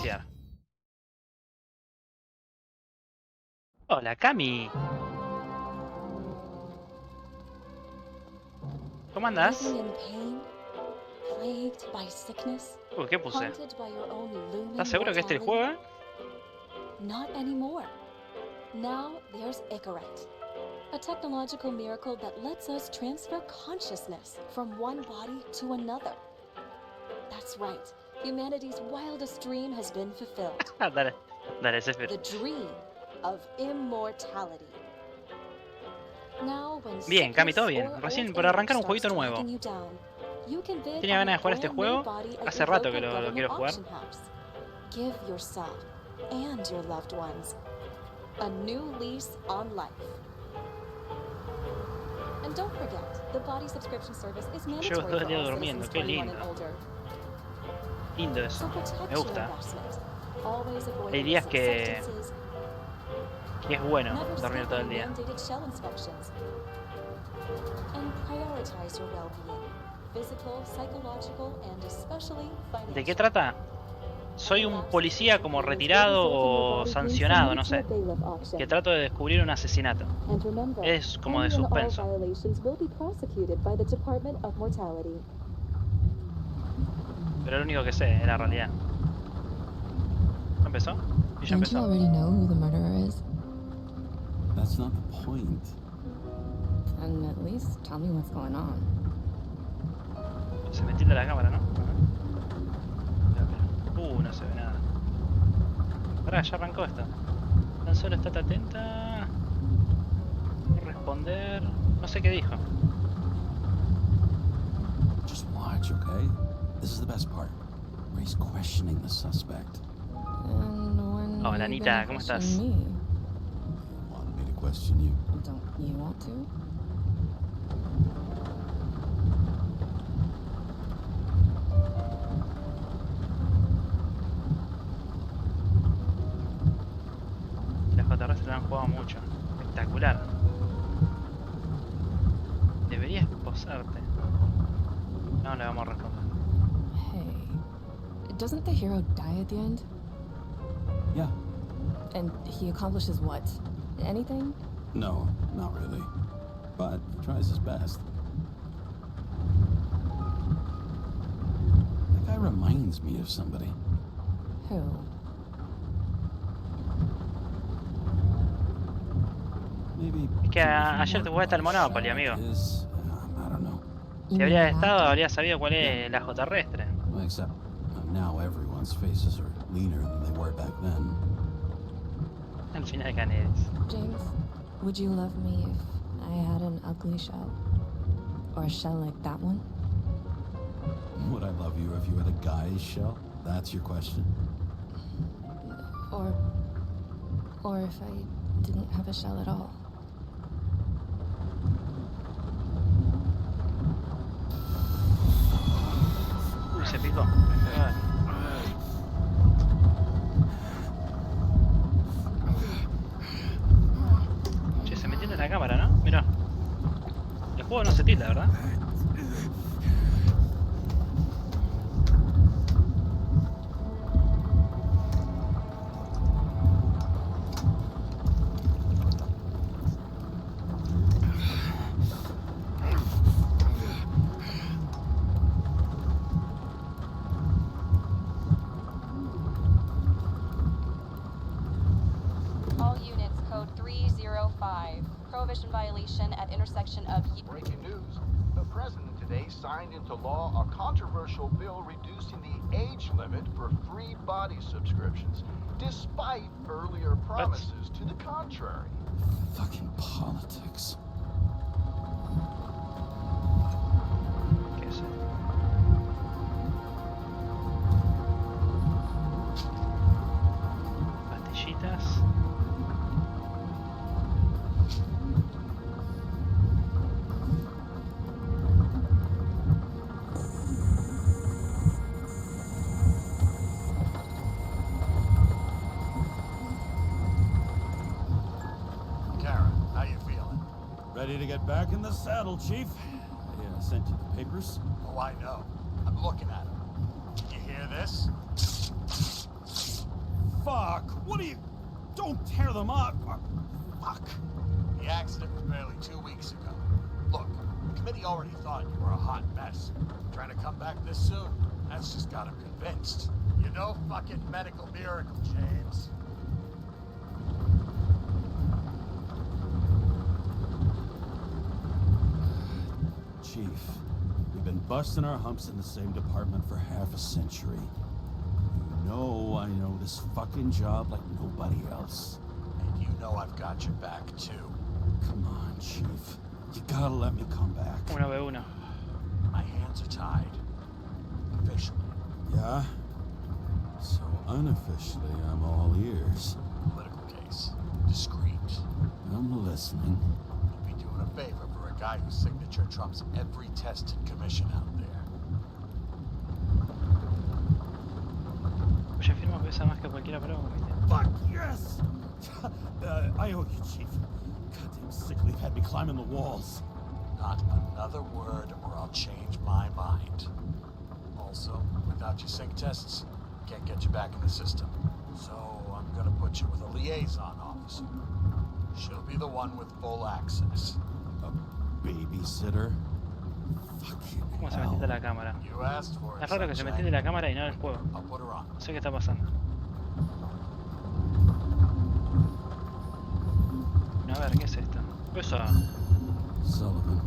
iniciar. Hola, Cami. ¿Cómo andás? ¿Qué puse? ¿Estás seguro que este es el juego? Not anymore. Now there's Icarus, a technological miracle that lets us transfer consciousness from one body to another. That's right. Humanity's wildest dream has been fulfilled. Dale, dale, Zephyr. The dream of immortality. Now, when Bien, Cami, todo sickness bien. or Recién old por arrancar un age jueguito starts nuevo. dragging you down, you can bid Tenía on ganas a de jugar este brand new juego. body at Hace your rato que local lo quiero government jugar. auction house. Give yourself and your loved ones a new lease on life. And don't forget, the body subscription service is mandatory Llevo todo el for día all durmiendo, citizens qué 21 lindo. and older. Lindo eso. So protect Me your gusta. investment. Always avoid Hay días que substances. es bueno Never dormir skip todo el día. mandated shell inspections. And prioritize your well-being, physical, psychological, and especially financial. ¿De qué trata? Soy un policía como retirado o sancionado, no sé, que trato de descubrir un asesinato. Es como de suspenso. Pero lo único que sé es la realidad. ¿No empezó? Y ya Don't you empezó. already know who the murderer is? That's not the point. And at least tell me what's going on. Se me tilda la cámara, ¿no? No se ve nada. Pará, ya arrancó esto. Tan solo estate atenta. No responder. No sé qué dijo. Just watch, okay? This is the best part. Where he's questioning the suspect. And when Hola, are you Anita, gonna ¿cómo question estás? me? You want me to question you? Don't you want to? Las JRs lo han jugado mucho. Espectacular. Deberías posarte. No le vamos a responder. Hey, doesn't the hero die at the end? Yeah. And he accomplishes what? Anything? No, not really. But he tries his best. That guy reminds me of somebody. Who? Maybe. Es que ayer te jugaste al Monopoly, amigo. I don't know. Si habrías estado, habrías sabido cuál es la JR. Well, except now everyone's faces are leaner than they were back then. Al final de Canelis. James, would you love me if I had an ugly shell? Or a shell like that one? Would I love you if you had a guy's shell? That's your question? Or if I didn't have a shell at all? Uy, se picó. Che, se metió en la cámara, ¿no? Mirá. El juego no se tilda, ¿verdad? All units, code 305. Prohibition violation at intersection of... Breaking news. The president today signed into law a controversial bill reducing the age limit for free body subscriptions, despite earlier promises to the contrary. Fucking politics. ¿Qué es? Pastillitas. Karen, how you feeling? Ready to get back in the saddle, Chief. I sent you the papers. Oh, I know. I'm looking at them. You hear this? fuck? What are you... Don't tear them up. Fuck. The accident was barely 2 weeks ago. Look, the committee already thought you were a hot mess. Trying to come back this soon, that's just got them convinced. You know fucking medical miracle, James. Chief, we've been busting our humps in the same department for half a century. You know I know this fucking job like nobody else. And you know I've got your back, too. Come on, Chief. You gotta let me come back. 1v1. My hands are tied. Officially. Yeah? So unofficially, I'm all ears. Political case. Discreet. I'm listening. You'd be doing a favor for a guy whose signature trumps every tested commission out there. Oye, firma pesa más que cualquiera prueba, ¿viste? Fuck yes! I owe you, Chief. Goddamn sick leave had me climbing the walls. Not another word or I'll change my mind. Also, without your sync tests, can't get you back in the system. So I'm gonna put you with a liaison officer. She'll be the one with full access. A babysitter? Fucking ¿Cómo se metió la cámara? You asked for it. Es raro que se sunshine. metió de la cámara y no del juego. I'll put her on. No sé qué está pasando. A ver, ¿qué es esto? Eso. Sullivan.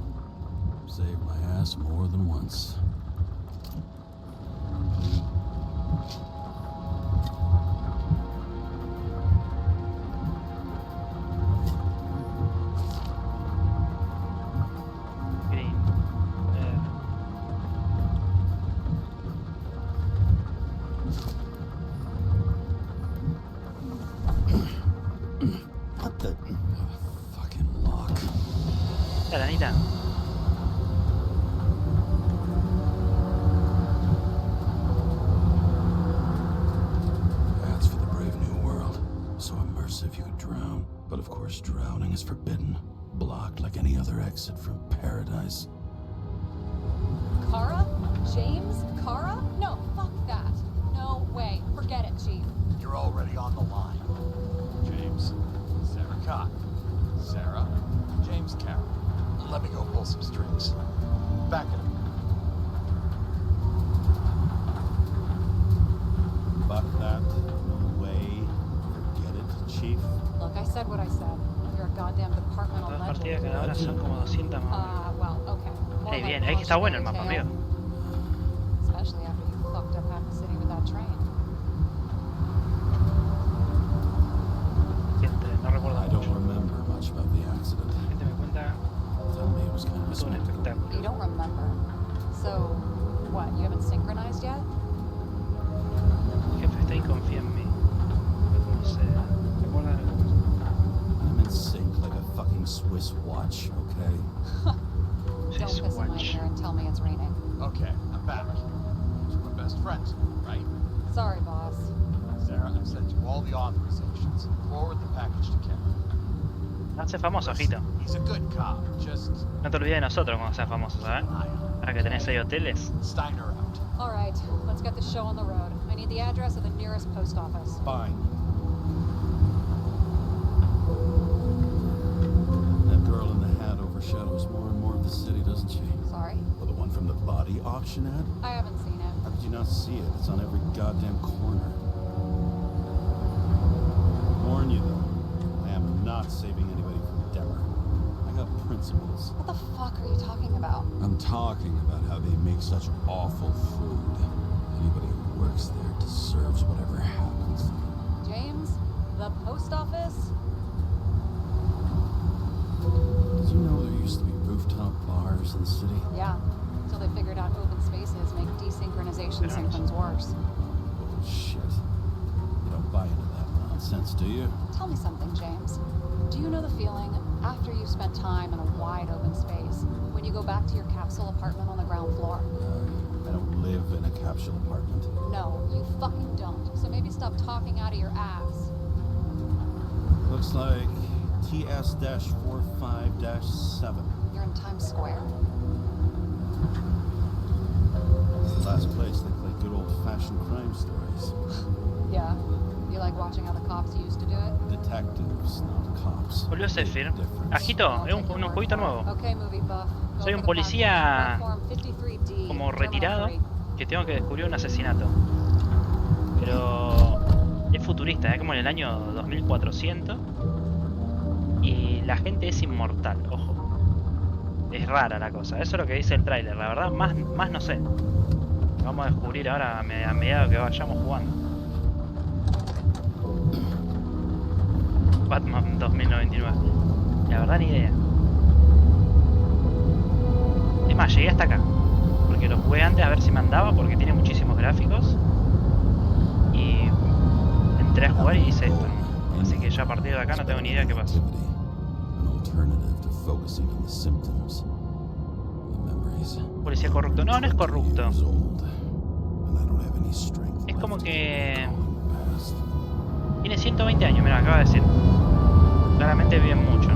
Saved my ass more than once. Green. What the... fucking lock. La lanita. That's for the brave new world. So immersive you could drown. But of course drowning is forbidden. Blocked like any other exit from paradise. Kara? James? Kara? No, fuck that. No way. Forget it, Chief. You're already on the line. James, Sarah Cott. Sarah, James Carroll. Let me go pull some strings. Back it up. Fuck that. No way. Forget it, Chief. Look, I said what I said. You're a goddamn departmental Las legend. partidas cada hora son como 200 más. Well, okay. More Ey, like bien, es que está bueno el mapa, cautionary amigo. tale. Especially after you fucked up half the city with that train. Gente, no recuerdo I don't mucho. remember much about the accident. Gente me cuenta Tell me it was kind of a que tuvo un spectacle. espectáculo. You don't remember. So, what, you haven't synchronized yet? El jefe está y confía en mí. No sé. ¿Recuerda de cómo I'm in sync like a fucking Swiss watch, okay? es? Don't Swiss piss in my watch. ear and tell me it's raining. Okay, I'm back. So we're best friends, right? Sorry, boss. Sarah, I've sent you all the authorizations. Forward the package to Kevin. Hazte famoso, ojito. He's a good cop. Just No te olvides de nosotros cuando seas famoso, ¿sabes? keep an eye on him. Ahora que tenés ahí hoteles. Steiner out. All right, let's get the show on the road. I need the address of the nearest post office. Fine. That girl in the hat overshadows more and more of the city, doesn't she? Sorry? Well, the one from the body auction ad? I haven't seen it. How did you not see it? It's on every goddamn corner. Warn you though, I am not saving anybody from Demer. I got principles. What the fuck are you talking about? I'm talking about how they make such awful food. Anybody who works there deserves whatever happens to them. James? The post office? Did you know there used to be rooftop bars in the city? Yeah, until they figured out open spaces make desynchronization symptoms worse. Bullshit. You don't buy into that nonsense, do you? Tell me something, James. Do you know the feeling after you've spent time in a wide open space when you go back to your capsule apartment on the ground floor? I don't live in a capsule apartment. No, you fucking don't. So maybe stop talking out of your ass. Looks like TS-45-7. You're in Times Square. It's the last place they play good old-fashioned crime stories. Yeah? You like watching how the cops used to do it? Detectives, not cops. Volvió Zephyr. Agito, es un jueguito nuevo. Okay, movie buff. Go Soy for un the policía package. Platform 53D, como Terminal retirado 3. que tengo que descubrir un asesinato. Pero es futurista, es como en el año 2400 y la gente es inmortal, ojo. Es rara la cosa, eso es lo que dice el tráiler, la verdad, más no sé. Vamos a descubrir ahora a medida que vayamos jugando. Batman 2099. La verdad, ni idea. Es más, llegué hasta acá. Porque lo jugué antes a ver si me andaba, porque tiene muchísimos gráficos. Y entré a jugar y hice esto, ¿no? Así que ya a partir de acá no tengo ni idea qué pasa. Policía corrupto. No, no es corrupto. Es como que... Tiene 120 años, mira, acaba de decir. Claramente viven mucho.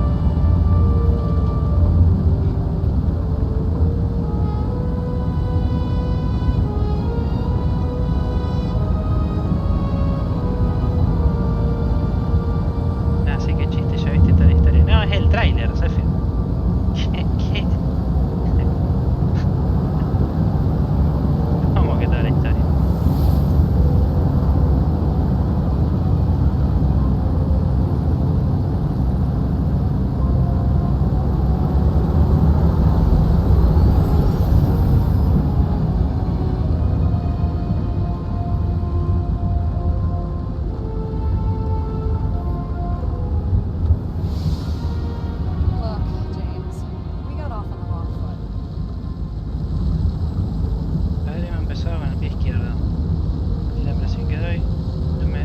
Así que chiste, ya viste toda la historia. No, es el tráiler, Sefi. ¿Qué? ¿Cómo que toda la historia? Look, James, we got off on the wrong foot. A ver, hemos empezado con el pie izquierdo. Y la impresión que doy, no me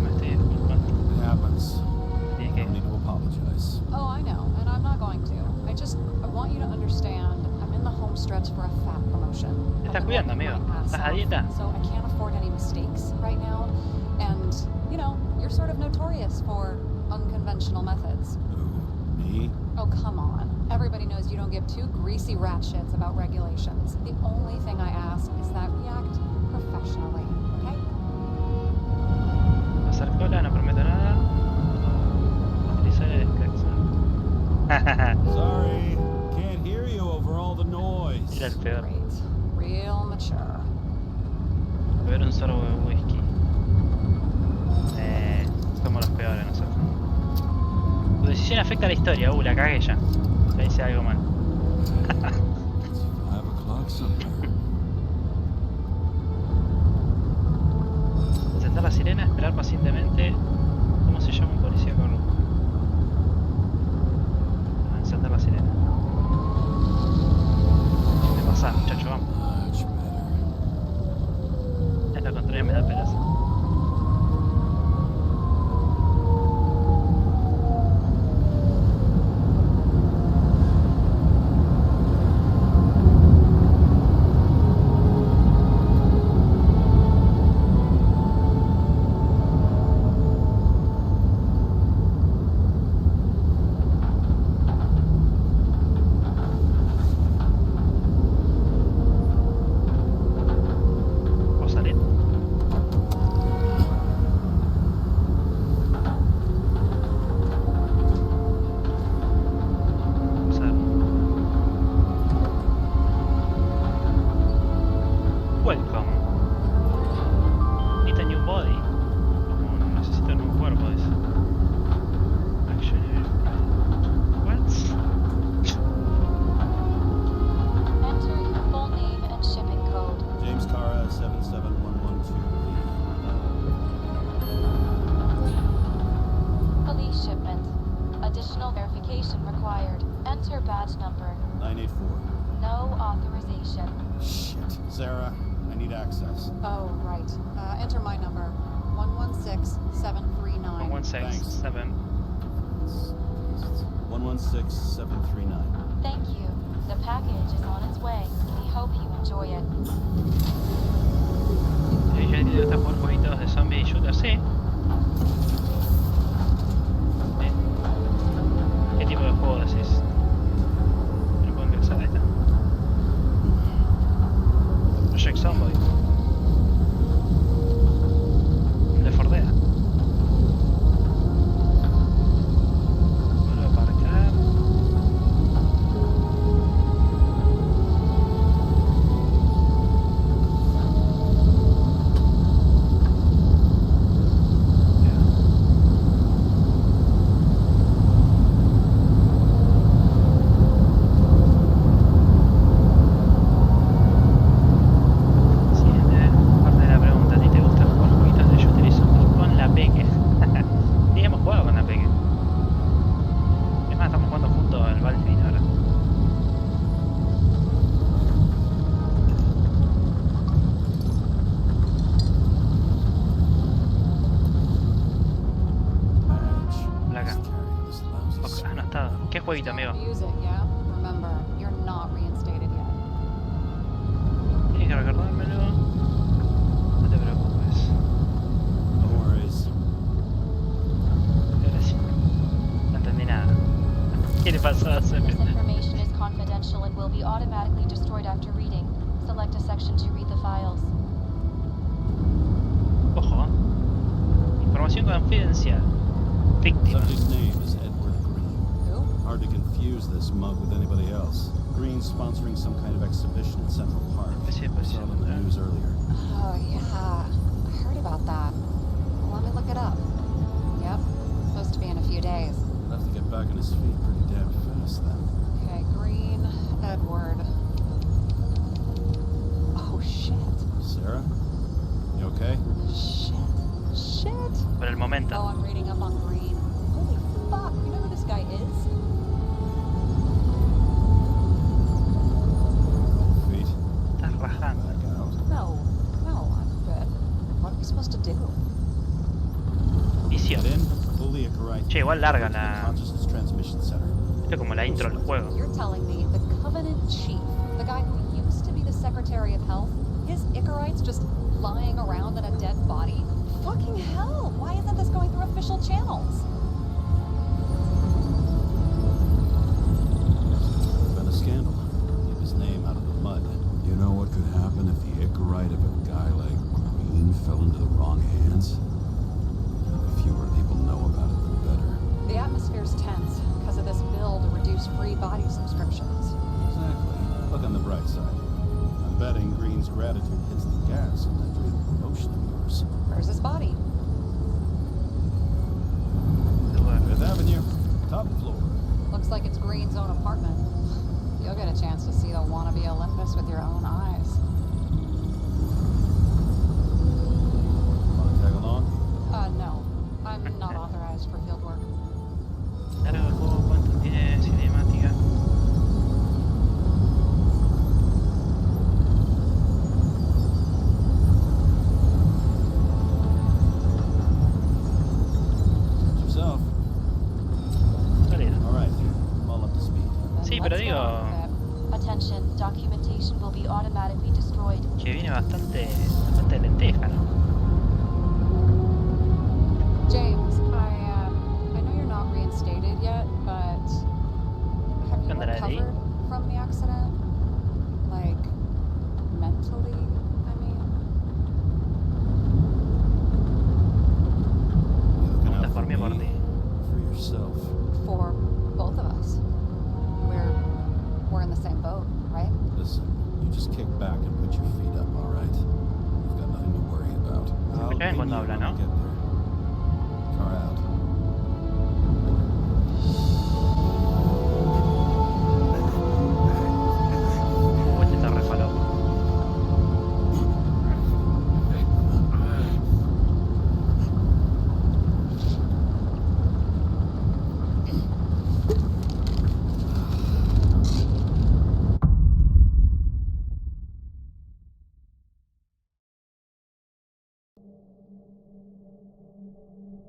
estoy disculpando. It happens. Tienes I que... don't need to apologize. Oh, I know, and I'm not going to. I want you to understand, I'm in the home stretch for a fat promotion. Te estás I've been cuidando, working amigo. my ass ¿Estás a off, dieta? So I can't afford any mistakes right now. And, you know, you're sort of notorious for unconventional methods. Who? Me? Oh, come on. Everybody knows you don't give two greasy rat shits about regulations. The only thing I ask is that we act professionally, okay? Pasar cola, no prometo nada. Utilizar el descansar. Sorry, can't hear you over all the noise. Era el peor. Great. Real mature. Beber un sorbo de whisky. Somos los peores nosotros. Tu decisión afecta a la historia. La cagué ya. Ya hice algo mal. It's 5 o'clock somewhere. Encender la sirena, esperar pacientemente. ¿Cómo se llama un policía corrupto? Encender la sirena. ¿Qué me pasa, muchacho? Vamos. Much better. Es lo contrario, me da peraza. ¿Puedo salir? Vamos a ver. Welcome. Need a new body. Como necesito un nuevo cuerpo, dice. Action. What? Enter your full name and shipping code. James Cara 77112. Police shipment. Additional verification required. Enter badge number. 984. No authorization. Shit. Sarah, I need access. Oh, right. Enter my number. 116739. 116-7. 116739. Thank you. The package is on its way. We hope you enjoy it. ¿Ya te gusta jugar jueguitos de zombies y shooters? Sí. ¿Qué tipo de juego decís? No puedo ingresar, ahí está. Project Zomboid. De Fordea. jueguito, amigo. Use it, yeah? Remember, you're not reinstated yet. Tienes que recordármelo. No te preocupes. No worries. Gracias. No entendí nada. ¿Qué le pasó a hacer? This information is confidential and will be automatically destroyed after reading. Select a section to read the files. Ojo. Información confidencial. Víctima. Subject's name is Edward Green. Who? Hard to confuse this mug with anybody else. Green's sponsoring some kind of exhibition in Central Park. I saw it in the news earlier. Oh, yeah. I heard about that. Let me look it up. Yep. Supposed to be in a few days. I'll have to get back on his feet pretty damn fast then. Okay, Green, Edward. Oh, shit. Sarah? You okay? Shit. Por el momento. Oh, I'm reading up on Green. Holy fuck. You know who this guy is? Feet? Estás rajando. Back out. No, I'm good. What are we supposed to do? Misión. Get in, pull the Icarite. Che, igual larga to the la... Consciousness Transmission Center. Esto es como la intro del juego. You're telling me the Covenant Chief, the guy who used to be the Secretary of Health, his Icarites just lying around in a dead body? Fucking hell! Why isn't this going through official channels? Been a scandal. Keep his name out of the mud. You know what could happen if the Icarite of a guy like Green fell into the wrong hands? The fewer people know about it, the better. The atmosphere's tense because of this bill to reduce free body subscriptions. Exactly. Look on the bright side. I'm betting Green's gratitude hits the gas on that dream promotion of yours. Where's his body? Fifth Avenue, top floor. Looks like it's Green's own apartment. You'll get a chance to see the wannabe Olympus with your own eyes. Want to tag along? No. I'm not authorized for field work. Largo el juego, ¿cuánto tiene cinemática? Yourself. Sólido. All right, I'm all up to speed. Then Sí, pero let's get digo- on with it. Attention, documentation will be automatically destroyed. Que viene bastante lenteja, ¿no? James, I know you're not reinstated yet, but have you Andará ahí. recovered from the accident? Like, mentally, I mean? You looking Pregunta out por for mí o por me, ti. for yourself. For both of us. We're in the same boat, right? Listen, you just kick back and put your feet up, all right? You've got nothing to worry about. I'll caen ping cuando you habla, when I ¿no? get there. Car out. Este está re falopa.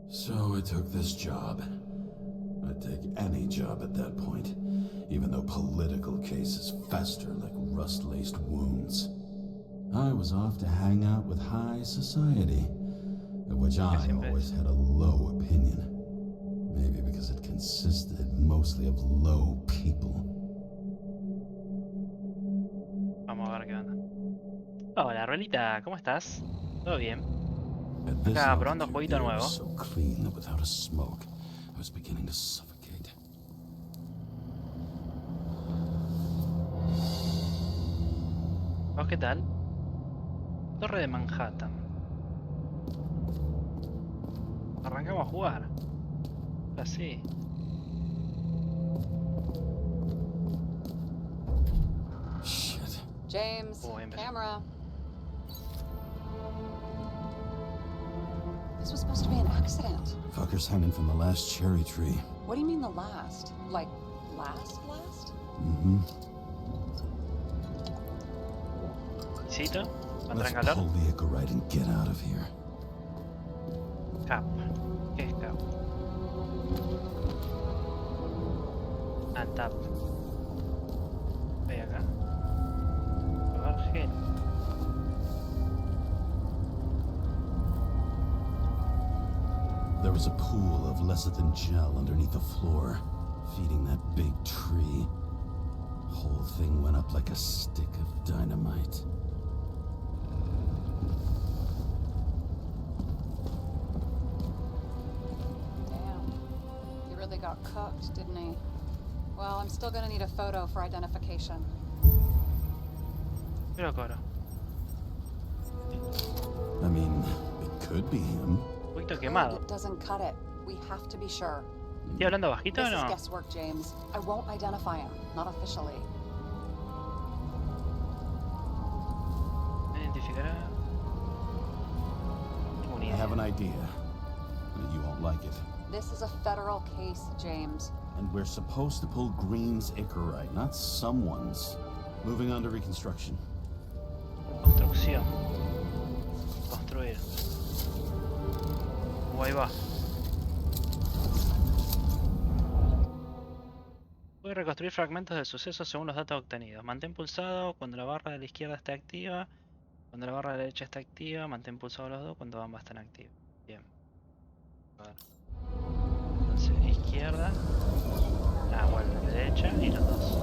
So I took this job. I'd take any job at that point, even though political cases fester like rust-laced wounds. I was off to hang out with high society, of which I siempre always had a low opinion. Maybe because it consisted mostly of low people. Vamos a ver qué onda. Hola, Ruelita, ¿cómo estás? ¿Todo bien? At this Acá probando altitude, jueguito the air nuevo. was so clean that without a smoke, I was beginning to suffocate. ¿Vos qué tal? Torre de Manhattan. Arrancamos a jugar. Así. Shit. James, Oh, empezó. camera. This was supposed to be an accident. Fuckers hanging from the last cherry tree. What do you mean the last? Like, last? Mm-hmm. Visito. ¿Encuentran Let's calor? pull the Icarite and get out of here. Cap. ¿Qué es cap? Ah, tap. Voy acá. Probar gel. There was a pool of lecithin gel underneath the floor, feeding that big tree. Whole thing went up like a stick of dynamite. Damn. He really got cooked, didn't he? Well, I'm still gonna need a photo for identification. Pero coro. I mean, it could be him. Un poquito quemado. It doesn't cut it. We have to be sure. ¿Estoy hablando bajito o This is no? guesswork, James. I won't identify him. Not officially. ¿Me identificará? Tengo una I have idea. an idea. You won't like it. This is a federal case, James. And we're supposed to pull Green's Icarite, not someone's. Moving on to reconstruction. Construcción. Construir. Ahí va. Puede reconstruir fragmentos del suceso según los datos obtenidos. Mantén pulsado cuando la barra de la izquierda esté activa. Cuando la barra de la derecha está activa, mantén pulsado los dos cuando ambas están activas. Bien. A ver. Entonces, izquierda. Ah, bueno, derecha y los dos.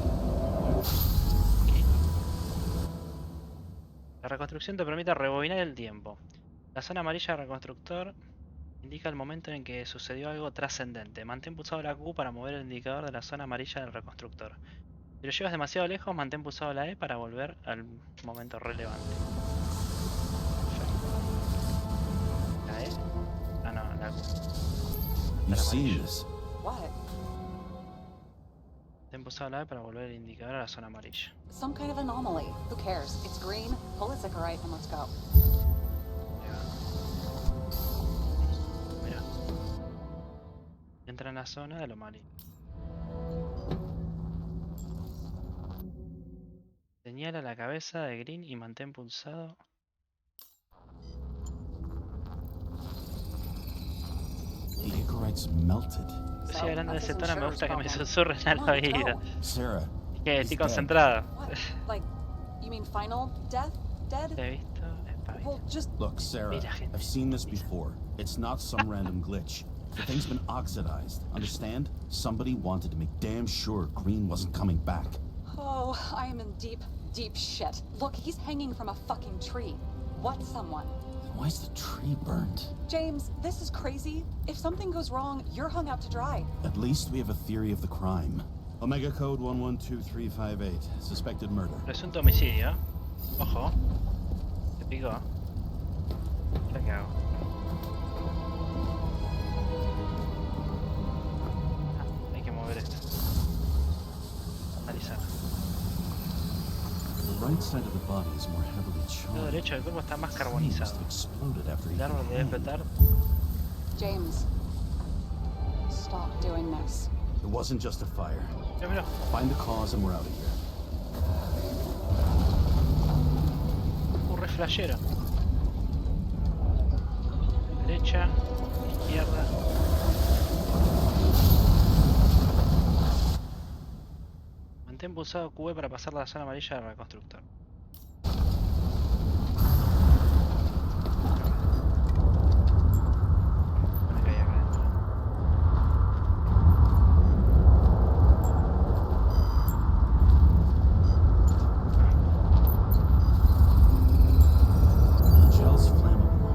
Aquí. La reconstrucción te permite rebobinar el tiempo. La zona amarilla del reconstructor indica el momento en que sucedió algo trascendente. Mantén pulsado la Q para mover el indicador de la zona amarilla del reconstructor. Si lo llevas demasiado lejos, mantén pulsado la E para volver al momento relevante. Perfecto. ¿La E? Ah, no, la Q. You've seen this. What? Mantén pulsado la E para volver el indicador a la zona amarilla. Some kind of anomaly. Who cares? It's green. Pull its Icarite and let's go. Ahí va. Mira. Entra en la zona de lo maligno. Señala la cabeza de Green y mantén pulsado. The Icarite's melted. Estoy hablando de ese tono, me gusta que me Insurance susurren al problem. oído. No. Sarah, Es que he's estoy dead. concentrado. What? Like, you mean final death? Dead? Te he visto, espabila. Well, just Look, Sarah, Mira, gente. I've seen this before. It's not some random glitch. The thing's been oxidized. Understand? Somebody wanted to make damn sure Green wasn't coming back. oh, I am in deep, deep shit. Look, he's hanging from a fucking tree. What someone? Then why's the tree burned? James, this is crazy. If something goes wrong, you're hung out to dry. At least we have a theory of the crime. Omega code 112358. Suspected murder. Presunto homicidio. Ojo. Te picó. ¿Ahora qué hago? Ah, hay que mover esto. Analizar. The right side of the body is more heavily El lado charred. derecho del cuerpo está más Must carbonizado. have exploded after he El árbol debe hit the explotar. James, stop doing this. It wasn't just a fire. Mira, mira. Find the cause and we're out of here. Re flashero. Derecha, izquierda. Mantén pulsado Q para pasar la zona amarilla del reconstructor. Bueno, que hay acá adentro. The gel's flammable.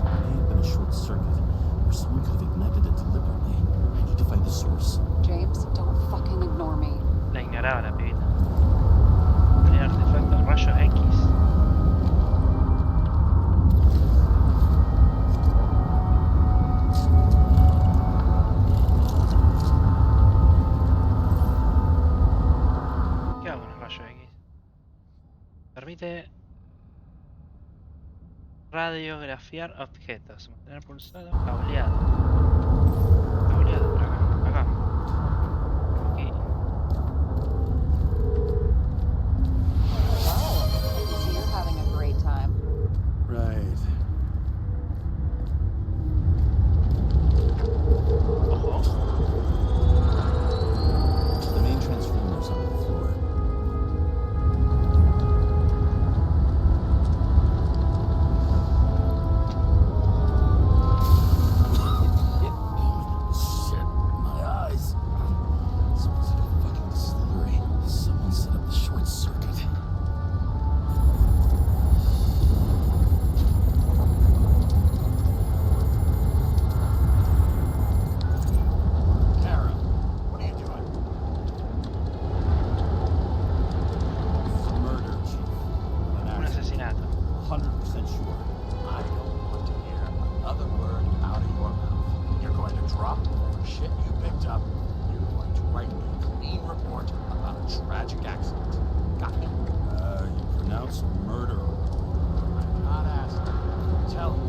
It may have been a short circuit, or someone could have ignited it deliberately. I need to find the source. James, don't fucking ignore me. La ignoraba la pibita. El artefacto rayos X. ¿Qué hago con los rayos X? Permite radiografiar objetos. Mantener pulsado. Cableado. Cableado por acá. Acá. Aquí. Wow, so you're having a great time. Right. Ojo. The shit you picked up, you're going to write a clean report about a tragic accident. Got me? You pronounced murder. I'm not asking. Tell me.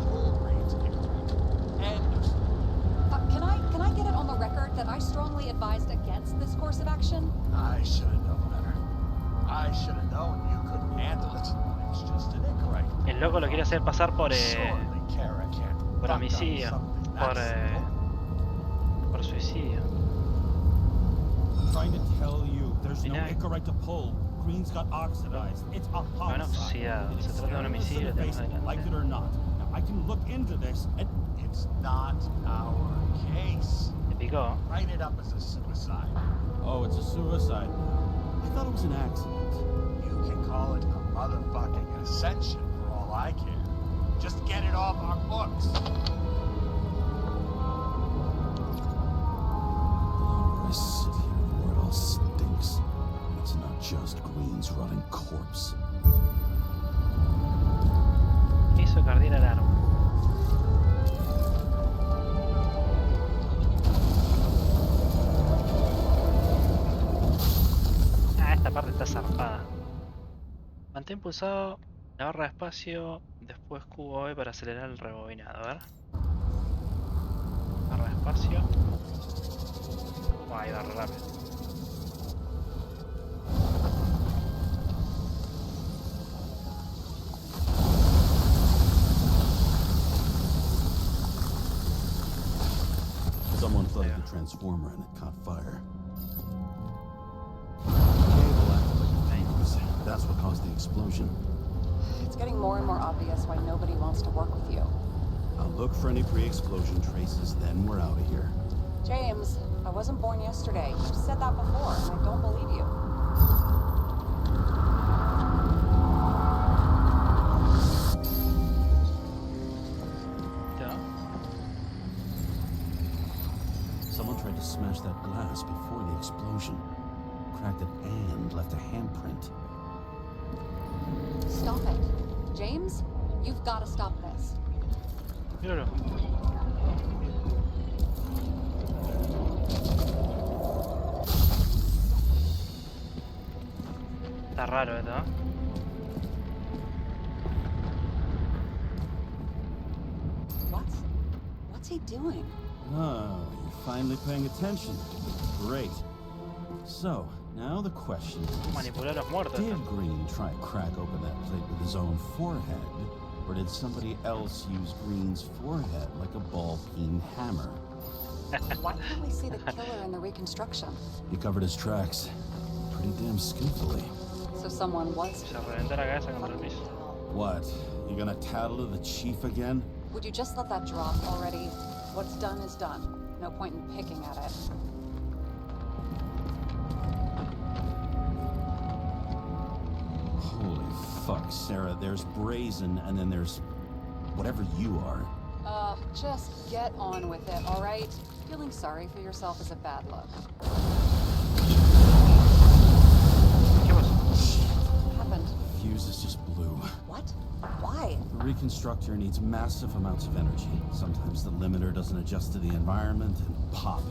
Cool brains ignorant. End of story. Can I get it on the record that I strongly advised against this course of action? I should have known better. I should have known you couldn't handle it. It's just an incorrect. El loco lo quiere hacer pasar por Surely Kara can't por fuck up homicidio, something that simple. por suicidio. Trying to tell you, there's no Mira. Icarite to pull. Green's got oxidized. It's a Bueno, homicide. oxidado. Se trata de un homicidio. Face it, like it or not. Now, I can look into this and It's not our case. Te picó. Write it up as a suicide. Oh, it's a suicide. I thought it was an accident. You can call it a motherfucking ascension for all I care. Just get it off our books. The longer I sit here, the more it all stinks. It's not just Green's rotting corpse. Hizo que ardiera el árbol. Ah, esta parte está zarpada. Mantén pulsado la barra de espacio, después cubo E para acelerar el rebobinado. A ver. Barra de espacio. Ahí va re rápido. Someone flooded the transformer and it caught fire. Cable acted like a fuse. That's what caused the explosion. It's getting more and more obvious why nobody wants to work with you. I'll look for any pre-explosion traces, then we're out of here. James, I wasn't born yesterday. You've said that before, and I don't believe you. Ya. Someone tried to smash that glass before the explosion. Cracked it and left a handprint. Stop it. James, you've got to stop this. Míralo. Está raro esto, ¿eh? What's he doing? Oh, you're finally paying attention. Great. So, now the question is, Manipular a los muertos. did Green try to crack open that plate with his own forehead? Or did somebody else use Green's forehead like a ball-peen hammer? Why can't we see the killer in the reconstruction? He covered his tracks pretty damn skillfully. So someone was... Se reventó la cabeza contra el piso. What? You gonna tattle to the chief again? Would you just let that drop already? What's done is done. No point in picking at it. Holy fuck, Sarah. There's brazen, and then there's whatever you are. Just get on with it, all right? Feeling sorry for yourself is a bad look. ¿Qué pasó? What happened? Fuses just blew. What? Why? The reconstructor needs massive amounts of energy. Sometimes the limiter doesn't adjust to the environment, and pop.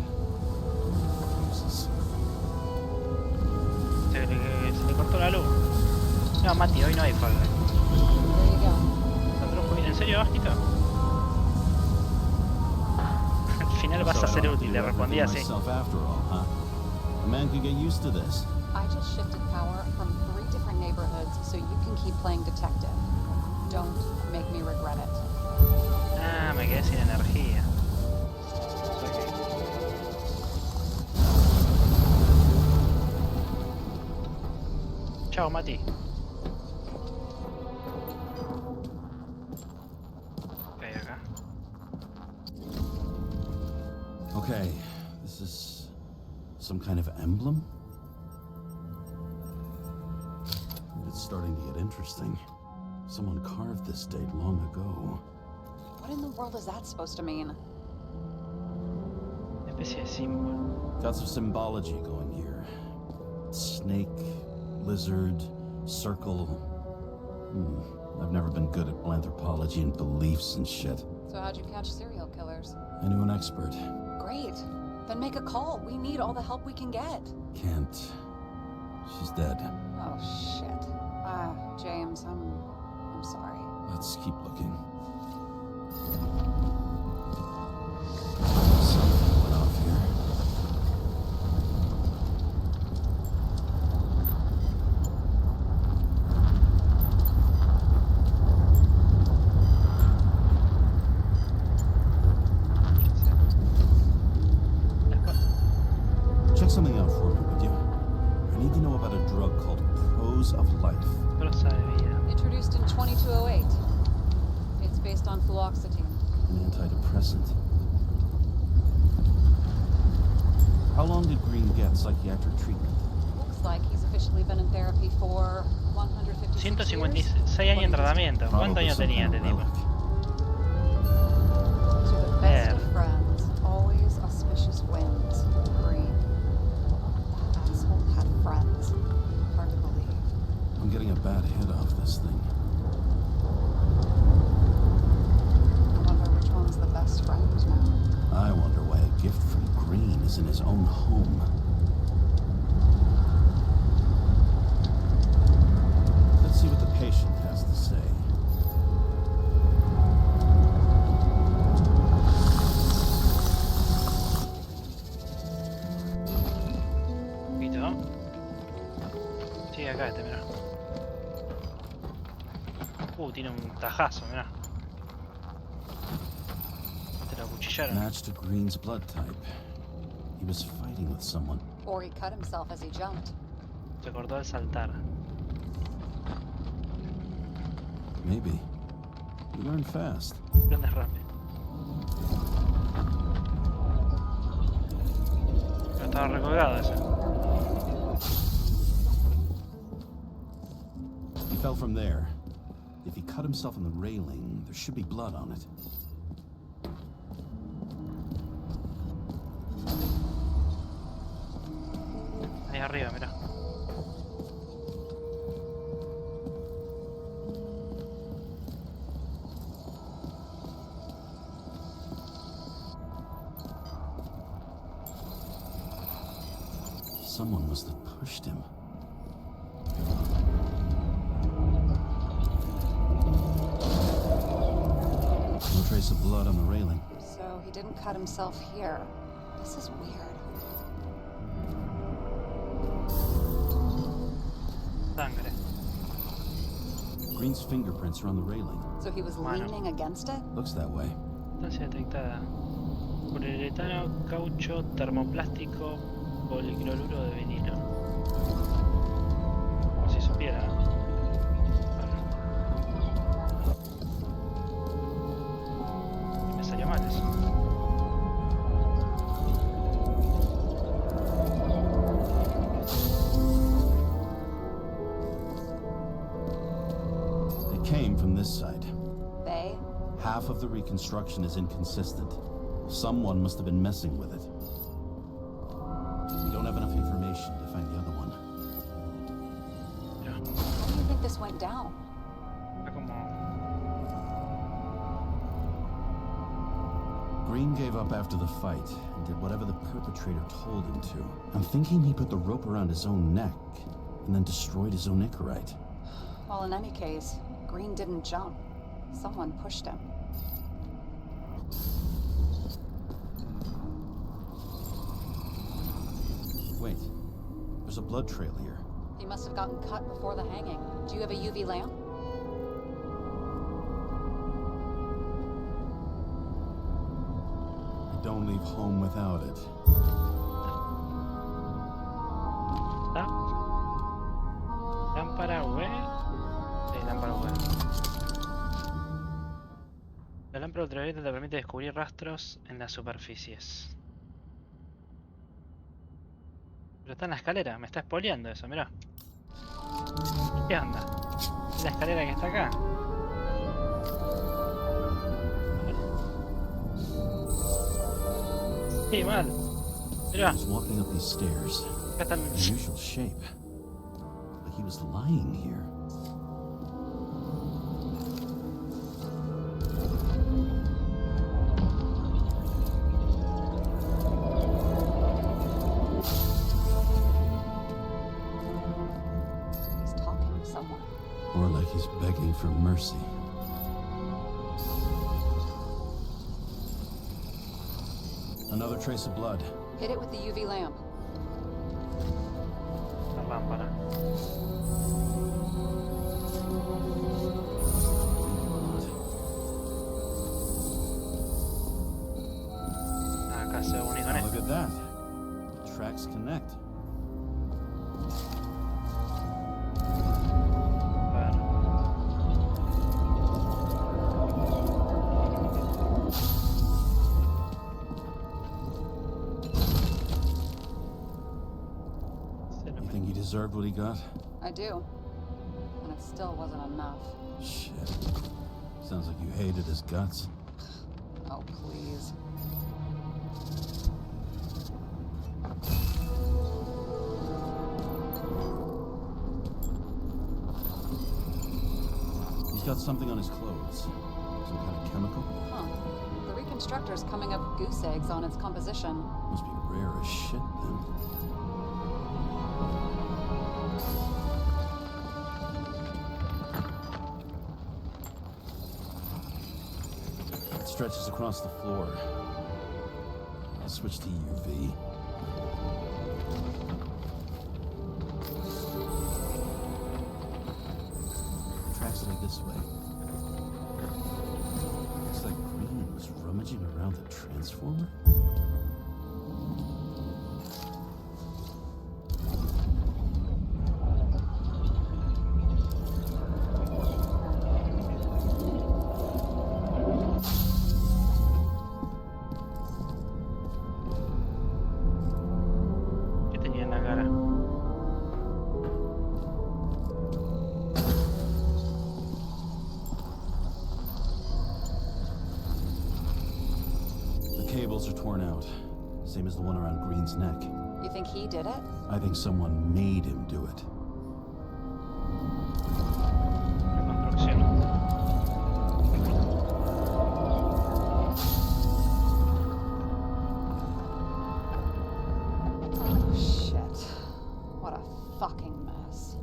Fuses. Se le cortó la luz. No, Mati, hoy no hay falda. There you go. ¿En serio, Bajito? Al final vas a ser útil, le respondí así. After all, huh? A man can get used to this. I just shifted power from 3 different neighborhoods so you can keep playing detective. Don't make me regret it. Ah, me quedé sin energía. Chao, Mati. Ok, acá. Okay, this is some kind of emblem? It's starting to get interesting. Someone carved this date long ago. What in the world is that supposed to mean? Especie de símbolo. Got some symbology going here. Snake, lizard, circle. I've never been good at anthropology and beliefs and shit. So how'd you catch serial killers? I knew an expert. Great. Then make a call. We need all the help we can get. Can't. She's dead. Oh, shit. James, I'm sorry. Let's keep looking. Something went off here. Check something out for me, would you? I need to know about a drug called Pros of Life. Prosa de vida. Introduced in 2208. It's based on fluoxetine. An antidepressant. How long did Green get psychiatric treatment? Looks like he's officially been in therapy for 156 years. 156 años en tratamiento. ¿Cuántos Probably años some tenía kind este of tipo? To the best of friends, always auspicious winds. Green. That asshole had friends. Hard to believe. I'm getting a bad hit off this thing. I wonder which one's the best friend now. I wonder why a gift from Green is in his own home. Let's see what the patient has to say. ¿Poquito? Sí, acá este, mirá. Tiene un tajazo, mirá. Te lo acuchillaron. Match to Green's blood type. He was fighting with someone. Or he cut himself as he jumped. Se cortó al saltar. Maybe. You learn fast. Aprendes rápido. Pero estaba recolgado ese. He fell from there. If he cut himself on the railing, there should be blood on it. Ahí arriba, mirá. Someone must have pushed him. No trace of blood on the railing. So he didn't cut himself here. This is weird. Sangre. Green's fingerprints are on the railing. So he was Mano. leaning against it? Looks that way. Sustancia detectada. Poliuretano, caucho, termoplástico, policloruro de vinilo. Como si supiera, ¿no? Y me salió mal eso. It came from this side. They? Half of the reconstruction is inconsistent. Someone must have been messing with it. We don't have enough information to find the other one. Mira, How do you think this went down? está como... Green gave up after the fight and did whatever the perpetrator told him to. I'm thinking he put the rope around his own neck and then destroyed his own Icarite. Well, in any case, Green didn't jump. Someone pushed him. Wait, there's a blood trail here. He must have gotten cut before the hanging. Do you have a UV lamp? I don't leave home without it. ¿Está? Lámpara UV. Sí, lámpara UV. La lámpara ultravioleta te permite descubrir rastros en las superficies. Pero está en la escalera, me está spoileando eso, mirá. ¿Qué onda? ¿Es la escalera que está acá? Sí, mal. Mirá, He was walking up these stairs. acá están. Unusual shape. Like he was lying here. for mercy. Another trace of blood. Hit it with the UV lamp. La lámpara. Acá se une con Oh, esto. look at that. Tracks connect. A ver. Se lo You think he deserved what he got? I do. And it still wasn't enough. Shit. Sounds like you hated his guts. Oh, please. He's got something on his clothes. Some kind of chemical. Huh. The reconstructor's coming up goose eggs on its composition. Must be rare as shit then. It stretches across the floor. I'll switch to UV. Tracks lead this way. Looks like Green was rummaging around the transformer. ¿Qué tenía en la cara? The cables are torn out. Same as the one around Green's neck. You think he did it? I think someone made him do it. Reconstrucción. Oh, shit. What a fucking mess.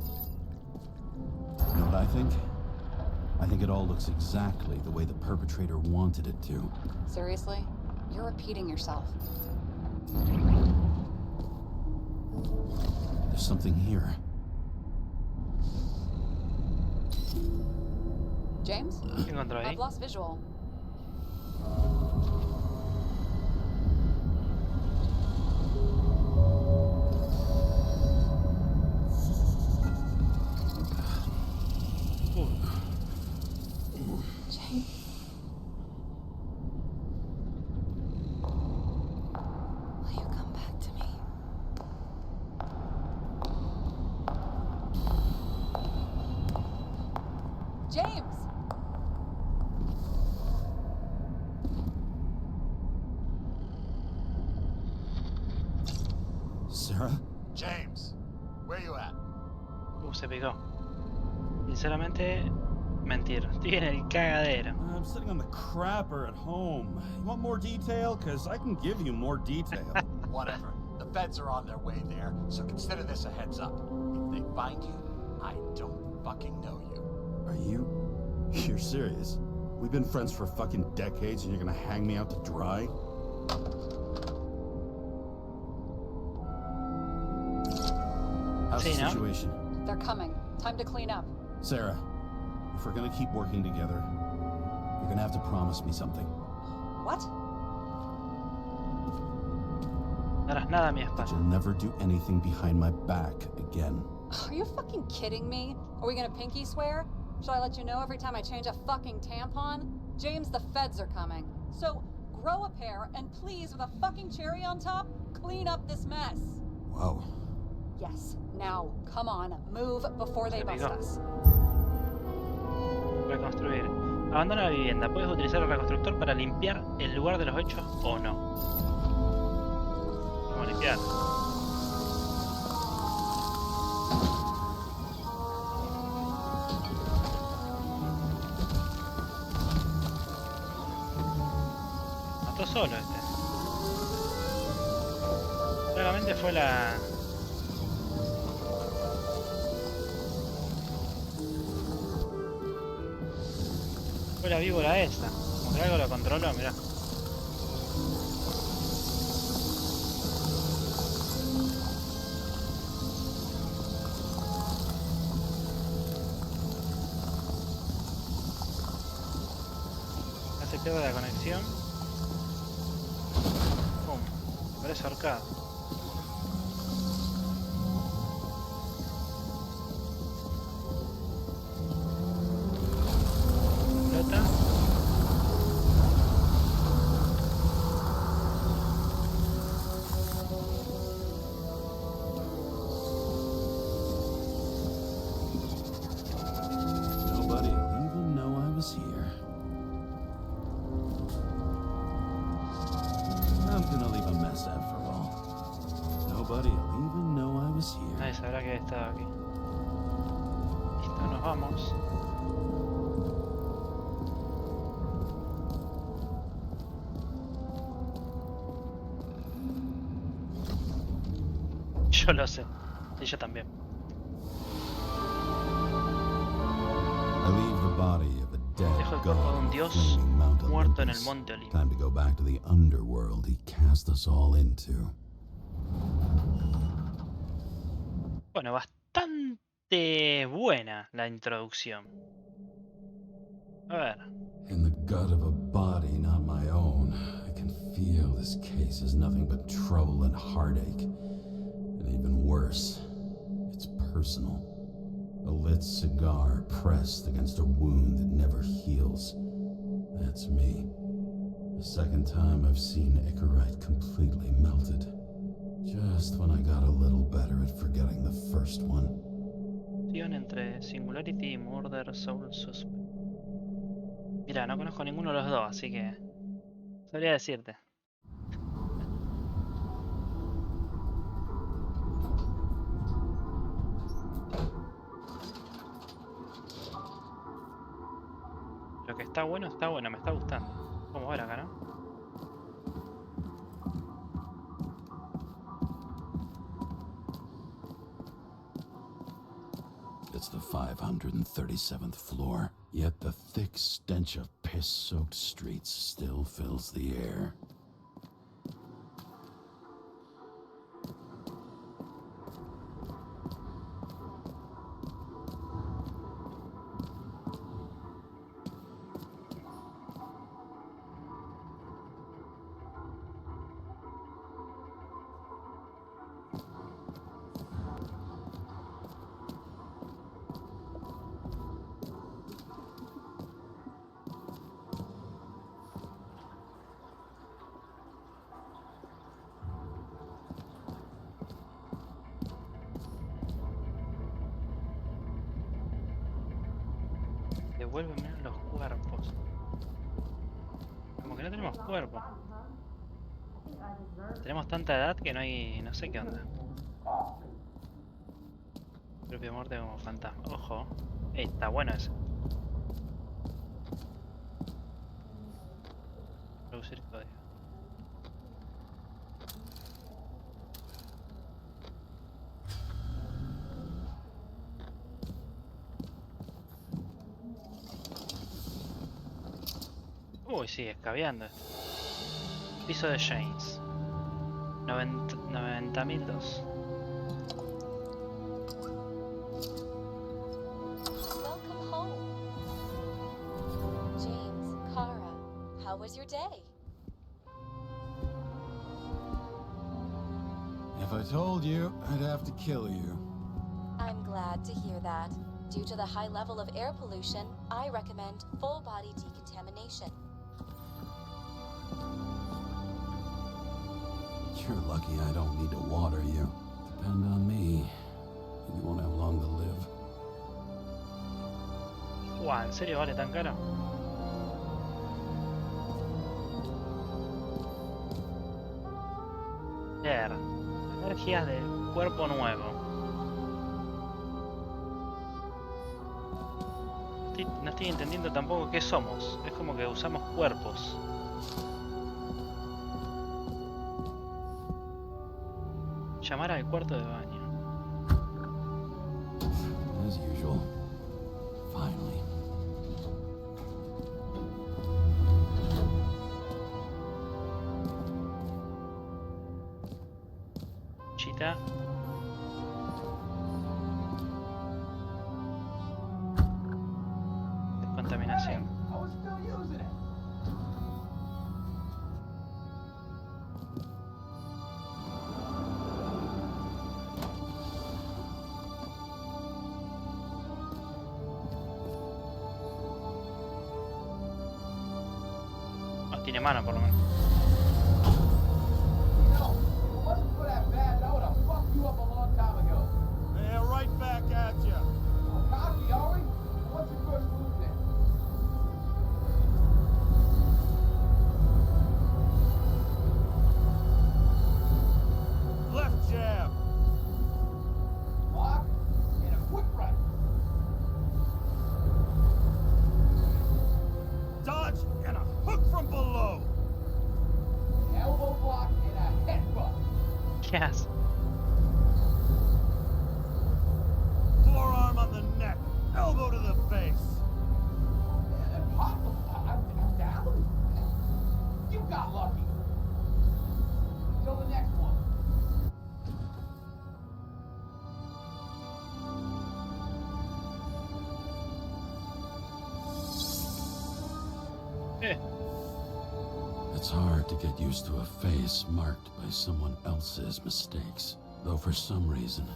You know what I think? I think it all looks exactly the way the perpetrator wanted it to. Seriously? You're repeating yourself. There's something here. James? ¿Qué encontró ahí? I've lost visual. James? Will you come back to me? James! Sarah? James, where you at? Se picó. Sinceramente, mentir. Estoy en el cagadero. I'm sitting on the crapper at home. You want more detail? Because I can give you more detail. Whatever. The feds are on their way there, so consider this a heads up. If they find you, I don't fucking know you. Are you... You're serious? We've been friends for fucking decades and you're gonna hang me out to dry? How's the Sí, ¿no? situation? They're coming. Time to clean up. Sarah, if we're gonna keep working together, you're gonna have to promise me something. What? No harás nada a mi That espalda. you'll never do anything behind my back again. Are you fucking kidding me? Are we gonna pinky swear? Should I let you know every time I change a fucking tampon? James, the feds are coming. So, grow a pair and please, with a fucking cherry on top, clean up this mess. Wow. Yes, now, come on, move before they bust us. Reconstruir. Abandona la vivienda. Puedes utilizar el reconstructor para limpiar el lugar de los hechos o no. Vamos a limpiar. Mató solo este. Claramente fue la... Fue la víbora esta. Como que algo lo controló, mirá. Ya se pierde la conexión. Pum. Parece ahorcado. Explota. Nobody will even know I was here. I'm gonna leave a mess after all. Nobody will even know I was here. Nadie sabrá que he estado aquí. Listo, nos vamos. Yo lo sé. Y yo también. I leave the body of a dead Dejo el cuerpo de un god dios flaming Mount muerto en el Olympus. monte Olimpo. Time to go back to the underworld he cast us all into. Bueno, bastante buena la introducción. A ver. In the gut of a body not my own, I can feel this case is nothing but trouble and heartache. And even worse, it's personal. A lit cigar pressed against a wound that never heals. That's me. The second time I've seen Icarite completely melted. Just when I got a little better at forgetting the first one. Entre Singularity y Murder Soul Suspect. Mira, no conozco ninguno de los dos, así que sabría decirte. Lo que está bueno, me está gustando. Vamos a ver acá, ¿no? It's the 537th floor, yet the thick stench of piss-soaked streets still fills the air. Devuélveme los cuerpos. Como que no tenemos cuerpo. Tenemos tanta edad que no hay... no sé qué onda. Propia muerte como fantasma. Ojo. Está bueno ese. Reducir código. Uy, sigue escabeando. Piso de James. 90.002. Welcome home. James, Kara, how was your day? If I told you, I'd have to kill you. I'm glad to hear that. Due to the high level of air pollution, I recommend full body decontamination. You're lucky I don't need to water you. Depend on me, and you won't have long to live. Guau, ¿en serio vale tan caro? Leer. Energías del cuerpo nuevo. No estoy entendiendo tampoco qué somos. Es como que usamos cuerpos. Llamar al cuarto de baño. As usual. Finally. está. Descontaminación. I was still using it. No, tiene mano por lo menos. No, if it wasn't for that badge, I would have fucked you up a long time ago. Yeah, right back at ya. Oh, cocky, are we? What's your first move then? Left jab. Block and a quick right. Dodge and a hook from below. Elbow block and a headbutt. ¿Qué hace? Forearm on the neck. Elbow to the face. Impossible. I'm down? You got lucky. Till the next one. Eh. It's hard to get used to a face marked by someone else's mistakes. Though for some reason,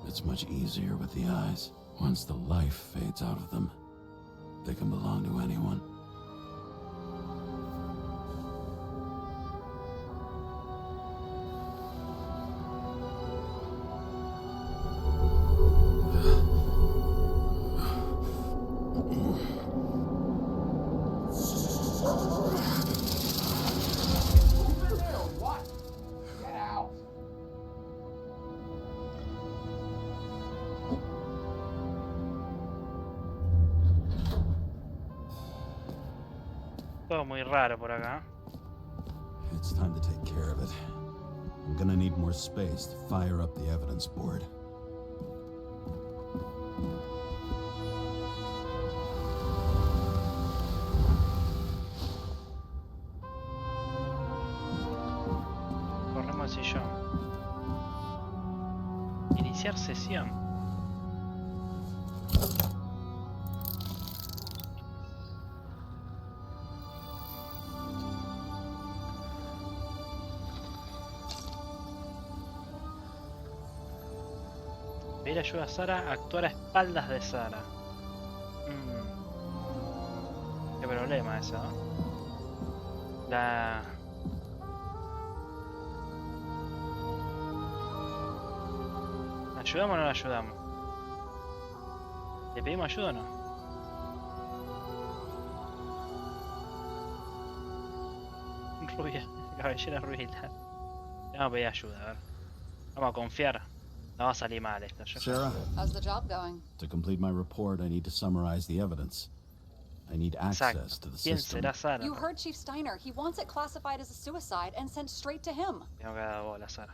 it's much easier with the eyes. Once the life fades out of them, they can belong to anyone. Who's in there or what? Get out. Todo muy raro por acá. It's time to take care of it. I'm gonna need more space to fire up the evidence board. Corremos el sillón. Iniciar sesión. Pedir ayuda a Sara, actuar a espaldas de Sara. Qué problema eso, ¿no? ¿La ayudamos o no la ayudamos? ¿Le pedimos ayuda o no? Rubia, cabellera rubia. Le vamos a pedir ayuda, a ver. Vamos a confiar. No va a salir mal esto. Sarah, How's the job going? to complete my report, I need to summarize the evidence. I need access to the ¿Quién system. será Sara? You heard Chief Steiner. He wants it classified as a suicide and sent straight to him. Tengo que dar bola, Sara.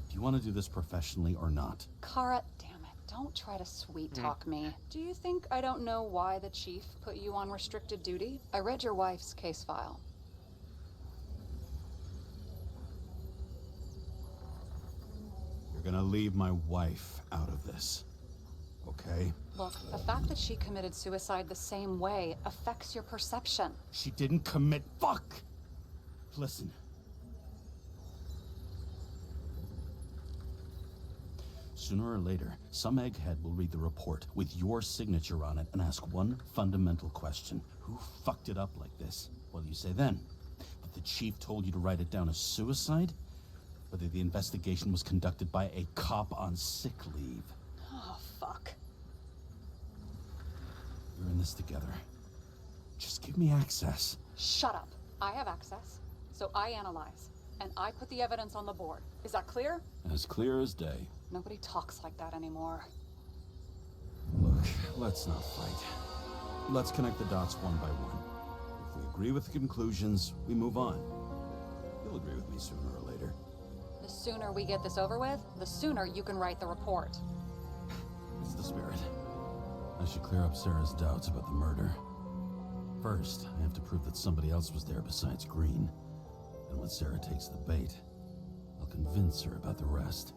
Do you want to do this professionally or not? Kara, damn it. Don't try to sweet talk me. Do you think I don't know why the chief put you on restricted duty? I read your wife's case file. You're gonna leave my wife out of this, okay? Look, the fact that she committed suicide the same way affects your perception. She didn't commit. Fuck! Listen. Sooner or later, some egghead will read the report with your signature on it and ask one fundamental question. Who fucked it up like this? What do you say then? That the chief told you to write it down as suicide? Or that the investigation was conducted by a cop on sick leave? Oh, fuck. We're in this together. Just give me access. Shut up. I have access, so I analyze, and I put the evidence on the board. Is that clear? As clear as day. Nobody talks like that anymore. Look, let's not fight. Let's connect the dots one by one. If we agree with the conclusions, we move on. You'll agree with me sooner or later. The sooner we get this over with, the sooner you can write the report. It's the spirit. I should clear up Sarah's doubts about the murder. First, I have to prove that somebody else was there besides Green. And when Sarah takes the bait, I'll convince her about the rest.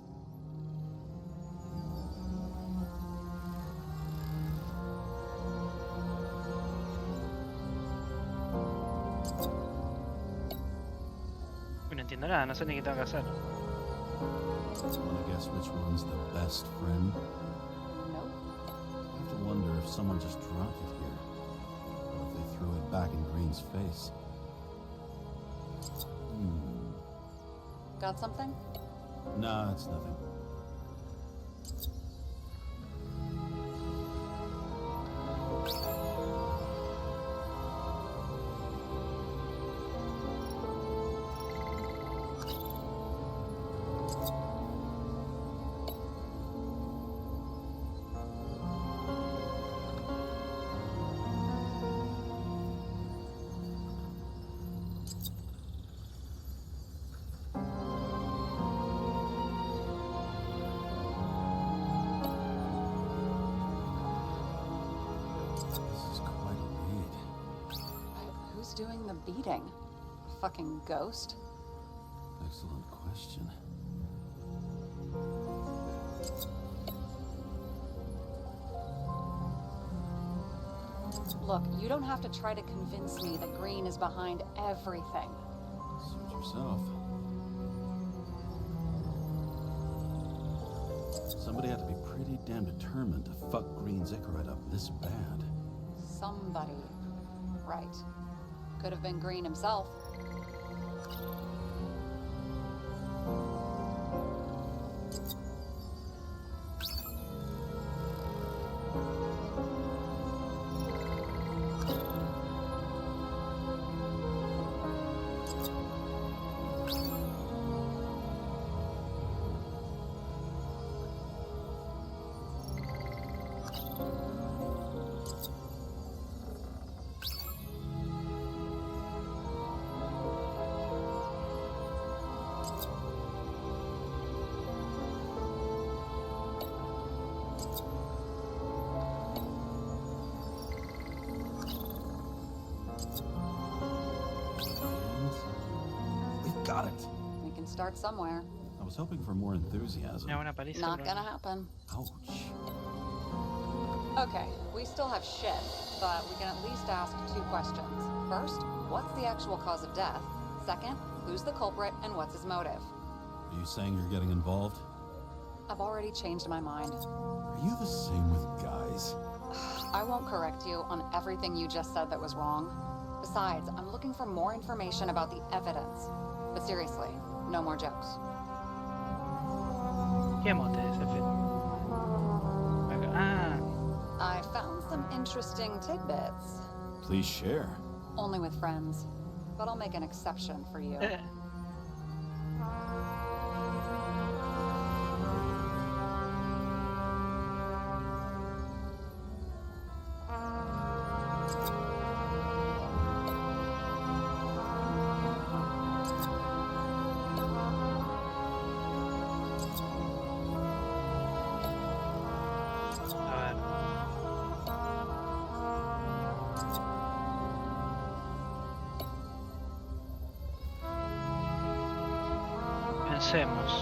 No entiendo nada, no sé ni qué tengo que hacer. Wanna guess which one's the best friend? Nope. I have to wonder if someone just dropped it here. Or if they threw it back in Green's face. Got something? Nah, it's nothing. Doing the beating? A fucking ghost? Excellent question. Look, you don't have to try to convince me that Green is behind everything. Suit yourself. Somebody had to be pretty damn determined to fuck Green's Icarus up this bad. Somebody. Right. Could have been Green himself. Got it. We can start somewhere. I was hoping for more enthusiasm. Ya, una paliza. Not bro. gonna happen. Ouch. Okay, we still have shit, but we can at least ask 2 questions. First, what's the actual cause of death? Second, who's the culprit and what's his motive? Are you saying you're getting involved? I've already changed my mind. Are you the same with guys? I won't correct you on everything you just said that was wrong. Besides, I'm looking for more information about the evidence. But seriously, no more jokes. ¿Qué mote de ese film? Ah, I found some interesting tidbits. Please share. Only with friends. But I'll make an exception for you. a ver. Pensemos.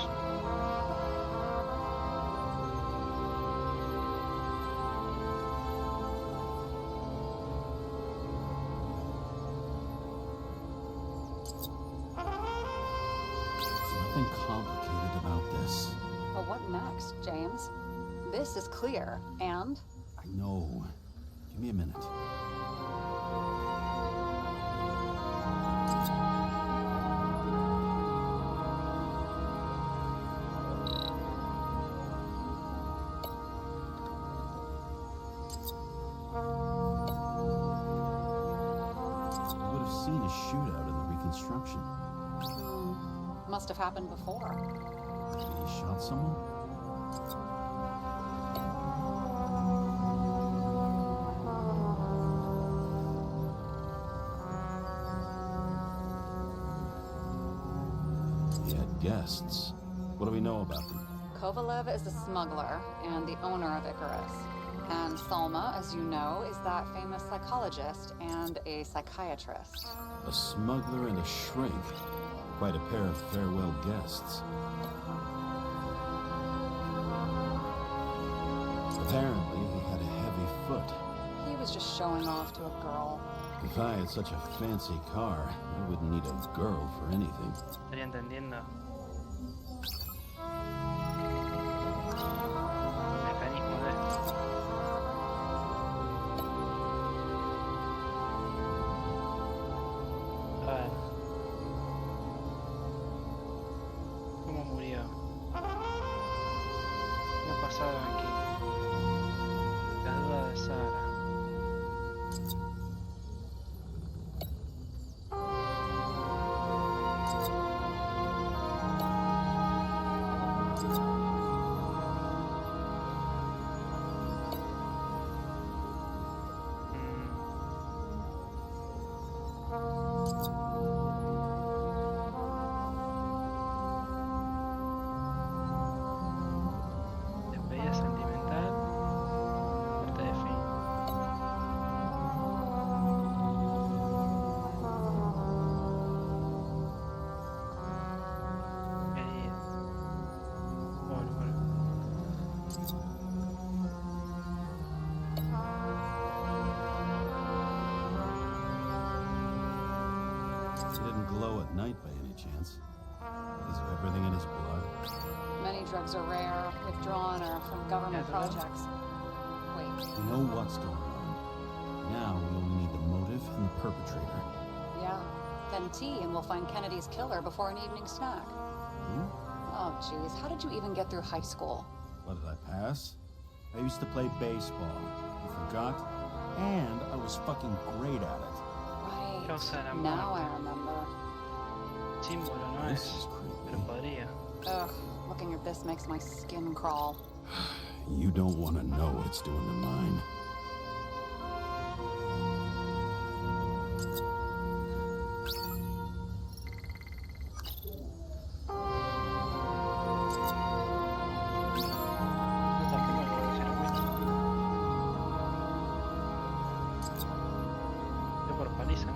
There's nothing complicated about this. But what next, James? This is clear, and I know. Give me a minute. I would have seen a shootout in the reconstruction. must have happened before. Maybe he shot someone? He had guests. What do we know about them? Kovalev is a smuggler and the owner of Icarus. And Salma, as you know, is that famous psychologist and a psychiatrist. A smuggler and a shrink. Quite a pair of farewell guests. Apparently, he had a heavy foot. He was just showing off to a girl. If I had such a fancy car, I wouldn't need a girl for anything. Estaría entendiendo. El mecanismo de esto. A ver. ¿Cómo murió? ¿Qué ha pasado aquí? La duda de Sara. Despedida sentimental, muerte de fin. Querida. Bueno. He didn't glow at night by any chance. Because of everything in his blood. Many drugs are rare, withdrawn, or from government Yeah, hello? projects. Wait, We know what's going on. Now we only need the motive and the perpetrator. yeah. Then tea and we'll find Kennedy's killer before an evening snack. Hmm? Oh, jeez, how did you even get through high school? What did I pass? I used to play baseball. You forgot? And I was fucking great at it. Right, Causa de la now muerte. I remember. Símbolo no This es, is pero creepy. podría. Ugh, looking at this makes my skin crawl. You don't want to know what it's doing to mine. Puta, qué mal circuito. Yo por paliza, no.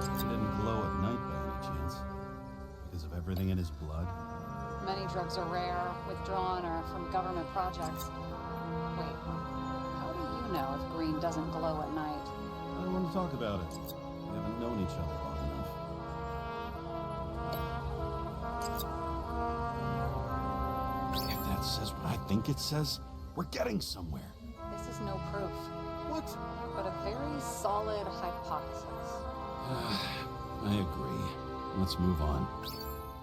He didn't glow at night by any chance. Because of everything in his blood. Many drugs are rare, withdrawn, or from government projects. Wait, how do you know if green doesn't glow at night? I don't want to talk about it. We haven't known each other long enough. If that says what I think it says, we're getting somewhere. This is no proof, What? but a very solid hypothesis. I agree. Let's move on.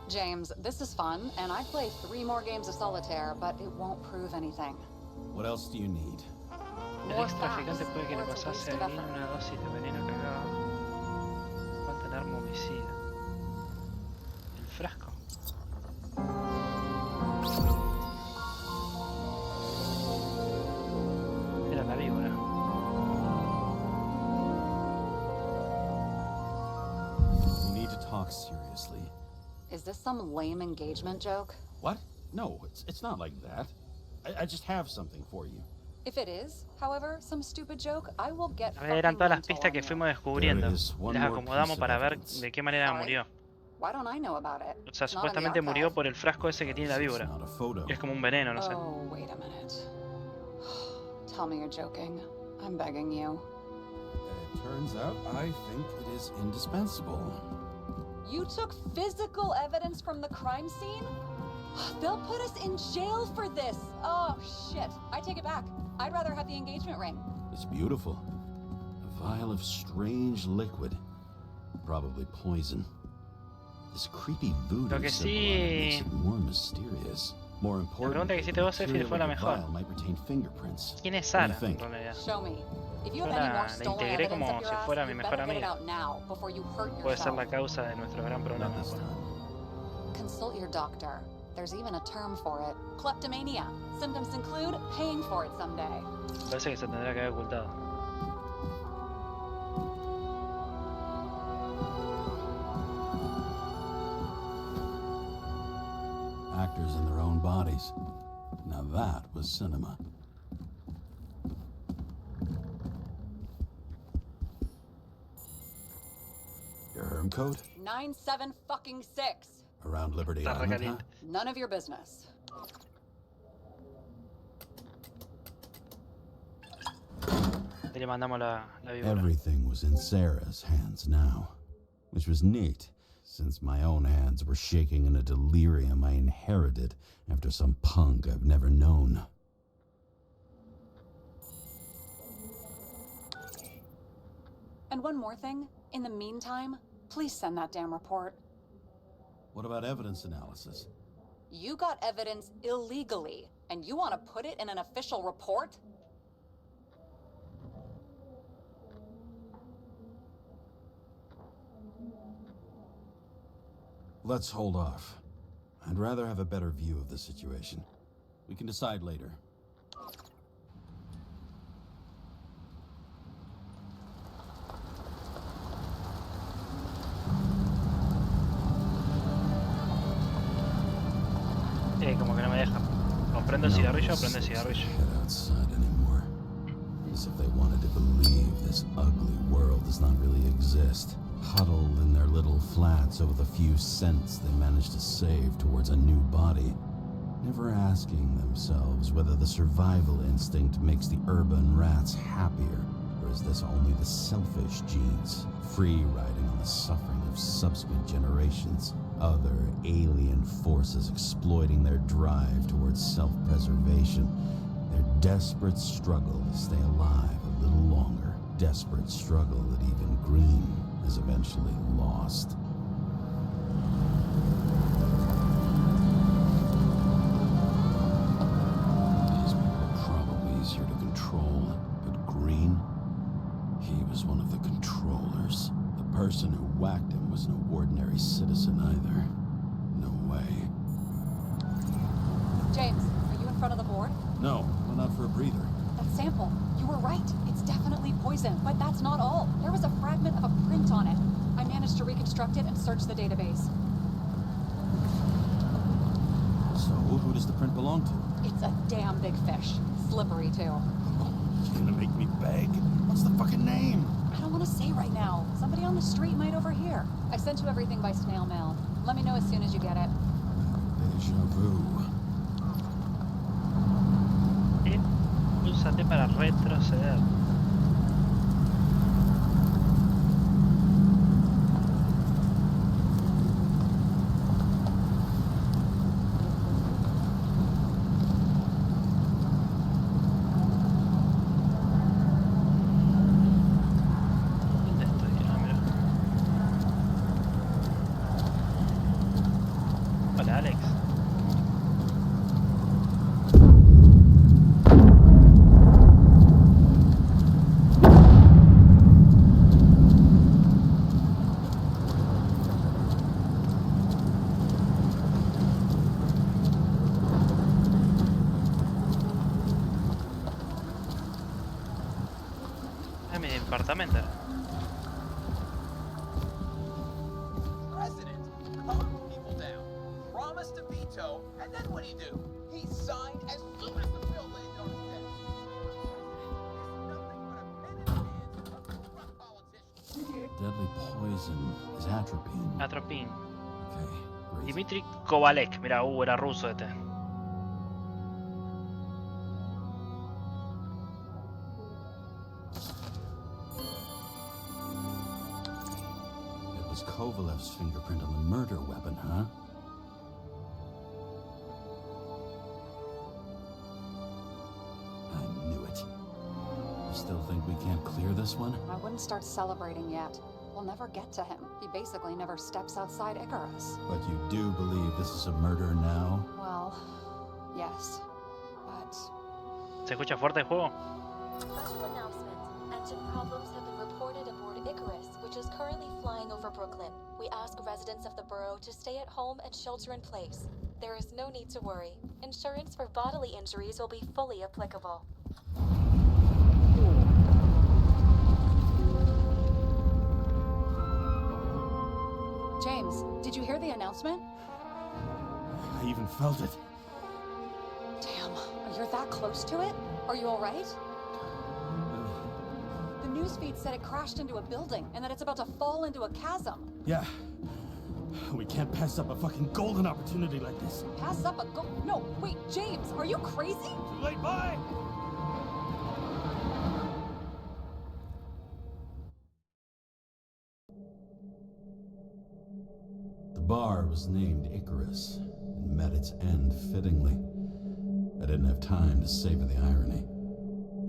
James, this is fun, and I'd play 3 more games of solitaire, but it won't prove anything. What else do you need? El More ex facts, traficante puede que or le it's a pasase waste a of alguien effort. una dosis de veneno cargado. Falta el arma homicida. El frasco. Era la víbora. We need to talk seriously. Is this some lame engagement joke? What? No, it's not like that. I just have something for you. If it is, however, some stupid joke, I will get A ver, eran fucking todas las mental pistas on que you. fuimos descubriendo. There is one Las more acomodamos piece of para ver evidence. de qué manera Sorry? murió. Why don't I know about it? O sea, It's not in the supuestamente murió archive. por el frasco ese que tiene la This is víbora. not a photo. Es como un veneno, no sé. Oh, wait a minute. Tell me you're joking. I'm begging you. It turns out I think it is indispensable. You took physical evidence from the crime scene? They'll put us in jail for this. Oh, shit. I take it back. I'd rather have the engagement ring. It's beautiful. A vial of strange liquid. Probably poison. This creepy voodoo Lo que symbol on it makes sí- it more mysterious. More La pregunta important, que hiciste vos, Efi, fue la mejor. might retain fingerprints. ¿Quién es What do Sara, you en think? realidad? Show me. If you Yo have any la more stolen integré evidence como up your si ass, fuera you mi mejor better get it amiga. out now before you hurt Puede ser la yourself. causa de nuestro gran problema. Not this Bueno. time. Consult your doctor. There's even a term for it. Kleptomania. Symptoms include paying for it someday. Parece que se tendrá que haber ocultado. Actors in their own bodies. Now that was cinema. Your herm code? 9756. Around Liberty Está Island, huh? recaliente. None of your business. Y le mandamos la víbora. Everything was in Sarah's hands now, which was neat, since my own hands were shaking in a delirium I inherited after some punk I've never known. And one more thing. In the meantime, please send that damn report. What about evidence analysis? You got evidence illegally, and you want to put it in an official report? Let's hold off. I'd rather have a better view of the situation. We can decide later. Como que no me deja. O prendo el cigarrillo o prendo el cigarrillo. Head outside anymore. As if they wanted to believe this ugly world does not really exist. Huddled in their little flats over the few cents they managed to save towards a new body. Never asking themselves whether the survival instinct makes the urban rats happier, or is this only the selfish genes, free riding on the suffering of subsequent generations? Other alien forces exploiting their drive towards self-preservation. Their desperate struggle to stay alive a little longer. Desperate struggle that even Green is eventually lost. These people are probably easier to control, but Green, he was one of the controllers. The person who whacked him was no ordinary citizen either. No way. James, are you in front of the board? No, went out for a breather. That sample. You were right. It's definitely poison, but that's not all. There was a fragment of a print on it. I managed to reconstruct it and search the database. So, who does the print belong to? It's a damn big fish. Slippery, too. Oh, you're gonna make me beg. What's the fucking name? I don't want to say right now. Somebody on the street might overhear. I sent you everything by snail mail. Let me know as soon as you get it. Deja vu. Úsate para retroceder. ¿Dónde estoy? Ah, mira. Hola, Alex. Ah, mi departamento. President calmed people down, promised to veto, and then what do? He signed as soon as the bill landed on his desk. The president is nothing but a pen in the hands of corrupt politicians. Deadly poison is atropine. Atropine. Okay, great. Dmitry Kovalek. Mira, era ruso este. It was Kovalev's fingerprint on the murder weapon, huh? I knew it. You still think we can't clear this one? I wouldn't start celebrating yet. We'll never get to him. He basically never steps outside Icarus. But you do believe this is a murder now? Well, Yes, but ¿Se escucha fuerte el juego? Special announcement. Engine problems have been reported aboard Icarus, which is currently flying over Brooklyn. We ask residents of the borough to stay at home and shelter in place. There is no need to worry. Insurance for bodily injuries will be fully applicable. James, did you hear the announcement? I even felt it. Damn, you're that close to it? Are you all right? The newsfeed said it crashed into a building and that it's about to fall into a chasm. Yeah. We can't pass up a fucking golden opportunity like this. Pass up a No, wait, James, are you crazy? Too late, bye! The bar was named Icarus and met its end fittingly. I didn't have time to savor the irony.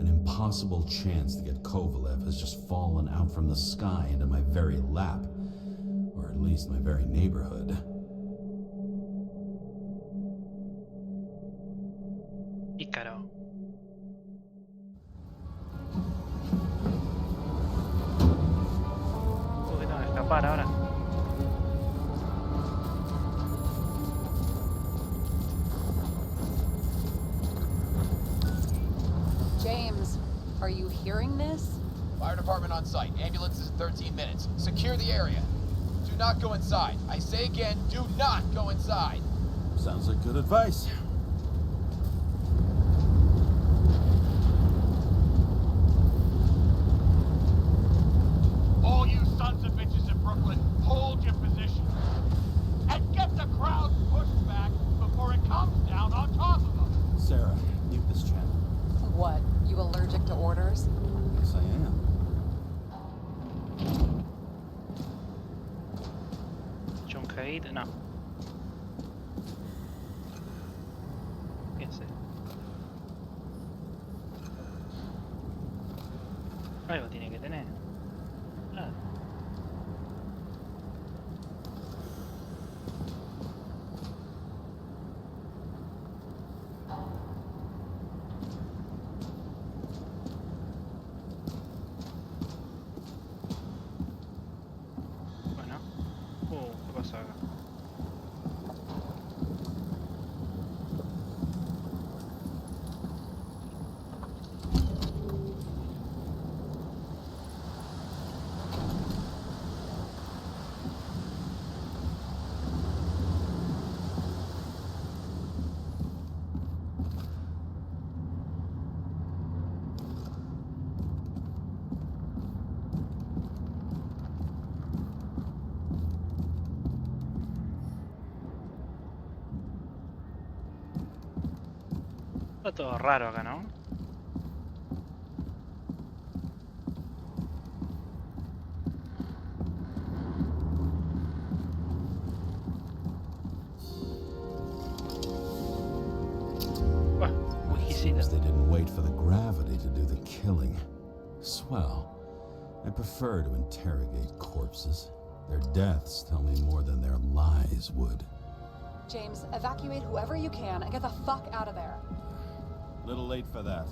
An impossible chance to get Kovalev has just fallen out from the sky into my very lap, or at least my very neighborhood. Ícaro. Uy, tengo que escapar ahora. James, are you hearing this? Fire department on site. Ambulance is in 13 minutes. Secure the area. Do not go inside. I say again, do not go inside. Sounds like good advice. All you sons of bitches in Brooklyn, hold your position. And get the crowd pushed back before it comes down on top of them. Sarah, mute this channel. What, you allergic to orders? Yes, I am. Junkaid, no. ¿Qué sé? Algo tiene que tener. Ah. Bueno. ¿Qué pasó acá? Está todo raro acá, ¿no? Seems they didn't wait for the gravity to do the killing. Swell. I prefer to interrogate corpses. Their deaths tell me more than their lies would. James, evacuate whoever you can and get the fuck out of there. Little late for that.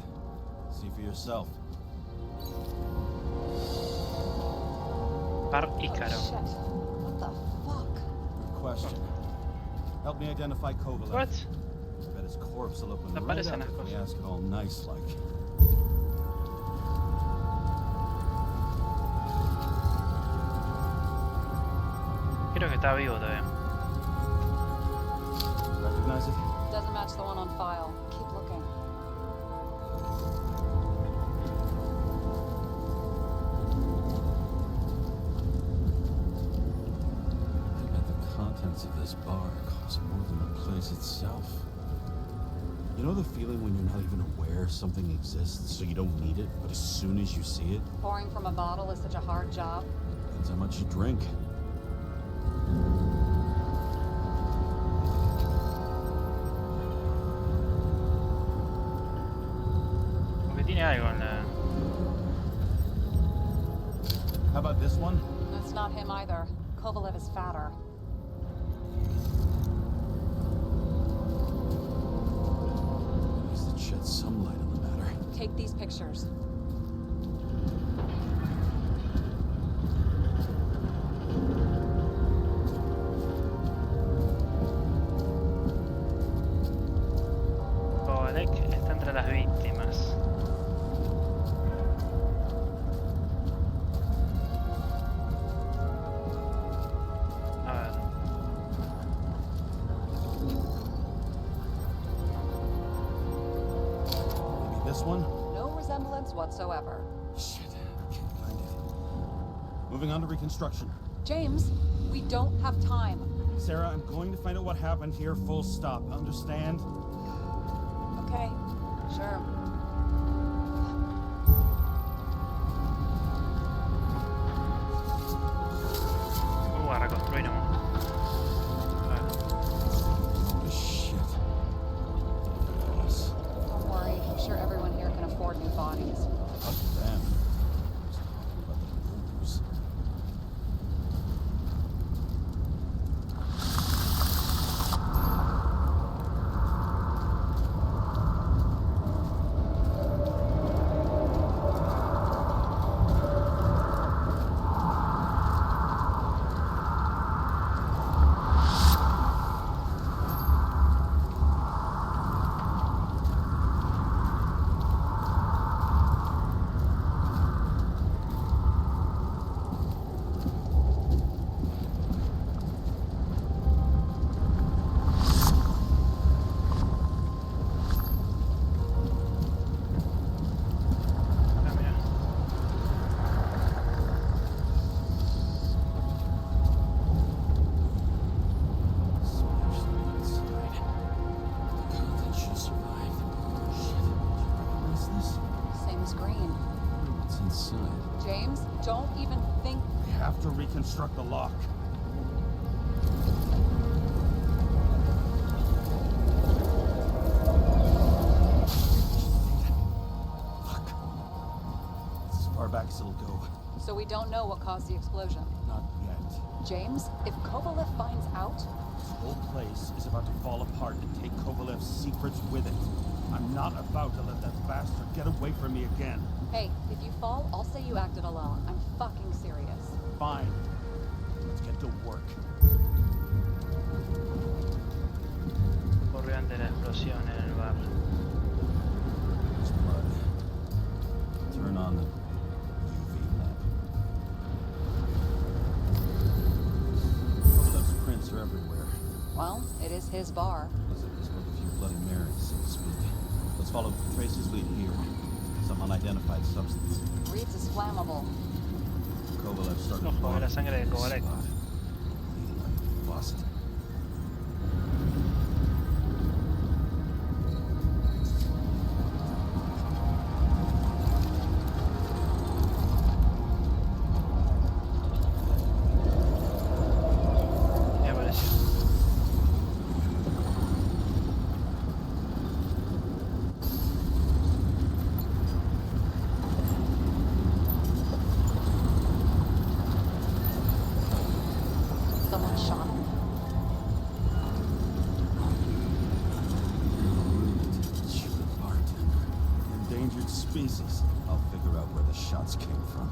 See for yourself. Bar Oh, Ícaro. shit. What the fuck? Good question. Help me identify Kovalev. What? I bet his corpse will open No right parecen up las if we cosas. ask all nice-like. Creo que está vivo todavía. Recognize it? Doesn't match the one on file. Keep looking. I bet the contents of this bar cost more than the place itself. You know the feeling when you're not even aware something exists, so you don't need it, but as soon as you see it, Pouring from a bottle is such a hard job. depends how much you drink. Porque tiene algo en la... How about this one? That's not him either. Kovalev is fatter. shed some light on the matter. Take these pictures. Kovalek está entre las víctimas. A ver. Maybe this one? No resemblance whatsoever. Shit, I can't find it. Moving on to reconstruction. James, we don't have time. Sarah, I'm going to find out what happened here, full stop. Understand? Okay, sure. A reconstruir nomás. A ver. Holy shit. Yes. Don't worry, I'm sure everyone here can afford new bodies. Fuck them. Just talking about the numbers. Ah, mira. Smash them inside. The content should survive. Shit. Did you recognize this? Same as green. What's inside? James, don't even think. We have to reconstruct the lock. Fuck. It's as far back as it'll go. So we don't know what caused the explosion. Not yet. James, if Kovalev finds out, This whole place is about to fall apart and take Kovalev's secrets with it. I'm not about to let that bastard get away from me again. hey, if you fall, I'll say you acted alone. I'm fucking serious. Fine. Let's get to work. Ocurrió ante la explosión en el bar. There's blood. Turn on the UV lamp. Kovalev's prints are everywhere. Well, it is his bar. Looks like he's broke a few Bloody Marys, so to speak. Let's follow Tracy's lead here. Some unidentified substance. Reeds is flammable. Kovalev started Ojo, to la sangre de Kovalek. spot. Clean like a faucet. Me apareció. Someone shot him. Shoot a bartender. Endangered species. I'll figure out where the shots came from.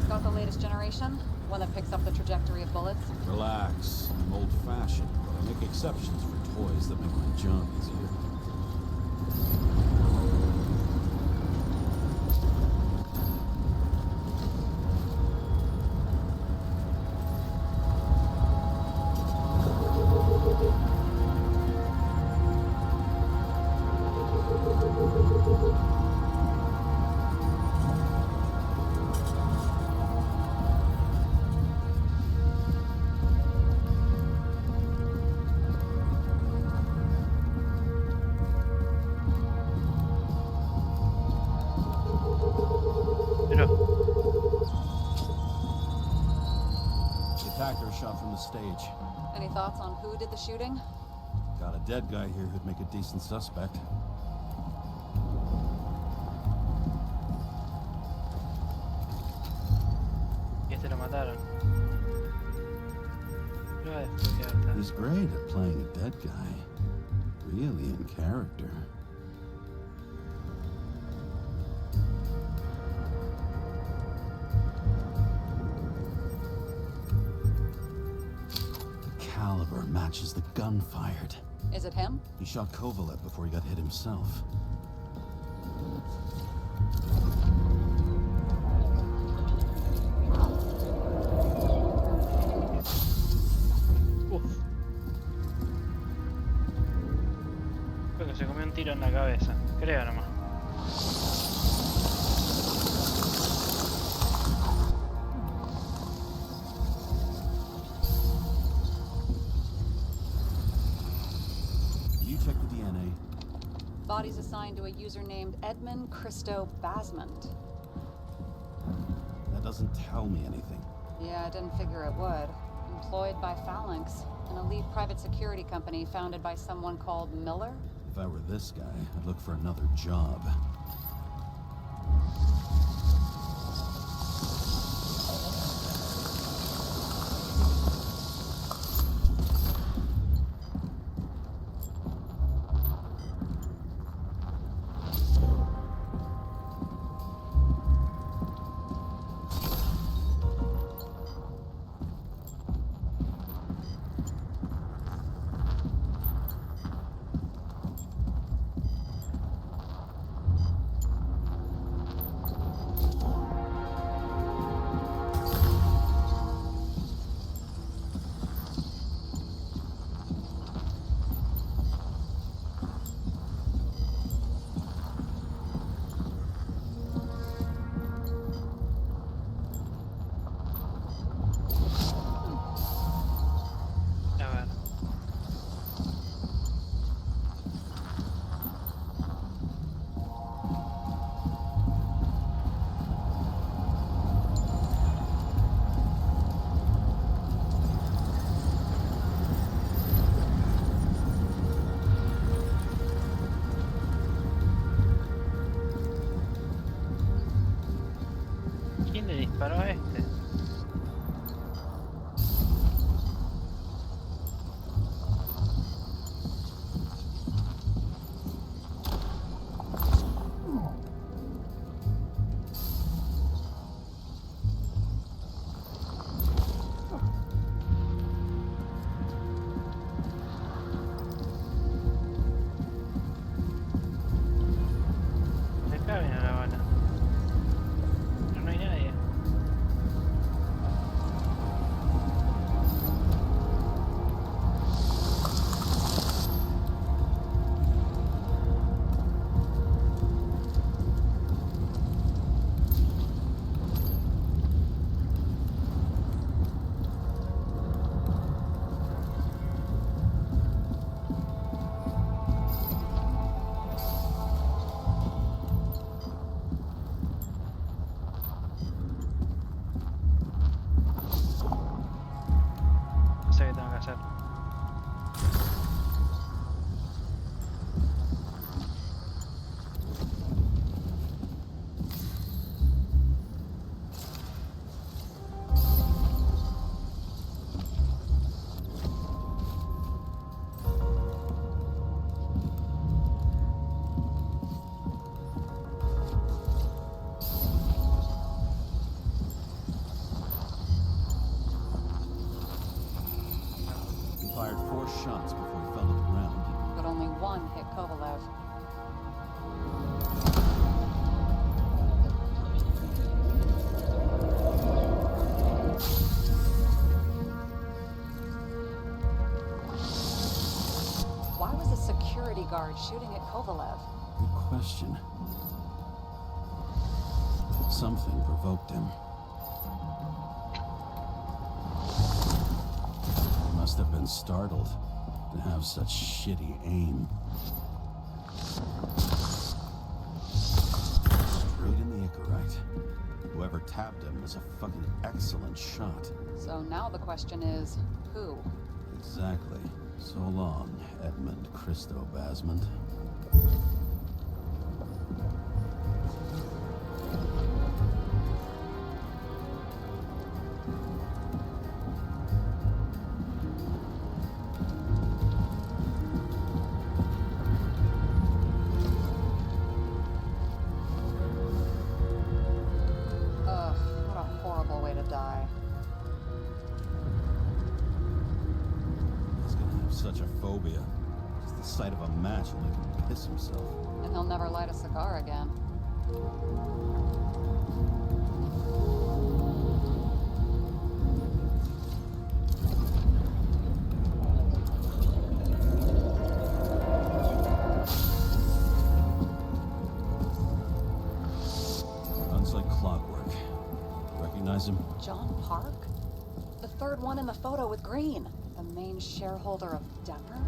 Got the latest generation? One that picks up the trajectory of bullets? Relax. I'm old-fashioned, but I make exceptions for toys that make my job easier. Pero, The attacker shot from the stage. Any thoughts on who did the shooting? Got a dead guy here who'd make a decent suspect. y este lo mataron. No, iba a desbloquear. He's great at playing a dead guy. Really in character. The caliber matches the gun fired. Is it him? He shot Kovalev before he got hit himself. Creo que se comió un tiro en la cabeza. Creo nomás. You check the DNA. Body's assigned to a user named Edmund Christo Basmond. That doesn't tell me anything. Yeah, I didn't figure it would. Employed by Phalanx, an elite private security company founded by someone called Miller. If I were this guy, I'd look for another job. ¿Quién le disparó a este? De acá viene la bala. Pero no hay nadie. No sé qué tengo que hacer. He fired 4 shots before he fell to the ground. But only one hit Kovalev. Why was a security guard shooting at Kovalev? Good question. Something provoked him. He must have been startled to have such shitty aim. Straight in the Icarite. Whoever tapped him was a fucking excellent shot. So now the question is, who? Exactly. So long, Edmund Christo Basmond. phobia. Just the sight of a match will make him piss himself. And he'll never light a cigar again. Runs like clockwork. Recognize him? John Park? The third one in the photo with Green. The main shareholder of Denver?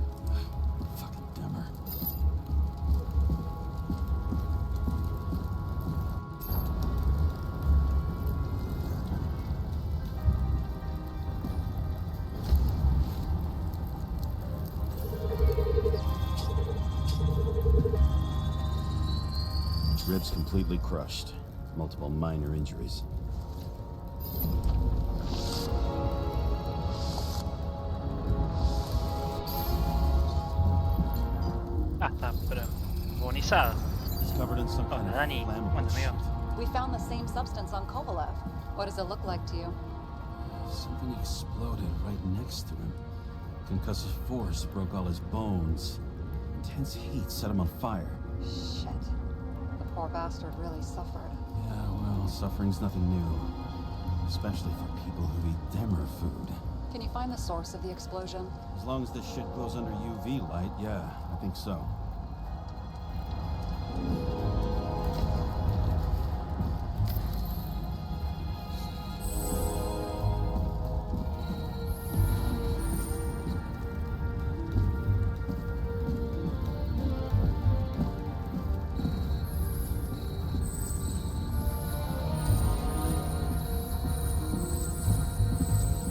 Fucking Demmer. Ribs completely crushed. Multiple minor injuries. Ah, está carbonizado. It's covered in some kind Hola, of Dani. flammable ¿Cómo andas, amigo? shit. We found the same substance on Kovalev. What does it look like to you? Something exploded right next to him. Concussive force broke all his bones. Intense heat set him on fire. Shit. The poor bastard really suffered. Yeah, well, suffering's nothing new. Especially for people who eat Demmer food. Can you find the source of the explosion? As long as this shit goes under UV light, yeah, I think so.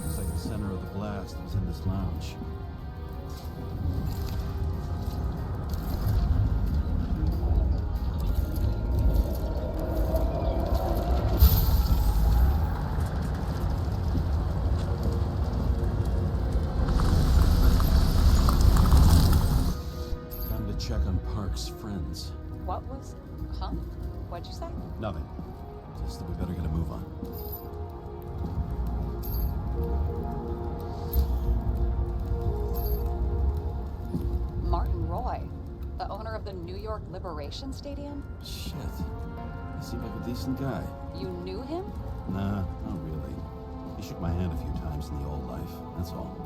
Looks like the center of the blast was in this lounge. Time to check on Park's friends. What was... Huh? What'd you say? Nothing. Just that we better get a move on. Martin Roy, the owner of the New York Liberation Stadium? Shit. He seemed like a decent guy. You knew him? Nah, not really. He shook my hand a few times in the old life, that's all.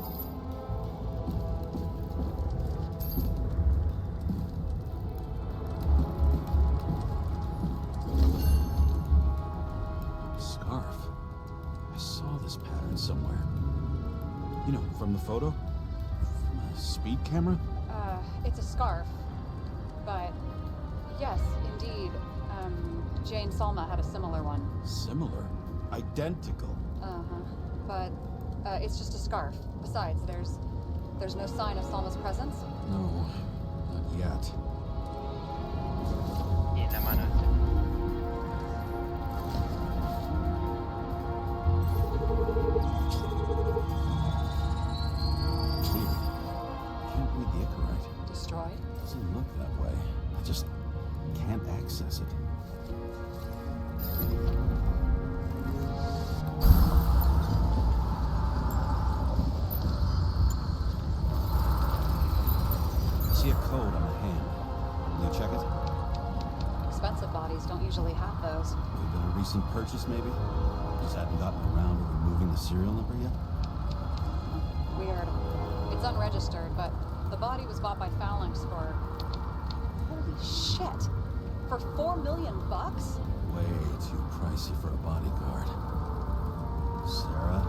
Scarf. I saw this pattern somewhere. You know, from the photo? From a speed camera? It's a scarf. But, yes, indeed. Jane Salma had a similar one. Similar. Identical. Uh-huh. But, it's just a scarf. Besides, there's no sign of Salma's presence. No, not yet. Y en la mano este. Weird. Can't read the Icarite. Destroyed? Doesn't look that way. I just can't access it. I see a code on the hand. Will you check it? Expensive bodies don't usually have those. Would have been a recent purchase, maybe? Just hadn't gotten around to removing the serial number yet? Weird. It's unregistered, but the body was bought by Phalanx for... Holy shit! For $4 million bucks? Way too pricey for a bodyguard. Sarah,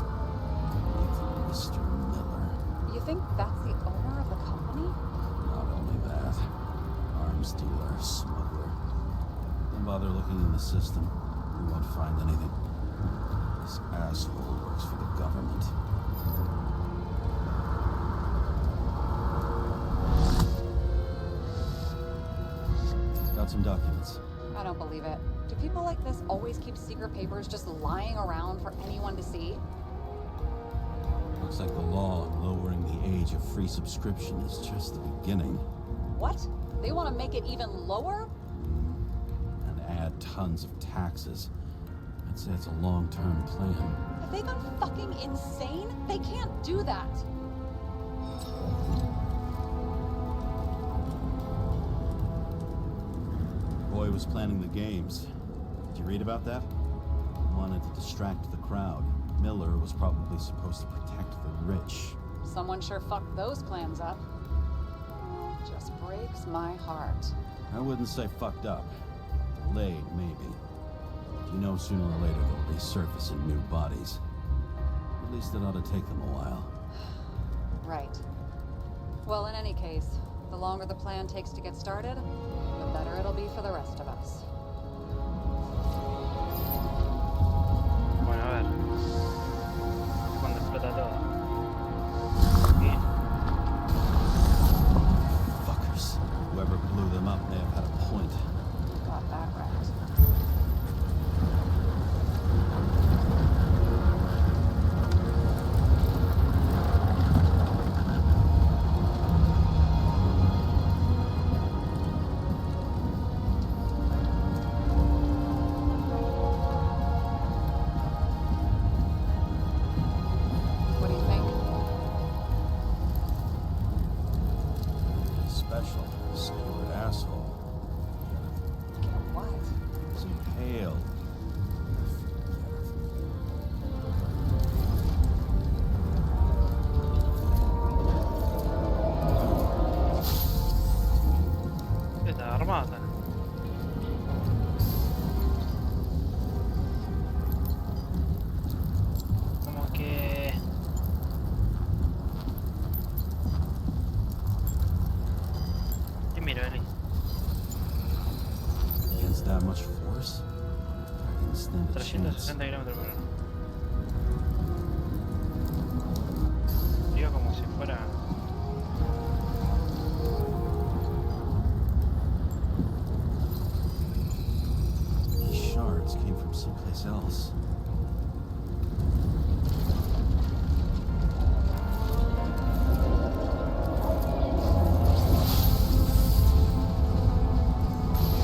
meet Mr. Miller. You think that's the owner of the company? Not only that, arms dealer, smuggler. Don't bother looking in the system. You won't find anything. This asshole works for the government. Got some documents. I don't believe it. Do people like this always keep secret papers just lying around for anyone to see? Looks like the law on lowering the age of free subscription is just the beginning. What? They want to make it even lower? And add tons of taxes. I'd say it's a long-term plan. Have they gone fucking insane? They can't do that. boy was planning the games. Did you read about that? He wanted to distract the crowd. Miller was probably supposed to protect the rich. Someone sure fucked those plans up. Just breaks my heart. I wouldn't say fucked up. Delayed, maybe. You know, sooner or later they'll resurface in new bodies. At least it ought to take them a while. Right. Well, in any case, the longer the plan takes to get started, the better it'll be for the rest of us. Bueno, a ver. Cuando explota todo. Bien. Fuckers. Whoever blew them up may have had a point. You got that right. What do you think? Special, skewered asshole. Get what? Some pale. Está armada. Como que... Te miro, Eli. Against that much force? I didn't stand a chance. 360 kilómetros por hora. Digo como si fuera... These shards came from someplace else.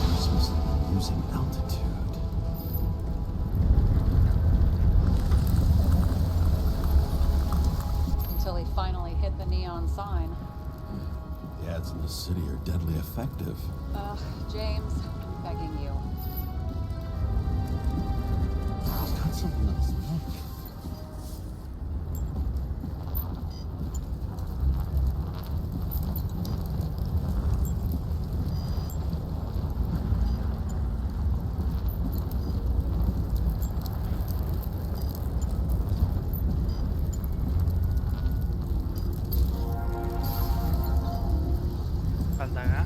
This must have been using altitude. Until he finally hit the neon sign. The ads in the city are deadly effective. Ugh, James, I'm begging you. He's got something on his neck. Falta acá.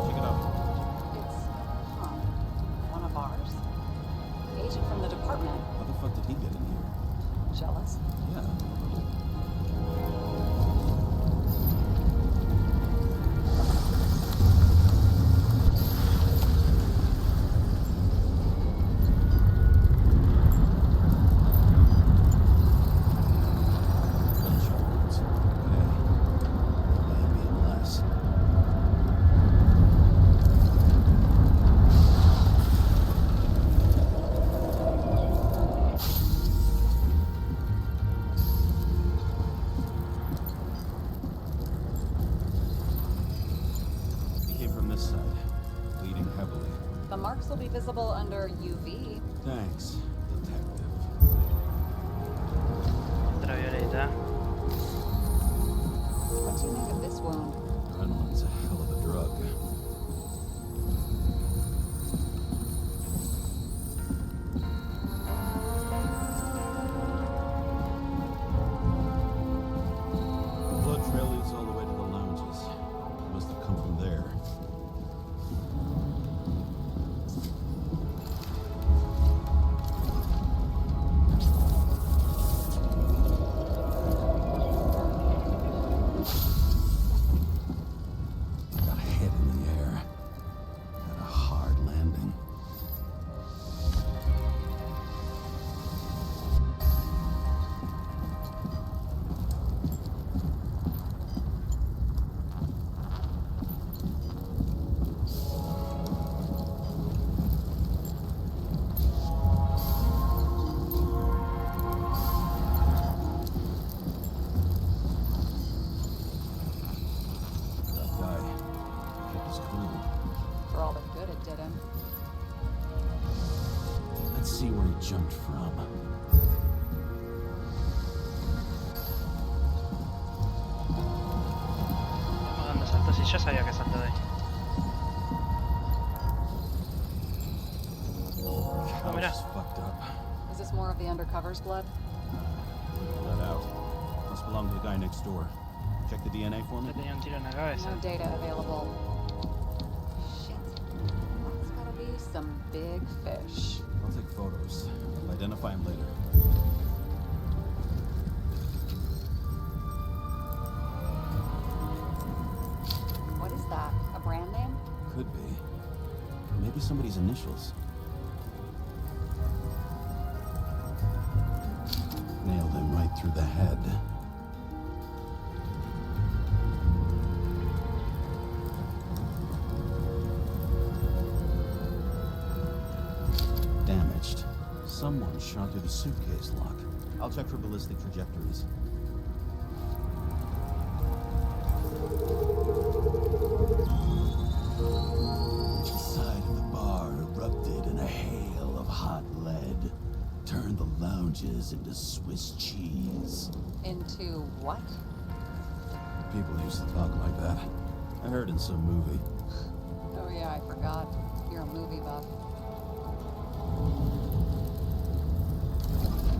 Pick it up. It's, one of ours? Agent from the department. How the fuck did he get in here? Jealous? Yeah, a little. Gunshots. Okay. Maybe less. He came from this side, bleeding heavily. The marks will be visible under UV. Thanks, detective. Ultravioleta. What do you make of this wound? Adrenaline's a hell of a drug. The blood trail leads all the way to the lounges. It must have come from there. see where he jumped from. Estamos dando saltos y yo sabía que saltó de ahí. Oh, mira. Couch is fucked up. Is this more of the undercover's blood? Let out. Must belong to the guy next door. Check the DNA for me. Le tenía un tiro en la cabeza. No data available. Shit. That's gotta be some big fish. I'll take photos. I'll identify him later. What is that? A brand name? Could be. Maybe somebody's initials. Nailed him right through the head. Damaged. Someone shot through the suitcase lock. I'll check for ballistic trajectories. The side of the bar erupted in a hail of hot lead. Turned the lounges into Swiss cheese. Into what? People used to talk like that. I heard in some movie. Oh yeah, I forgot. You're a movie buff.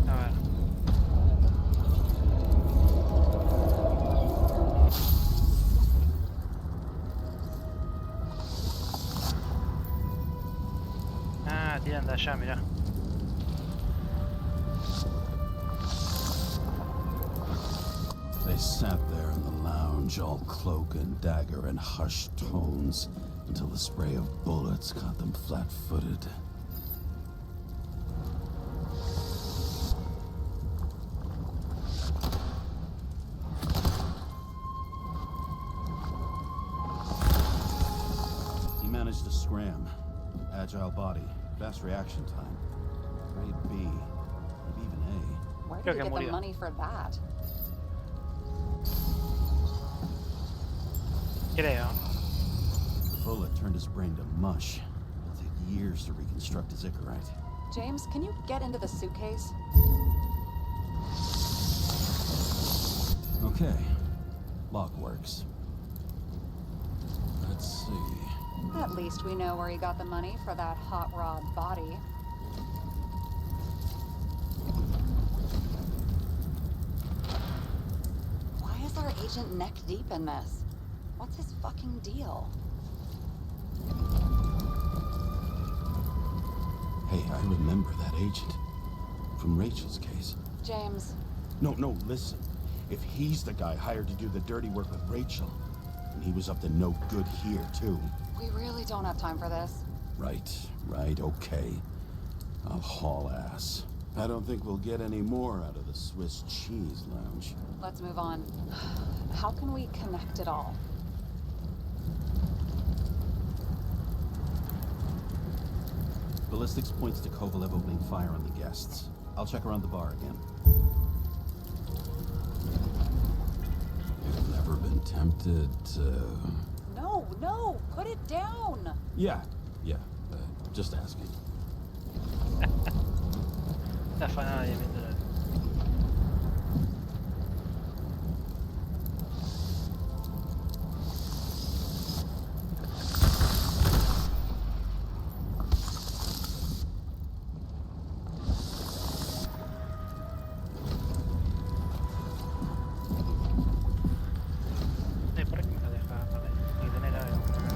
A ver. Ah, tiran de allá, mirá. They sat there in the lounge, all cloak and dagger and hushed tones, until the spray of bullets caught them flat-footed. He managed to scram. Agile body, fast reaction time. Grade B, maybe even A. Where Creo did que you get the murió. money for that? Creo. The bullet turned his brain to mush. It'll take years to reconstruct his Icarite. James, can you get into the suitcase? Okay. Lock works. Let's see. At least we know where he got the money for that hot rod body. Why is our agent neck deep in this? What's his fucking deal? Hey, I remember that agent. From Rachel's case. James, No, listen. If he's the guy hired to do the dirty work with Rachel, and he was up to no good here, too. we really don't have time for this. Right, okay. I'll haul ass. I don't think we'll get any more out of the Swiss cheese lounge. Let's move on. How can we connect it all? Ballistics points to Kovalev opening fire on the guests. I'll check around the bar again. You've never been tempted to... No, put it down! Yeah, just asking. La fanada de mientras. ¿Por qué me lo deja? Vale, hay que tener algo por acá.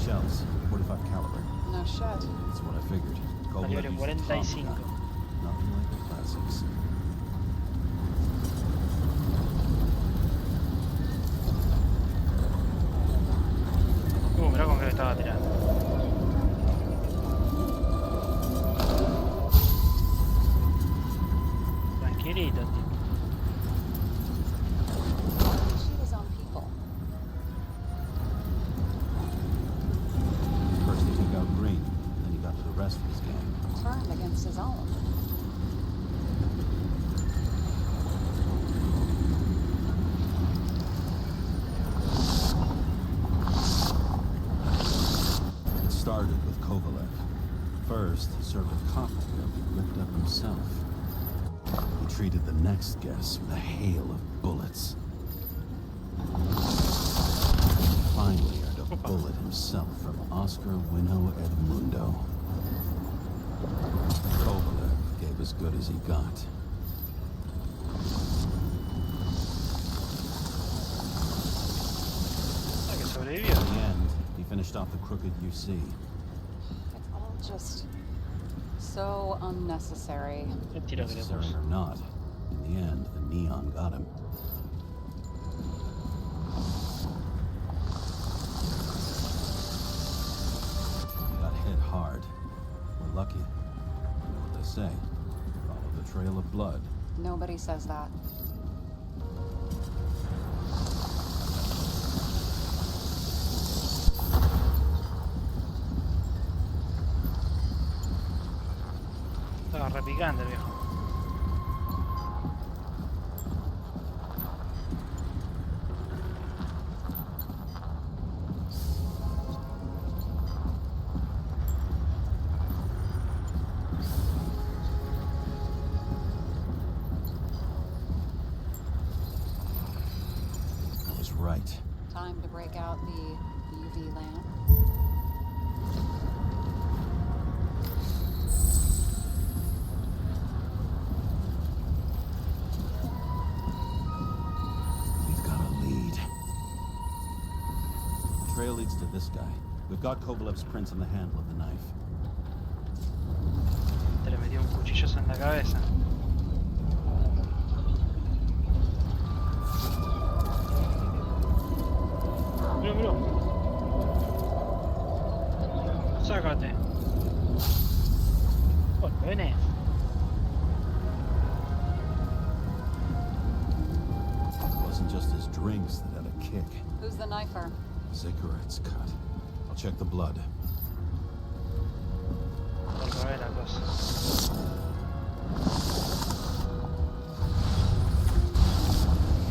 shells, 45 caliber. No shit. That's what I figured. Kovalev Calibre used a 45. compound. Nothing like the classics. Mirá con qué le estaba tirando. Tranquilito, tío. Shoot his own people. First he took out Green, then he got to the rest of his gang. Turned against his own. It started with Kovalev. First, he served a cocktail he ripped up himself. He treated the next guest with a hail of bullets. Finally earned a bullet himself from Oscar Wino Edmundo. Kovalev gave as good as he got. Que sobrevivió. In the end, he finished off the crooked UC. It's all just so unnecessary. El tiro que le Necessary puso. or not, in the end, the neon got him. He got hit hard. We're lucky. You know what they say. Follow the trail of blood. Nobody says that. Estaba repicante el viejo. I was right. Time to break out the UV lamp. We've got a lead. The trail leads to this guy. We've got Kovalev's prints on the handle of the knife. Te le metió un cuchillazo en la cabeza. Mirá, mirá. Sácate. Oh, ¿vienes? It wasn't just his drinks that had a kick. Who's the knifer? Cigarettes cut. I'll check the blood. Por ver la cosa.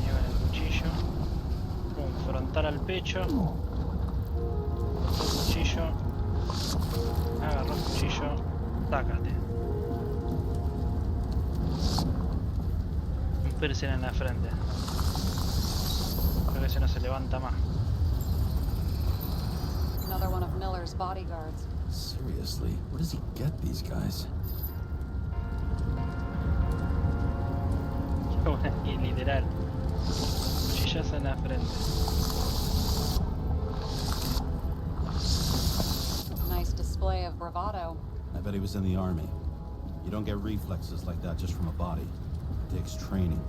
Lleva el cuchillo. Pum, frontal al pecho. El cuchillo. Agarró el cuchillo. Tácate. Un piercing en la frente. Creo que ese no se levanta más. Another one of Miller's bodyguards. Seriously, where does he get these guys? Y literal. Cuchillazo en la frente. Nice display of bravado. I bet he was in the army. You don't get reflexes like that just from a body. It takes training,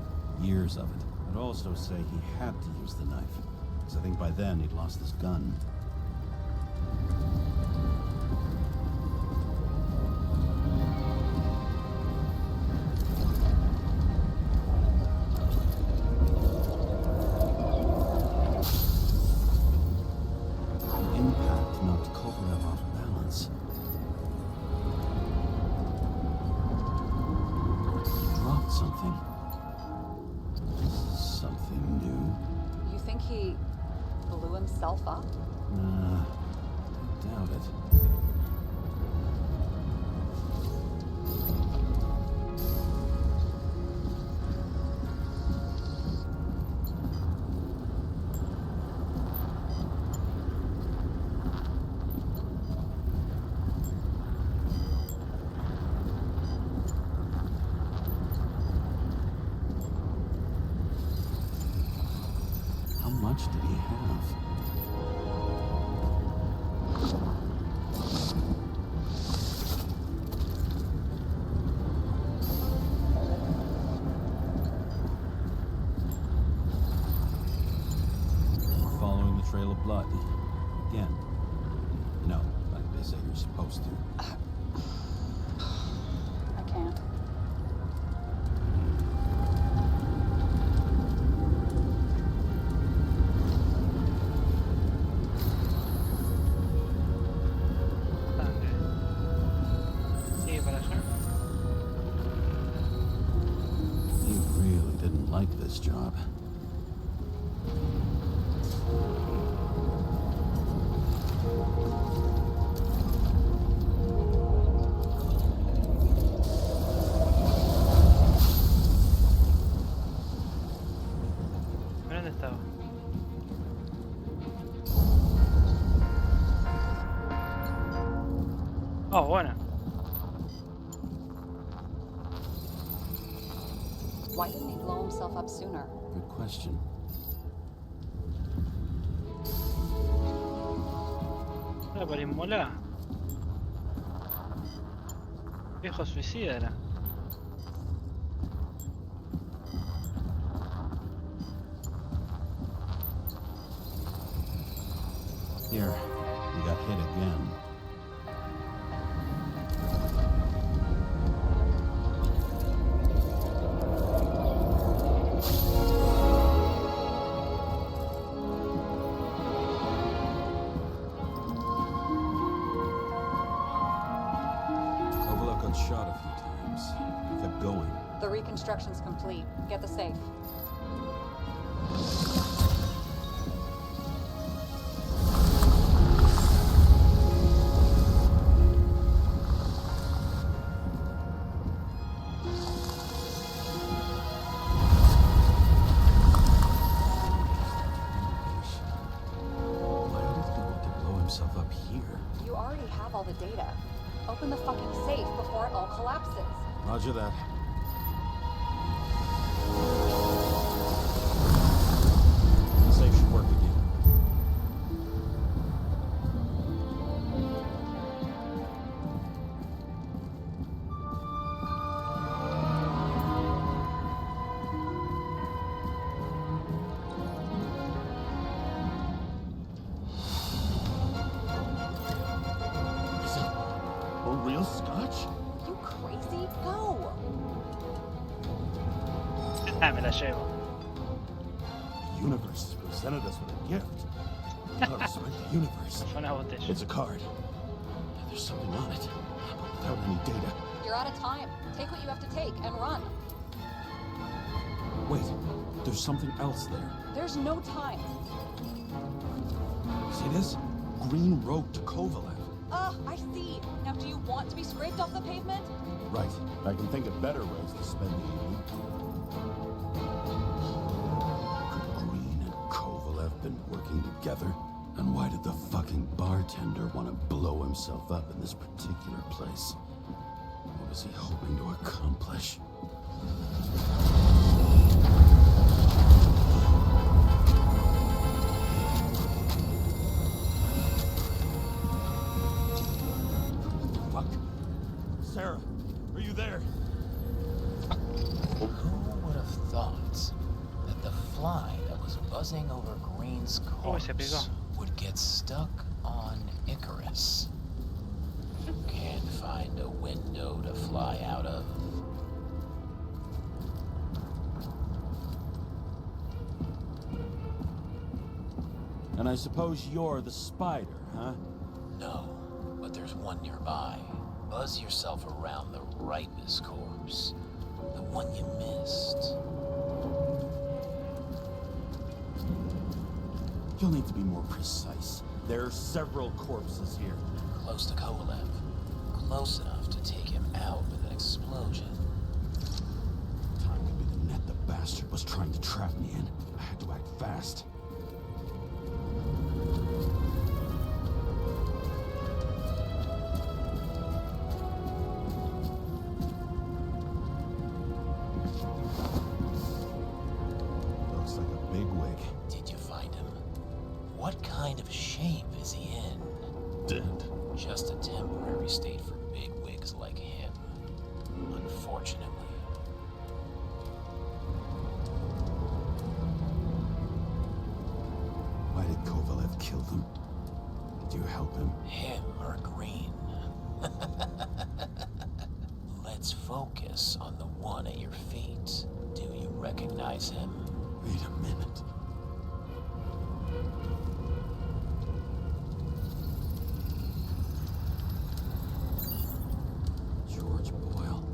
years of it. I'd also say he had to use the knife, because I think by then he'd lost his gun. Impact knocked Kovalev off balance. He dropped something. Something new. You think he blew himself up? Nah, I doubt it. How much did he have? They say you're supposed to. I can't. Sigue para allá. You really didn't like this job. ¿Dónde estaba? Oh, bueno. Why didn't he blow himself up sooner? Good question. Era para inmolar. Viejo suicida era. Here, we got hit again. Kovalev got shot a few times. He kept going. The reconstruction's complete. Get the safe. Why would he want to blow himself up here? You already have all the data. Open the fucking safe before it all collapses. Roger that. The safe should work again. Is it a real scotch? You crazy? Go! Ah, me la llevo. The universe has presented us with a gift. Let us write the universe. Fue una botella. It's a card. There's something on it, but without any data. You're out of time. Take what you have to take and run. Wait, there's something else there. There's no time. See this? Green road to Kovalev. I see. Now, do you want to be scraped off the pavement? Right. I can think of better ways to spend the evening. Could Green and Kovalev been working together? And why did the fucking bartender want to blow himself up in this particular place? What was he hoping to accomplish? Fuck. Sarah, are you there? Who would have thought that the fly that was buzzing over Green's Oh, se pegó. corpse would get stuck on Icarus? Can't find a window to fly out of. And I suppose you're the spider, huh? No, but there's one nearby. Buzz yourself around the Ripus corpse. The one you missed. You'll need to be more precise. There are several corpses here. Close to Kovalev. Close enough to take him out with an explosion. Time could be the net the bastard was trying to trap me in. I had to act fast. Looks like a bigwig. Did you find him? What kind of shape is he in? Dead. Just a temporary state for big wigs like him. Unfortunately. Why did Kovalev kill them? Did you help him? Him? are green. Let's focus on the one at your feet. Do you recognize him? Wait a minute. George Boyle,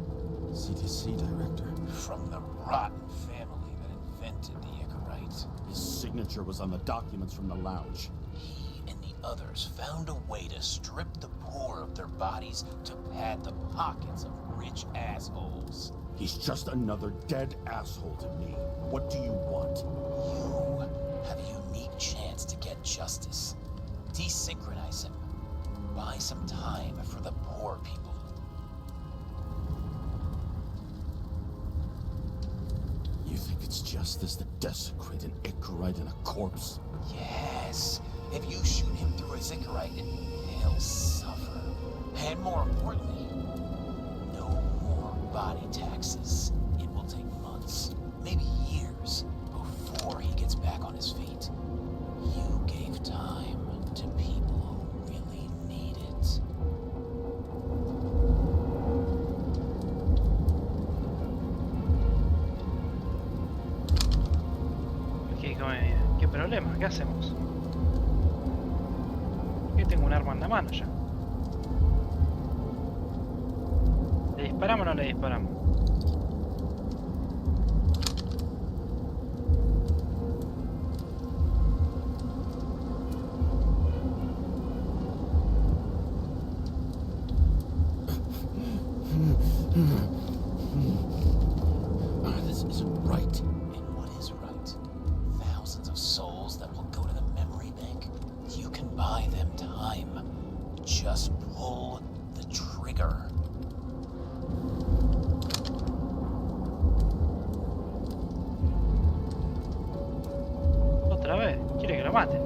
CDC director. From the rotten family that invented the Icarite. His signature was on the documents from the lounge. He and the others found a way to strip the poor of their bodies to pad the pockets of rich assholes. He's just another dead asshole to me. What do you want? You have a unique chance to get justice. Desynchronize him. Buy some time for the poor people. You think it's justice to desecrate an Icarite and a corpse? Yes. If you shoot him through a Icarite, he'll suffer. And more importantly, no more body taxes. It will take months, maybe years, before he gets back on his feet. You gave time to people who really need it. ¿Qué problema? ¿Qué hacemos? Yo tengo un arma en la mano ya. ¿Le disparamos o no le disparamos? This isn't right. And what is right? Thousands of souls that will go to the memory bank. You can buy them time. Just pull the trigger. Otra vez, quiere que lo mate.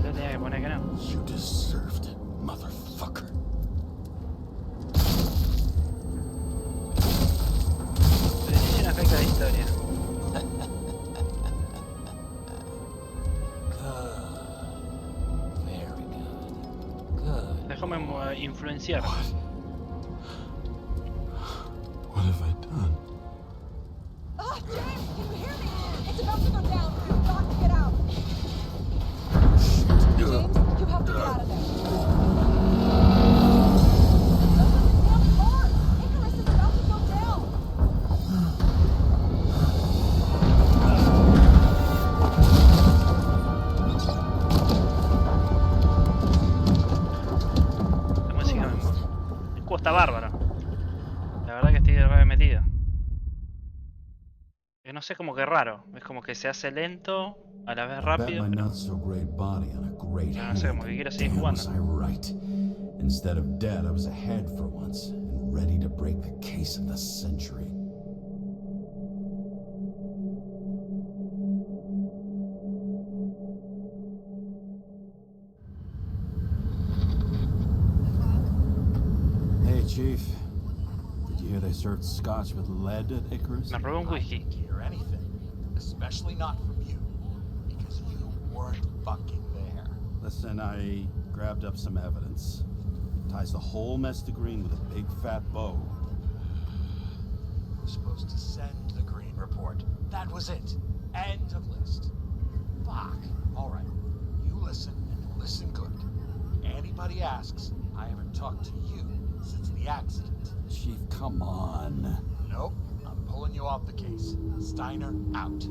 Yo tenía que poner que no. You deserved it, motherfucker. Tu decisión afecta a la historia. Good. Very good. Good. Déjame influenciar. What have I done? Ah, James, can you hear me? It's about to go down. You've got to get out. James, you have to get out of there. Open the damn door. Icarus is about to go down. La música me cuesta bárbaro. La verdad que estoy re metido. Que no sé, como que raro. Es como que se hace lento, a la vez Bet rápido. my Pero not so great body on a great no sé, como que quiero seguir Damn, jugando. was I right? Instead of dead, I was ahead for once and ready to break the case of the century. Hey, Chief. Did you hear they served scotch with lead at Icarus? Me robé un I whisky. didn't hear anything, especially not from you, because you weren't fucking there. Listen, I grabbed up some evidence. Ties the whole mess to green with a big fat bow. You were supposed to send the green report. That was it. End of list. Fuck. All right. You listen and listen good. Anybody asks, I haven't talked to you since the accident. Chief, come on. Nope. I'm pulling you off the case. Steiner out.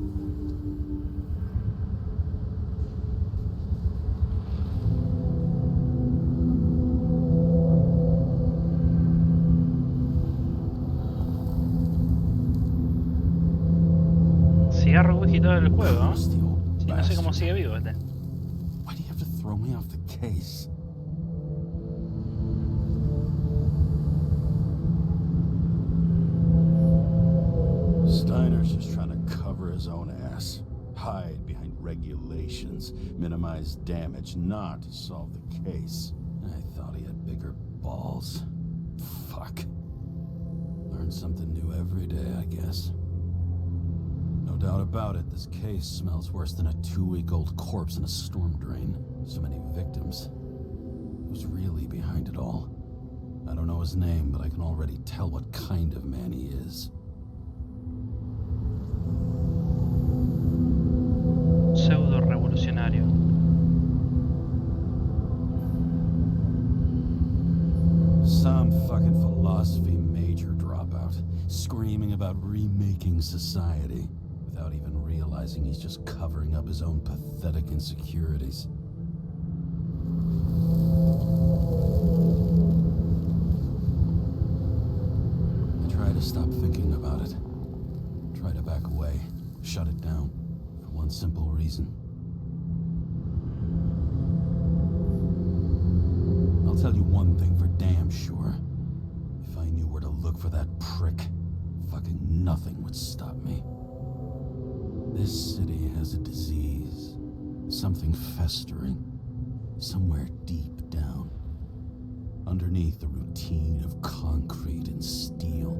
Cigarro, whisky, todo el juego, ¿no? Curse the old Sí, no sé cómo bastard. sigue vivo este. Why do you have to throw me off the case? Steiner's just trying to cover his own ass. Hide behind regulations, minimize damage, not solve the case. I thought he had bigger balls. Fuck. Learn something new every day, I guess. about it, this case smells worse than a 2-week-old corpse in a storm drain. So many victims. Who's really behind it all? I don't know his name, but I can already tell what kind of man he is. Pseudo-revolucionario. Some fucking philosophy major dropout, screaming about remaking society, without even realizing he's just covering up his own pathetic insecurities. I try to stop thinking about it. Try to back away, shut it down, for one simple reason. I'll tell you one thing for damn sure. If I knew where to look for that prick, fucking nothing would stop me. This city has a disease. Something festering. Somewhere deep down. Underneath the routine of concrete and steel.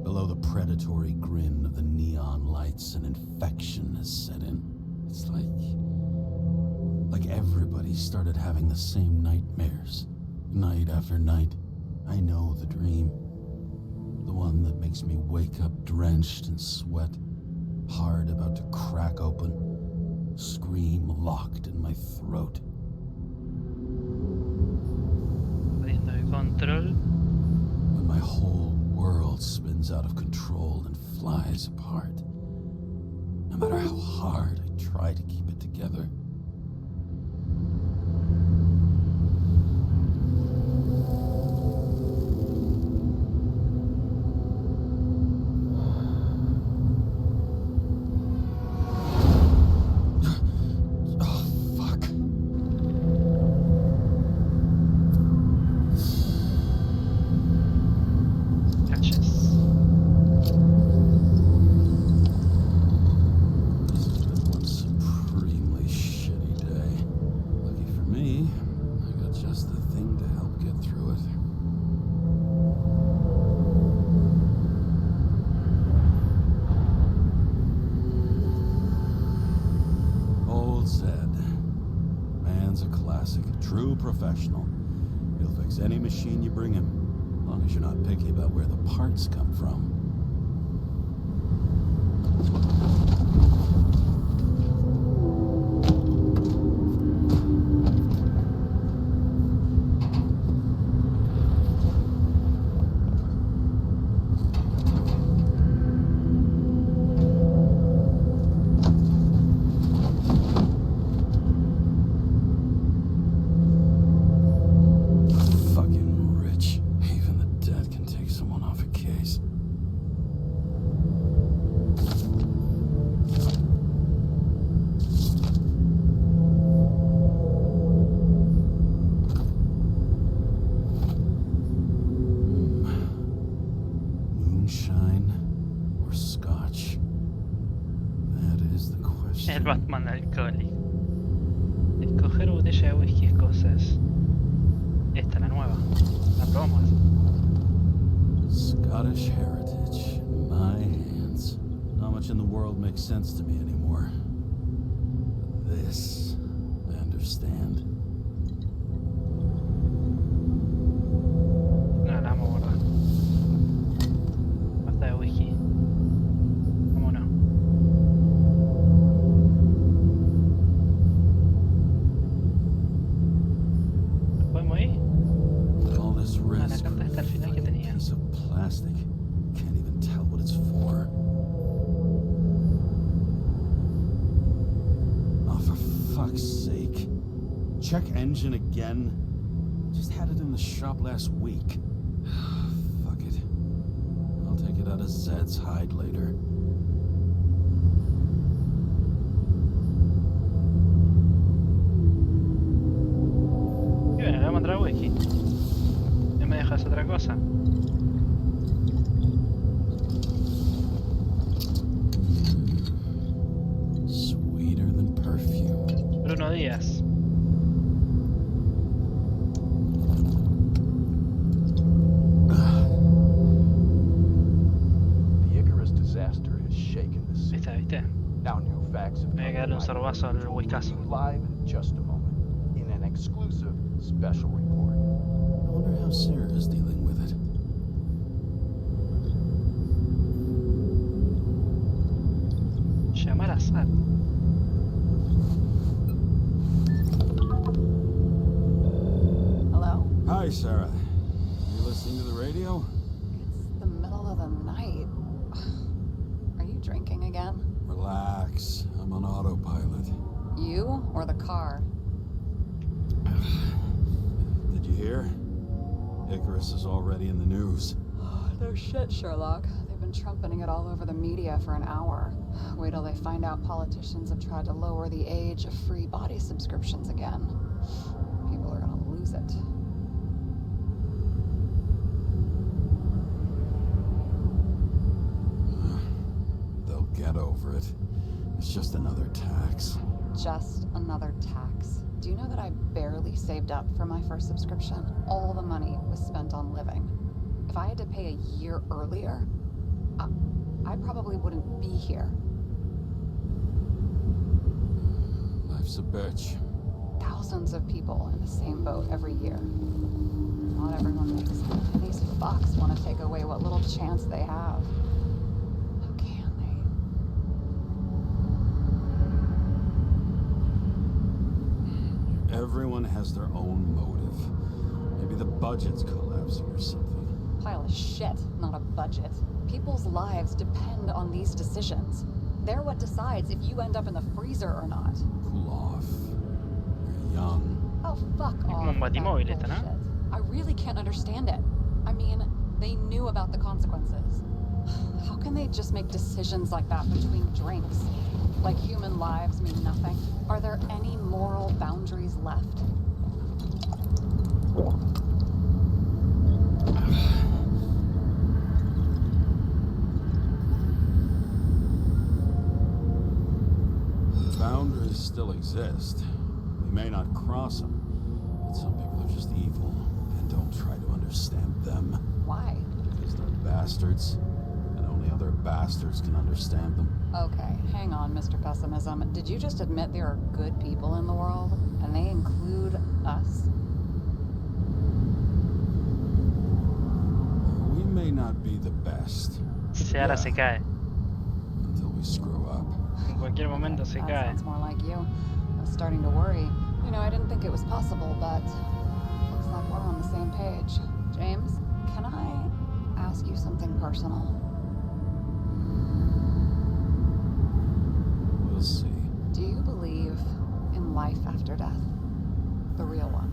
Below the predatory grin of the neon lights, an infection has set in. It's like everybody started having the same nightmares. Night after night. I know the dream. The one that makes me wake up drenched in sweat. Heart about to crack open. Scream locked in my throat. Perdiendo el control. When my whole world spins out of control and flies apart. No matter how hard I try to keep it together. Professional. He'll fix any machine you bring him, as long as you're not picky about where the parts come from. El Batman alcohólico. Escoger botella de whisky es cosas. Esta, la nueva. La probamos. Scottish heritage in my hands. Not much in the world makes sense to me anymore. But this, I understand. No, la vamos a guardar. Basta de whisky. Vámonos. ¿Nos podemos ir? All this risk la carta está al final que tenía. piece of plastic. Can't even tell what it's for. Oh, for fuck's sake. Check engine again? Just had it in the shop last week. Fuck it. I'll take it out of Zed's hide later. Y bueno, le vamos a traer whisky. ¿No me dejas otra cosa? Sweeter than perfume. Bruno Díaz. The Icarus disaster has shaken the city. ¿Viste? ¿Viste? Now new facts have Voy a come darle un to light, sorbazo al which we'll whiskazo. review live in just a moment in an exclusive special report. I wonder how Sarah is dealing with it. Llamar a Sara. Hello? Hi, Sarah. You listening to the radio? It's the middle of the night. Are you drinking again? Relax. I'm on autopilot. You or the car? Did you hear? Icarus is already in the news. No shit, Sherlock. They've been trumpeting it all over the media for an hour. Wait till they find out politicians have tried to lower the age of free body subscriptions again. People are gonna lose it. They'll get over it. It's just another tax. Just another tax. Do you know that I barely saved up for my first subscription? All the money was spent on living. If I had to pay a year earlier, I probably wouldn't be here. Life's a bitch. Thousands of people in the same boat every year. Not everyone makes it. And these fucks want to take away what little chance they have. How can they? Everyone has their own motive. Maybe the budget's collapsing or something. Pile of shit, not a budget. People's lives depend on these decisions. They're what decides if you end up in the freezer or not. Cool off. You're young. Oh, fuck como off. un with that batimóvil esta, ¿no? bullshit. I really can't understand it. I mean, they knew about the consequences. How can they just make decisions like that between drinks? Like human lives mean nothing? Are there any moral boundaries left? Boundaries still exist. We may not cross them, but some people are just evil and don't try to understand them. Why? Because they're bastards, and only other bastards can understand them. Okay, hang on, Mr. Pessimism. Did you just admit there are good people in the world? And they include us? We may not be the best. Sara se cae. Until we screw up. En cualquier momento se That cae. sounds more like you. I was starting to worry. You know, I didn't think it was possible, but looks like we're on the same page. James, can I ask you something personal? We'll see. Do you believe in life after death? The real one?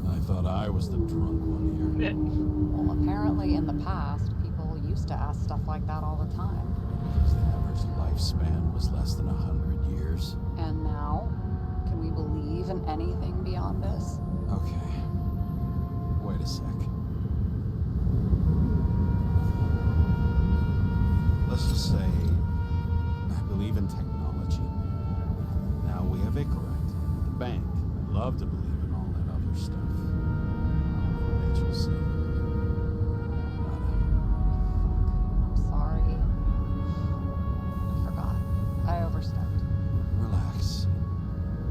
I thought I was the drunk one here. Well, apparently in the past, people used to ask stuff like that all the time. Because the average lifespan was less than 100 years. And now, can we believe in anything beyond this? Okay. Wait a sec. Let's just say I believe in technology. Now we have Icarus, the bank. I'd love to believe in all that other stuff. Nature will say. I'm sorry. I forgot. I overstepped. Relax.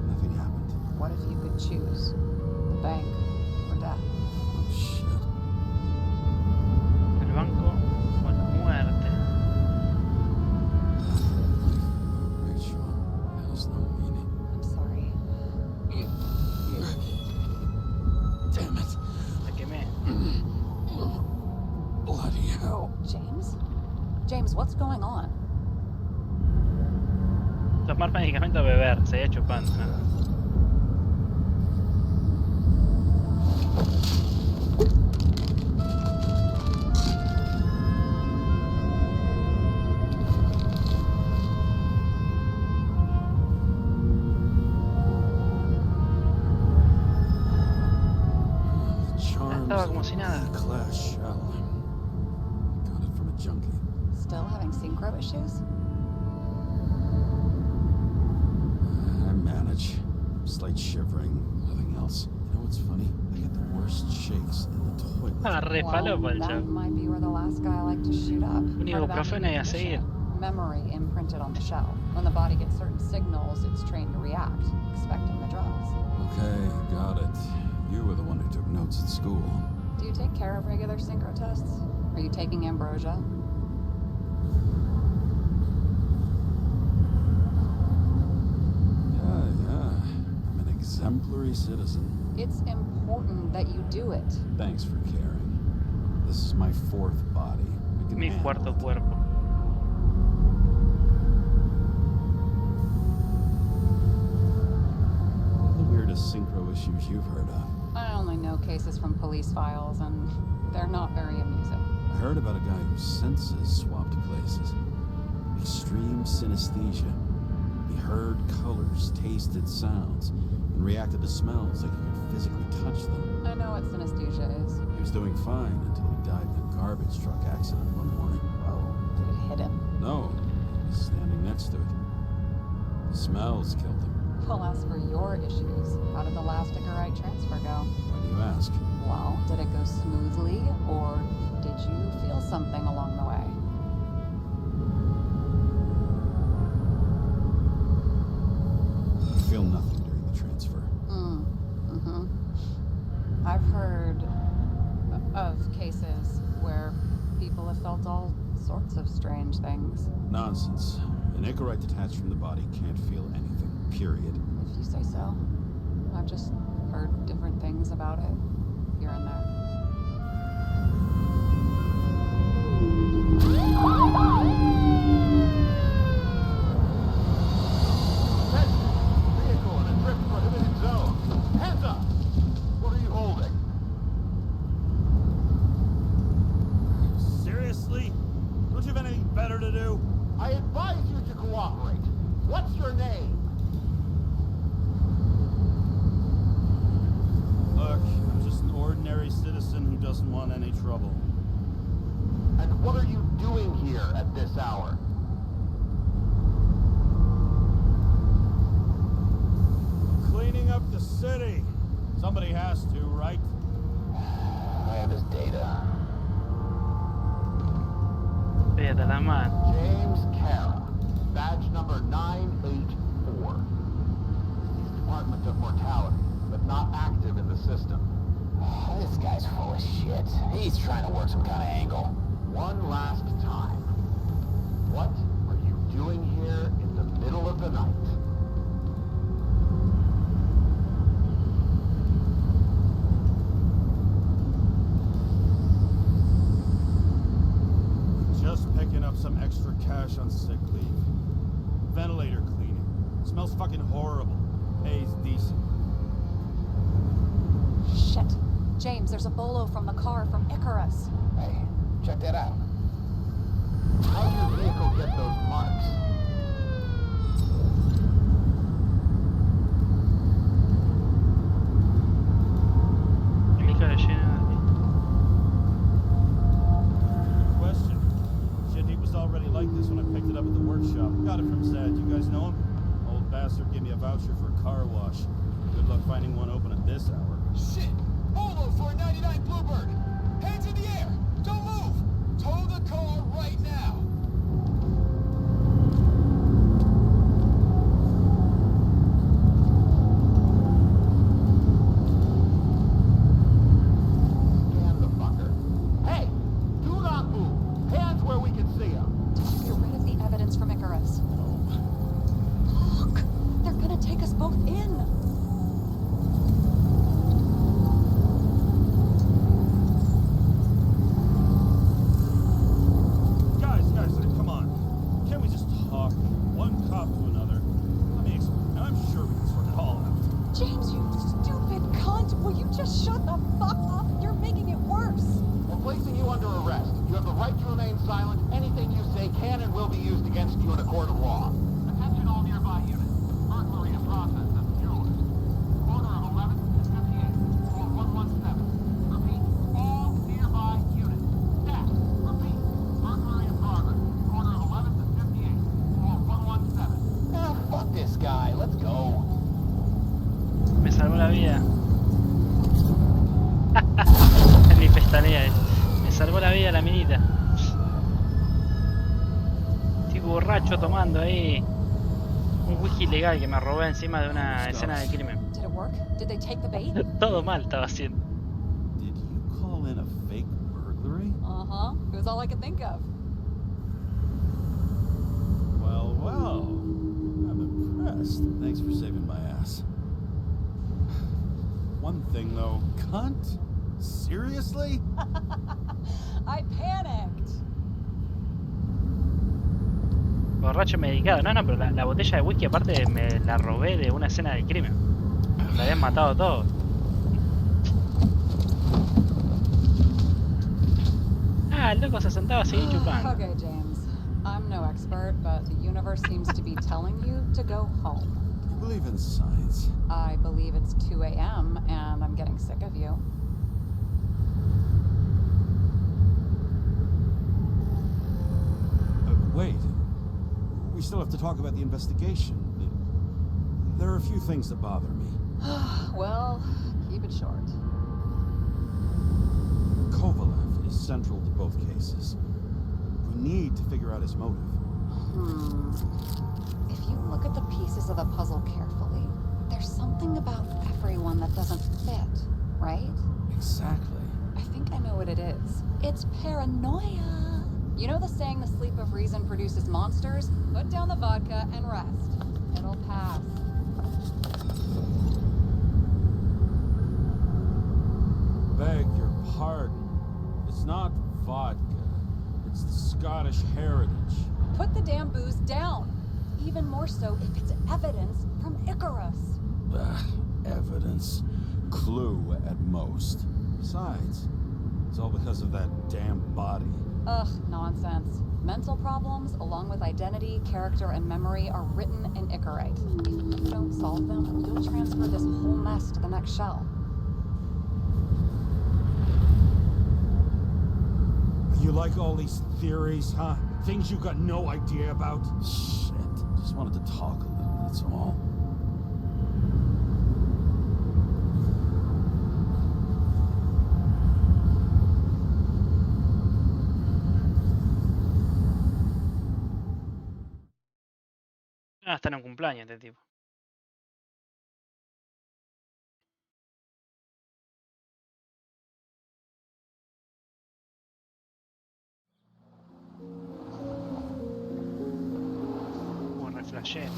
Nothing happened. What if you could choose? The bank or death? Oh shit. El banco o la muerte. Rachel has no meaning. I'm sorry. Damn it. La quemé. Bloody hell. James? James, what's going on? Tomar medicamento o beber. Seguía chupando. ¿No? Estaba como si nada. Clash shell. Got it from a junkie. Still having synchro issues? I manage. Slight shivering, nothing else. You know what's funny? I get the worst shakes in the toilet. Ah, re falopa el that chavo. might be where the last guy liked to shoot up. Un Heard about ibuprofeno y a the seguir. condition. memory imprinted on the shell. When the body gets certain signals, it's trained to react, expecting the drugs. Okay, got it. You were the one who took notes at school. Do you take care of regular synchro tests? Are you taking ambrosia? Yeah. I'm an exemplary citizen. It's important that you do it. Thanks for caring. This is my fourth body. I can Mi handle cuarto it. cuerpo. What are the weirdest synchro issues you've heard of? I only know cases from police files, and they're not very amusing. I heard about a guy whose senses swapped places. Extreme synesthesia. He heard colors, tasted sounds, and reacted to smells like he could physically touch them. I know what synesthesia is. He was doing fine until he died in a garbage truck accident one morning. Oh, did it hit him? No, he was standing next to it. The smells killed him. Well, as for your issues, how did the last Icarite transfer go? Why do you ask? Well, did it go smoothly, or did you feel something along the way? I feel nothing during the transfer. I've heard of cases where people have felt all sorts of strange things. Nonsense. An Icarite detached from the body can't feel anything, period. If you say so. I've just heard different things about it, here and there. Vehicle in a trip prohibited zone. Hands up! What are you holding? Seriously? Don't you have anything better to do? I advise you to cooperate. What's your name? Look, I'm just an ordinary citizen who doesn't want any trouble. And what are you doing here at this hour? Cleaning up the city. Somebody has to, right? I have his data. De la mano. James Cara, badge number 984. He's Department of Mortality, but not active in the system. This guy's full of shit. He's trying to work some kind of angle. One last time. What are you doing here in the middle of the night? Just picking up some extra cash on sick leave. Ventilator cleaning. Smells fucking horrible. Pays decent. Shit. James, there's a bolo from the car from Icarus. Hey, check that out. How'd your vehicle get those marks? Mi cara llena de... Good question. Shit, he was already like this when I picked it up at the workshop. Got it from Zed. You guys know him? Old bastard gave me a voucher for a car wash. Good luck finding one open at this hour. Shit! Bolo for a 99 Bluebird! Hands in the air! Don't move! Tow the car right now! Scan the fucker. Hey! Do not move! Hands where we can see them! Get rid of the evidence from Icarus. Look! They're gonna take us both in! Guys, come on. Can't we just talk? One cop to another. Let me explain. I'm sure we can sort it all out. James, you stupid cunt! Will you just shut the fuck up? You're making it worse! We're placing you under arrest. You have the right to remain silent. Anything you say can and will be used against you in a court of law. Attention all nearby units. Burglary in process at the jewelers. Corner of 11th and 58. Or 117. Repeat. All nearby units. Staff. Repeat. Burglary in progress. Corner of 11th and 58. Or 117. Ah, fuck this guy. Let's go. Me salvó la vida. Mi pestanea. Me salvó la vida la minita. Estoy borracho tomando ahí un whisky ilegal que me robé encima de una escena de crimen. Did it work? Did they take the bait? Todo mal estaba haciendo. Did you call in a fake burglary? Uh-huh. It was all I could think of. Well, well. I'm impressed. Thanks for saving my ass. One thing, though. Cunt? Seriously? I panicked. Borracho medicado. No, no, pero la botella de whisky aparte me la robé de una escena del crimen. Me habían matado todos. Ah, el loco se sentaba a seguir chupando. Okay, James. I'm no expert, but the universe seems to be telling you to go home. You believe in science? I believe it's 2 a.m. and I'm getting sick of you. Wait. We still have to talk about the investigation. There are a few things that bother me. Well, keep it short. Kovalev is central to both cases. We need to figure out his motive. If you look at the pieces of the puzzle carefully, there's something about everyone that doesn't fit, right? Exactly. I think I know what it is. It's paranoia. You know the saying, the sleep of reason produces monsters? Put down the vodka and rest. It'll pass. Beg your pardon. It's not vodka. It's the Scottish heritage. Put the damn booze down. Even more so if it's evidence from Icarus. Ugh, evidence. Clue at most. Besides, it's all because of that damn body. Ugh, nonsense. Mental problems, along with identity, character, and memory, are written in Icarite. If you don't solve them, you'll transfer this whole mess to the next shell. You like all these theories, huh? Things you got no idea about? Shit. Just wanted to talk a little, that's all. Ah, está en un cumpleaños este tipo. Reflashé.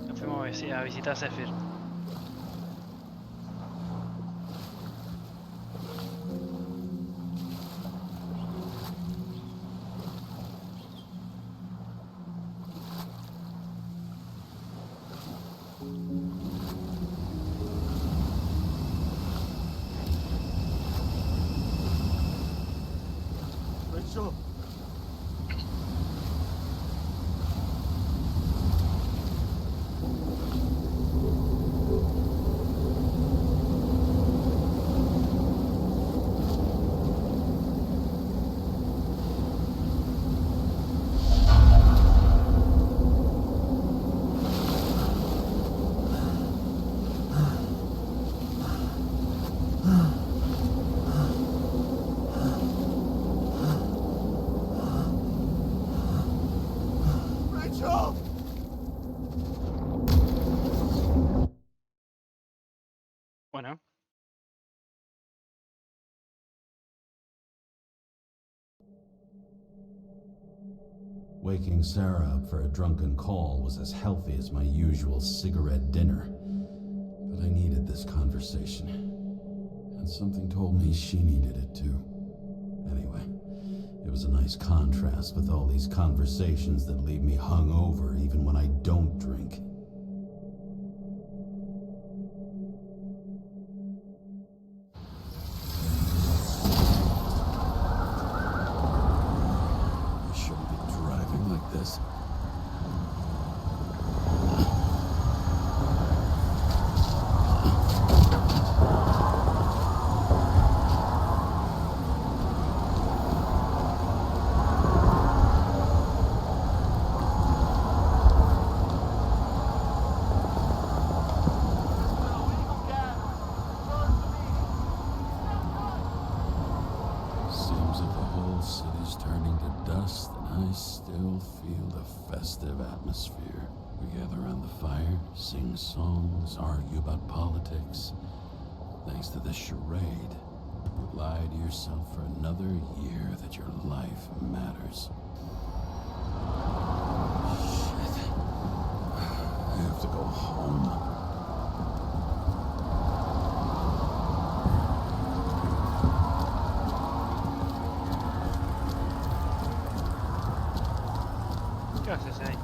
Nos fuimos a visitar a Zephyr. Rachel! Bueno. Waking Sarah up for a drunken call was as healthy as my usual cigarette dinner. But I needed this conversation. And something told me she needed it too. Anyway, it was a nice contrast with all these conversations that leave me hungover even when I don't drink. whole city's turning to dust, and I still feel the festive atmosphere. We gather around the fire, sing songs, argue about politics. Thanks to this charade, you lie to yourself for another year that your life matters. Shit. I have to go home. ¿Qué haces ahí?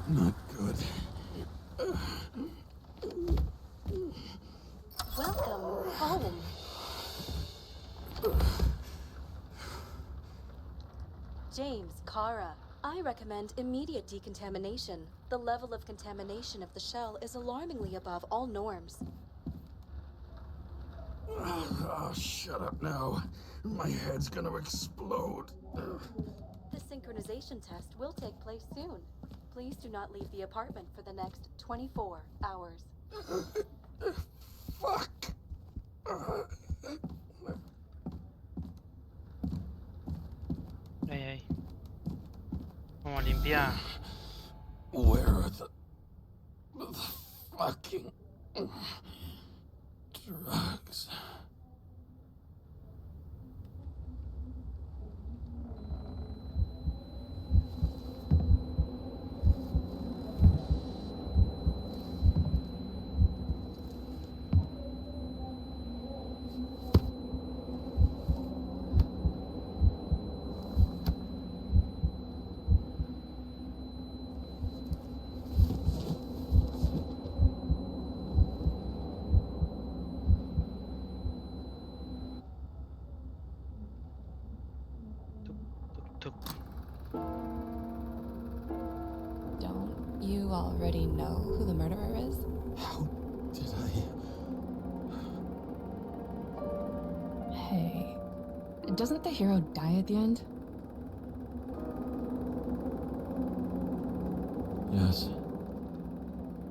Not good. Welcome home. James, Kara, I recommend immediate decontamination. The level of contamination of the shell is alarmingly above all norms. Oh, shut up now. My head's gonna explode. The synchronization test will take place soon. Please do not leave the apartment for the next 24 hours. Fuck. Ey, ey. Vamos a limpiar. Where are the fucking drugs? Don't you already know who the murderer is? How did I? Hey, doesn't the hero die at the end? Yes.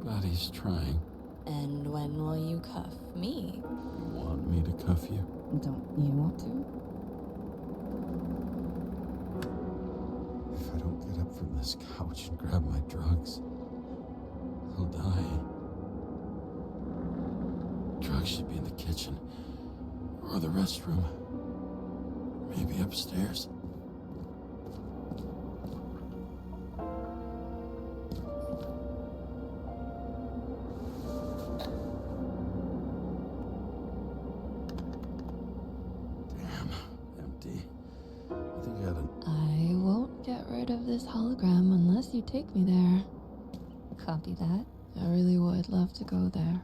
Glad he's trying. And when will you cuff me? You want me to cuff you? Don't you want to? If I don't get up from this couch and grab my drugs, I'll die. Drugs should be in the kitchen. Or the restroom. Maybe upstairs. Damn, empty. I think I had an... I won't get rid of this hologram unless you take me there. Copy that. I really would love to go there.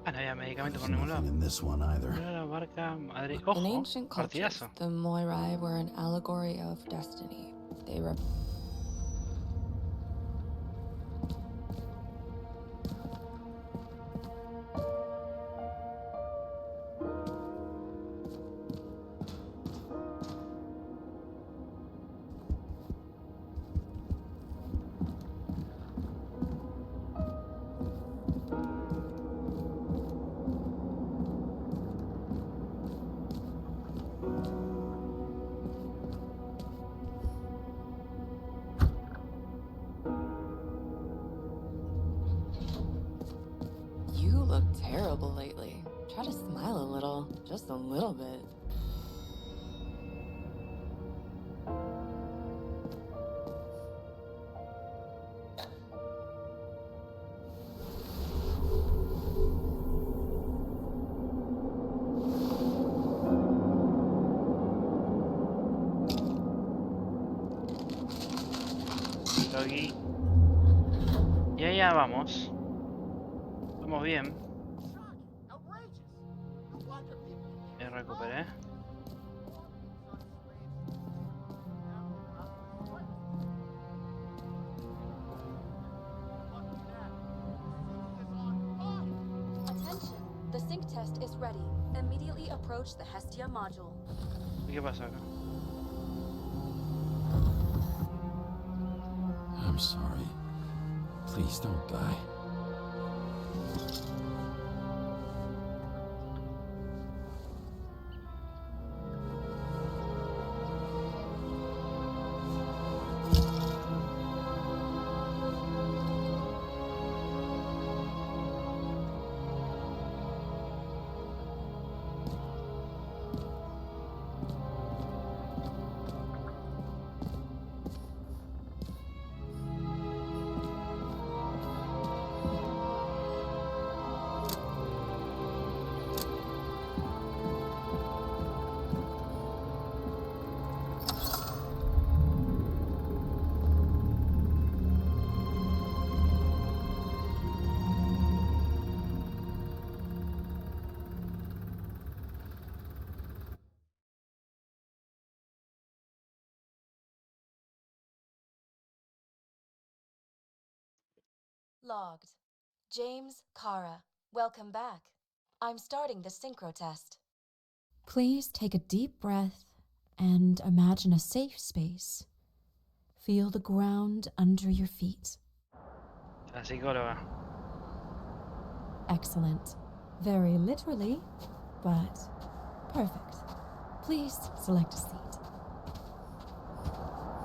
Ah, no había medicamento por There's ningún lado. nothing in this one either. La barca, madre. In Ojo, ancient cultures, partidazo. the Moirai were an allegory of destiny. They You look terrible lately. Try to smile a little, just a little bit. Doggy. Y allá vamos. Vamos bien. recuperé. Attention, the sync test is ready. Immediately approach the Hestia module. ¿Y qué pasa acá? I'm sorry. Please don't die. Logged. James, Kara, welcome back. I'm starting the synchro test. Please take a deep breath and imagine a safe space. Feel the ground under your feet. La psicóloga. Excellent. Very literally, but perfect. Please select a seat.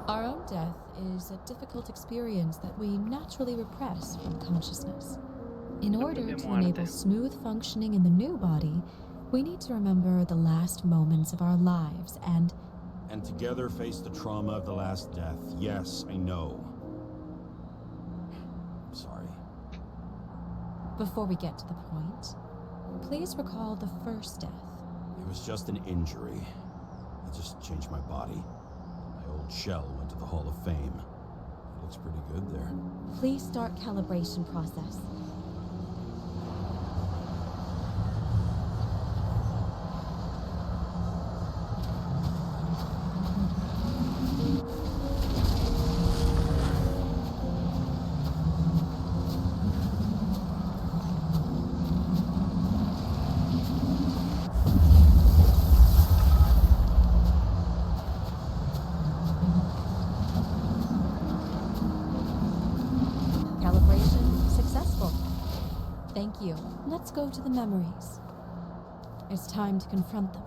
Our own death is a difficult experience that we naturally repress from consciousness. In order to enable smooth functioning in the new body, we need to remember the last moments of our lives and together face the trauma of the last death. Yes, I know. I'm sorry. Before we get to the point, please recall the first death. It was just an injury. I just changed my body. My old shell went to the Hall of Fame. It looks pretty good there. Please start calibration process. Let's go to the memories. It's time to confront them.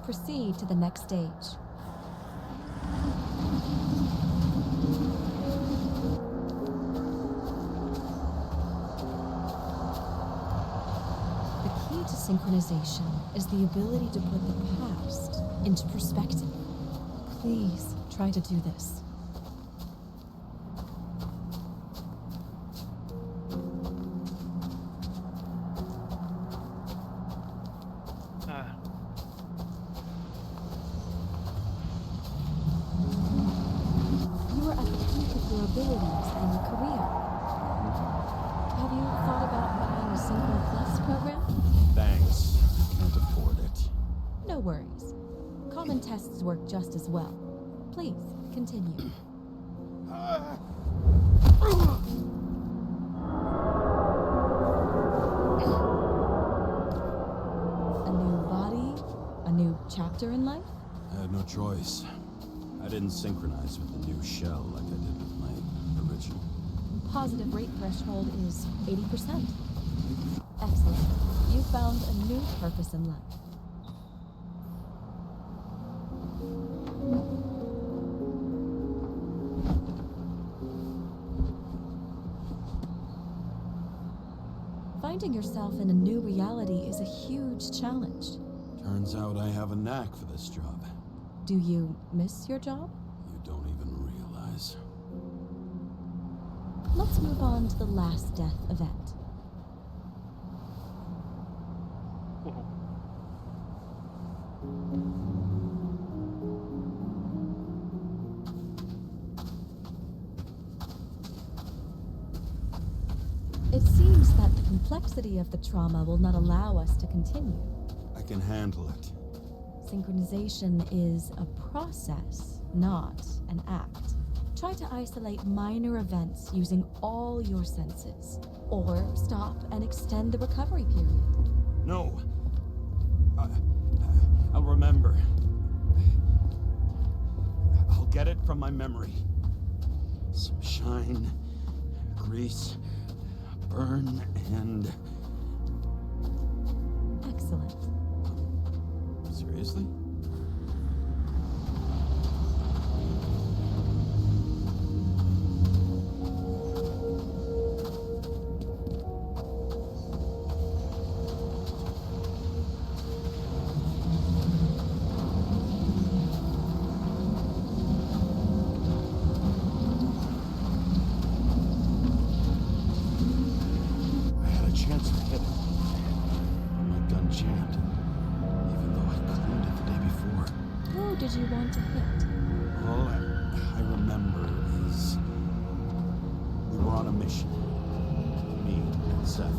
Proceed to the next stage. The key to synchronization is the ability to put the past into perspective. Please try to do this. Tests work just as well. Please, continue. A new body? A new chapter in life? I had no choice. I didn't synchronize with the new shell like I did with my original. Positive rate threshold is 80%. Excellent. You found a new purpose in life. Finding yourself in a new reality is a huge challenge. Turns out I have a knack for this job. Do you miss your job? You don't even realize. Let's move on to the last death event. It seems that the complexity of the trauma will not allow us to continue. I can handle it. synchronization is a process, not an act. Try to isolate minor events using all your senses, or stop and extend the recovery period. No. I'll remember. I'll get it from my memory. Some shine, grease, burn, and... Excellent. Seriously? Did you want to hit? All I remember is we were on a mission. Me and Seth.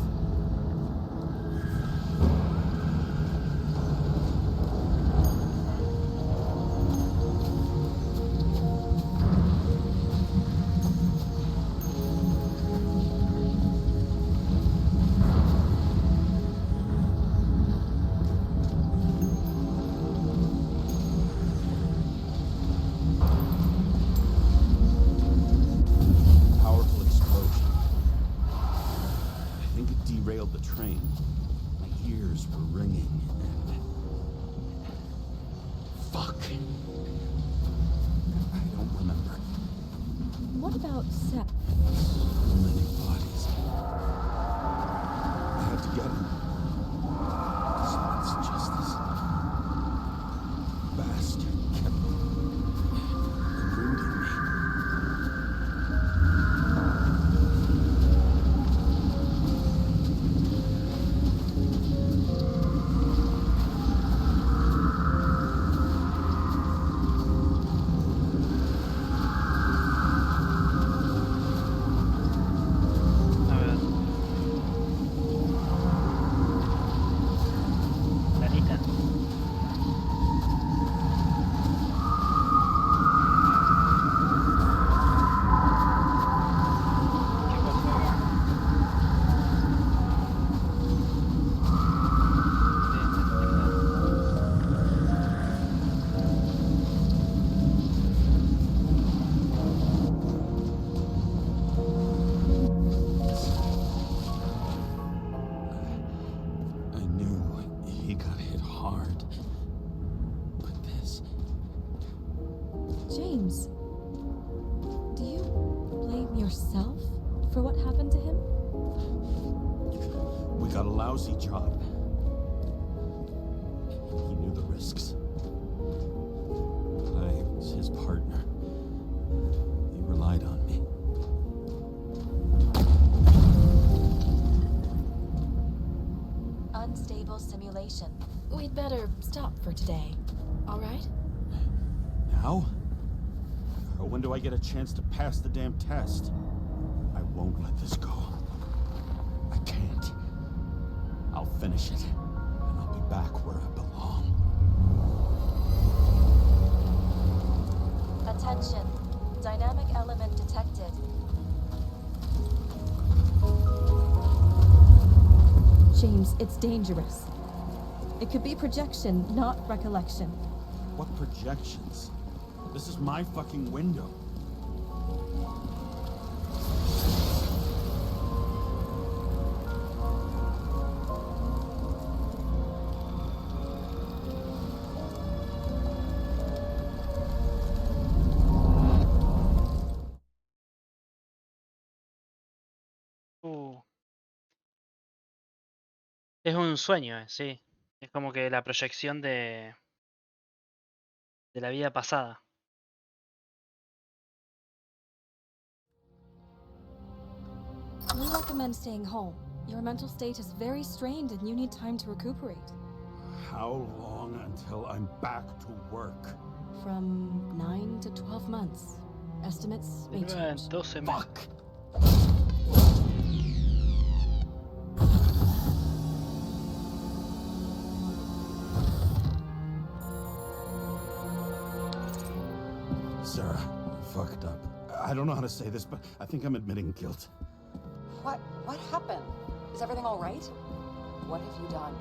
James, do you blame yourself for what happened to him? We got a lousy job. He knew the risks. I was his partner. He relied on me. Unstable simulation. We'd better stop for today, all right? Now? Or when do I get a chance to pass the damn test? I won't let this go. I can't. I'll finish it, and I'll be back where I belong. Attention. Dynamic element detected. James, it's dangerous. It could be projection, not recollection. What projections? This is my fucking window. Es un sueño, sí. Es como que la proyección de la vida pasada. We recommend staying home. Your mental state is very strained and you need time to recuperate. How long until I'm back to work? From 9 to 12 months. Estimates may change. 12 meses. Fuck! fucked up. I don't know how to say this, but I think I'm admitting guilt. What happened? Is everything all right? What have you done?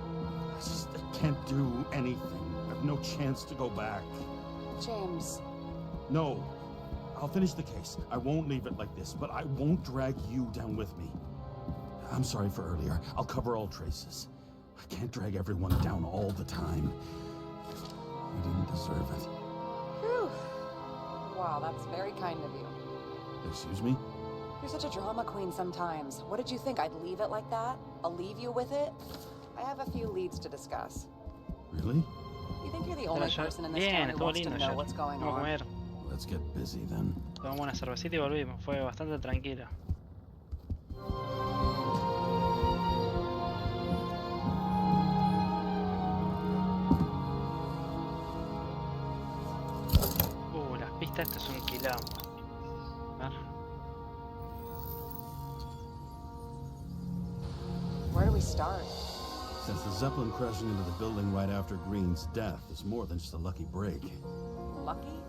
I can't do anything. I have no chance to go back. James. No. I'll finish the case. I won't leave it like this, but I won't drag you down with me. I'm sorry for earlier. I'll cover all traces. I can't drag everyone down all the time. You didn't deserve it. Whew. Wow, that's very kind of you. Excuse me? You're such a drama queen sometimes. What did you think? I'd leave it like that? I'll leave you with it? I have a few leads to discuss. Really? You think you're the only person in this town who wants to know what's going Vamos a on? comer. Let's get busy then. Tomamos una cervecita y volvimos. Fue bastante tranquilo. Las pistas, esto es un quilombo. A ver. Where do we start? Since the Zeppelin crashing into the building right after Green's death is more than just a lucky break. Lucky?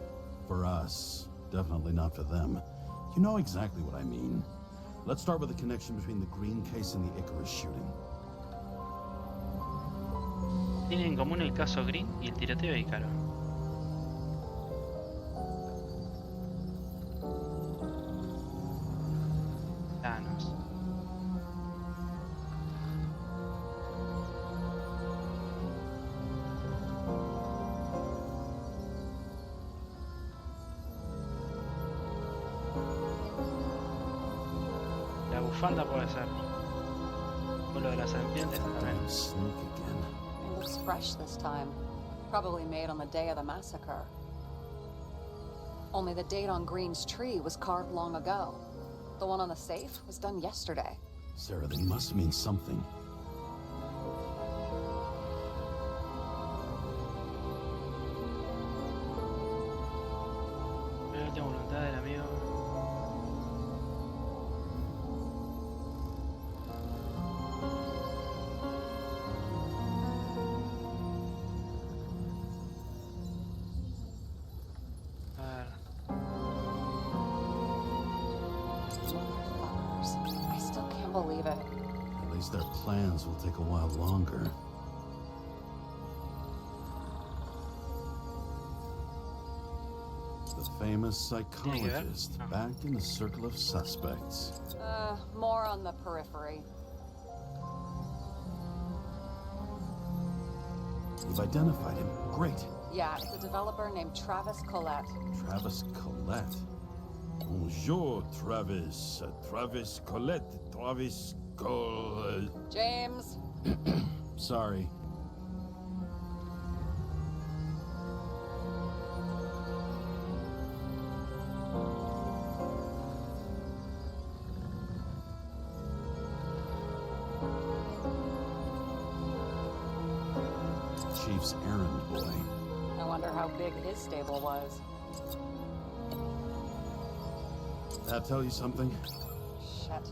For us. Definitely not for them. You know exactly what I mean. Let's start with the connection between the Green case and the Icarus shooting. Tienen en común el caso Green y el tiroteo de Ícaro. Thanos. La bufanda puede ser. O lo de las serpientes también. Damn snake again. It looks fresh this time. Probably made on the day of the massacre. Only the date on Green's tree was carved long ago. The one on the safe was done yesterday. Sarah, they must mean something. La última voluntad del amigo. I still can't believe it. At least their plans will take a while longer. The famous psychologist back in the circle of suspects. More on the periphery. You've identified him. Great. Yeah, it's a developer named Travis Collette. Travis Collette. Bonjour, Travis. Travis Collette. Travis Collette. James. Sorry. Chief's errand boy. I wonder how big his stable was. That tell you something? Shit.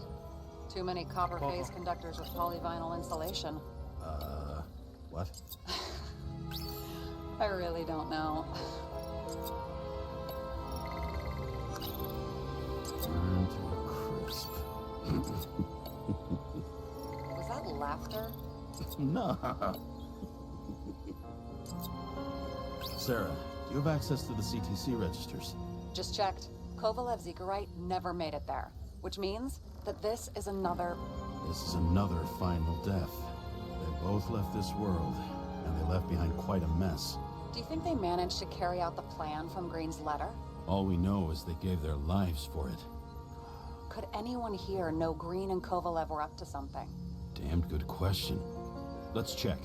Too many copper phase conductors with polyvinyl insulation. What? I really don't know. Burn to a crisp. Was that laughter? No. Sarah, do you have access to the CTC registers? Just checked. Kovalev's Zegarite never made it there, which means that this is another... This is another final death. They both left this world, and they left behind quite a mess. Do you think they managed to carry out the plan from Green's letter? All we know is they gave their lives for it. Could anyone here know Green and Kovalev were up to something? Damned good question. Let's check.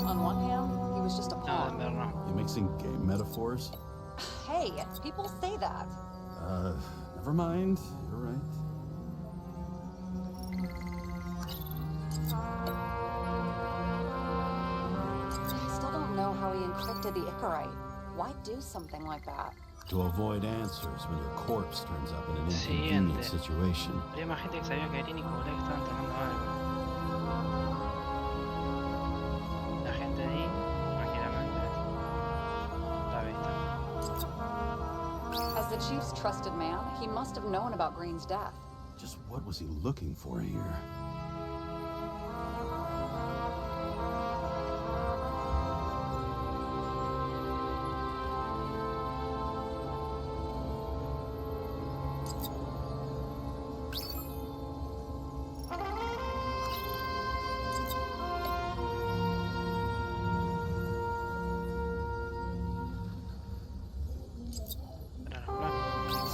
On one hand, he was just a pawn. You mixing game metaphors? Hey, people say that. Never mind. You're right. I still don't know how he encrypted the Icarite. Why do something like that? To avoid answers when your corpse turns up in an Siguiente. inconvenient situation. Había más gente que sabía que Erin y Kublai estaban tomando algo. La gente de Dean, tranquilamente. La vista. As the chief's trusted man, he must have known about Green's death. Just what was he looking for here?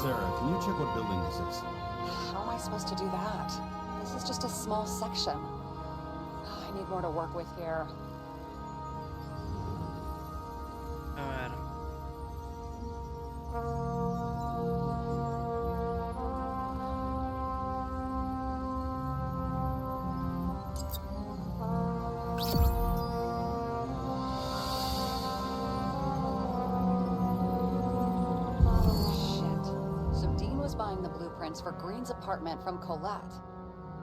Sarah, can you check what building this is? How am I supposed to do that? This is just a small section. I need more to work with here. A ver. For Green's apartment from Colette.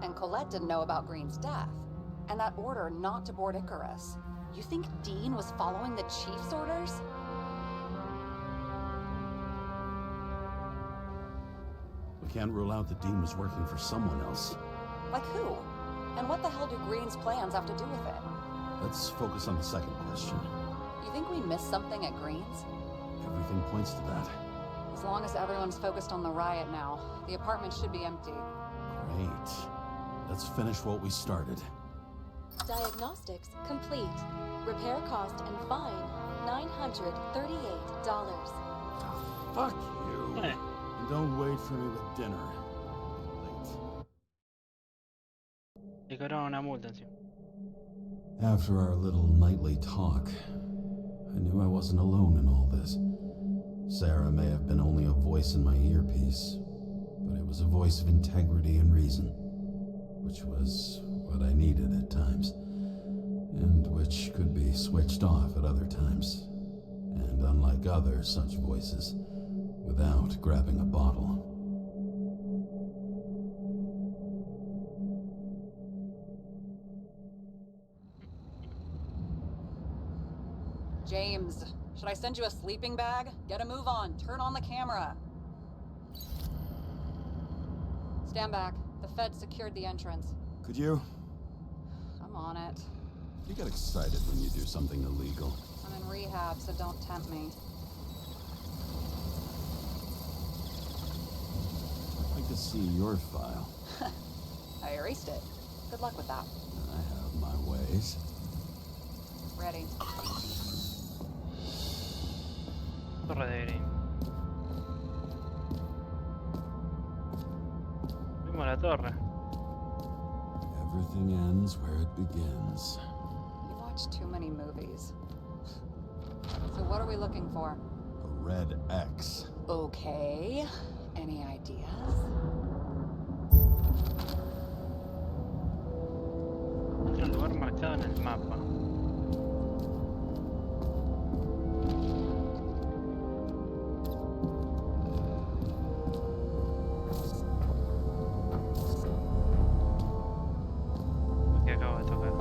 And Colette didn't know about Green's death. And that order not to board Icarus. You think Dean was following the chief's orders? We can't rule out that Dean was working for someone else. Like who? And what the hell do Green's plans have to do with it? Let's focus on the second question. You think we missed something at Green's? Everything points to that. As long as everyone's focused on the riot now, the apartment should be empty. Great. Let's finish what we started. Diagnostics complete. Repair cost and fine $938. Fuck you. Eh. And don't wait for me with dinner. Late. Le cobraron una multa encima. After our little nightly talk, I knew I wasn't alone in all this. Sarah may have been only a voice in my earpiece, but it was a voice of integrity and reason, which was what I needed at times, and which could be switched off at other times, and unlike other such voices, without grabbing a bottle. James, should I send you a sleeping bag? Get a move on. Turn on the camera. Stand back. The Fed secured the entrance. Could you? I'm on it. You get excited when you do something illegal. I'm in rehab, so don't tempt me. I'd like to see your file. I erased it. Good luck with that. I have my ways. Ready. Torre de Green. Vimos la torre. Everything ends where it begins. You watch too many movies. So what are we looking for? A red X. Okay. Any ideas? Otro lugar marcado en el mapa. Que acabo de tocar.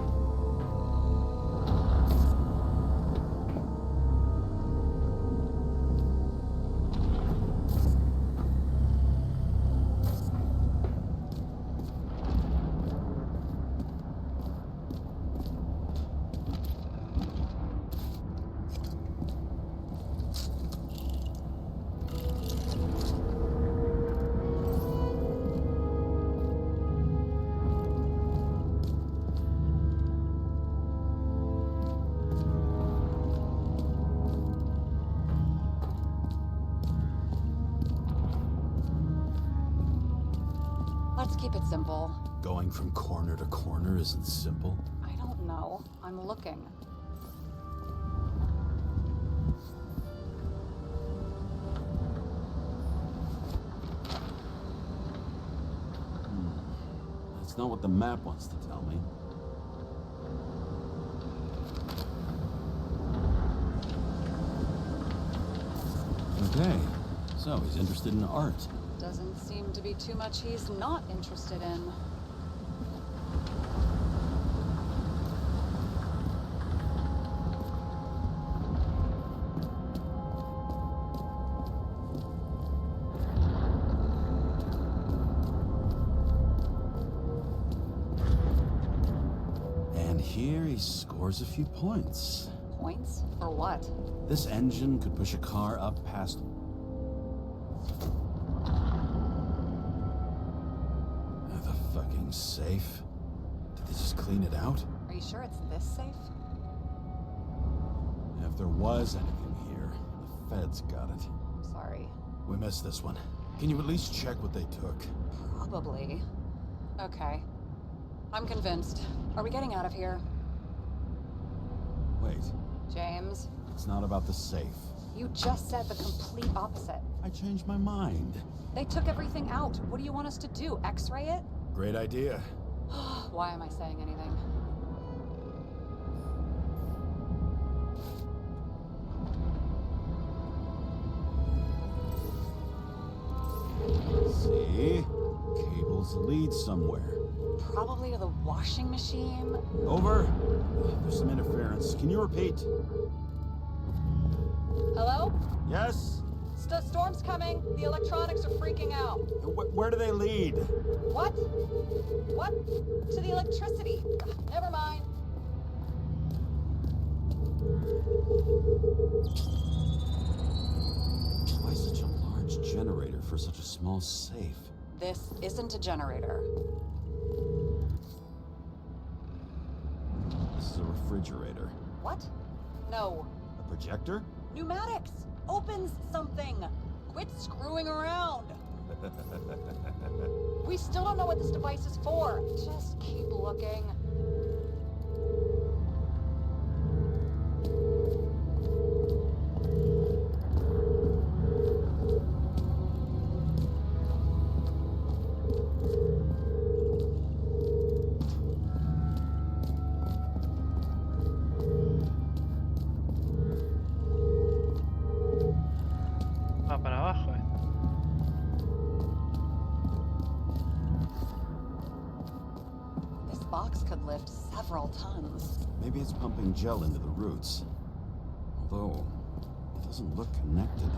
Let's keep it simple. Going from corner to corner isn't simple. I don't know. I'm looking. That's not what the map wants to tell me. Okay, so he's interested in art. Doesn't seem to be too much he's not interested in. And here he scores a few points. Points? For what? This engine could push a car up past... The fucking safe. Did they just clean it out? Are you sure it's this safe? If there was anything here, the feds got it. Sorry. We missed this one. Can you at least check what they took? Probably. Okay. I'm convinced. Are we getting out of here? Wait, James, it's not about the safe. you just said the complete opposite. I changed my mind. They took everything out. What do you want us to do? X-ray it? Great idea. Why am I saying anything? See? Cables lead somewhere. Probably to the washing machine. Over. There's some interference. Can you repeat? Hello? Yes? Storm's coming. The electronics are freaking out. Where do they lead? What? What? To the electricity. Never mind. Why such a large generator for such a small safe? This isn't a generator. This is a refrigerator. What? No. A projector? Pneumatics! Opens something! Quit screwing around! We still don't know what this device is for. Just keep looking. Va para abajo, This box could lift several tons. Maybe it's pumping gel into the roots. Although, it doesn't look connected.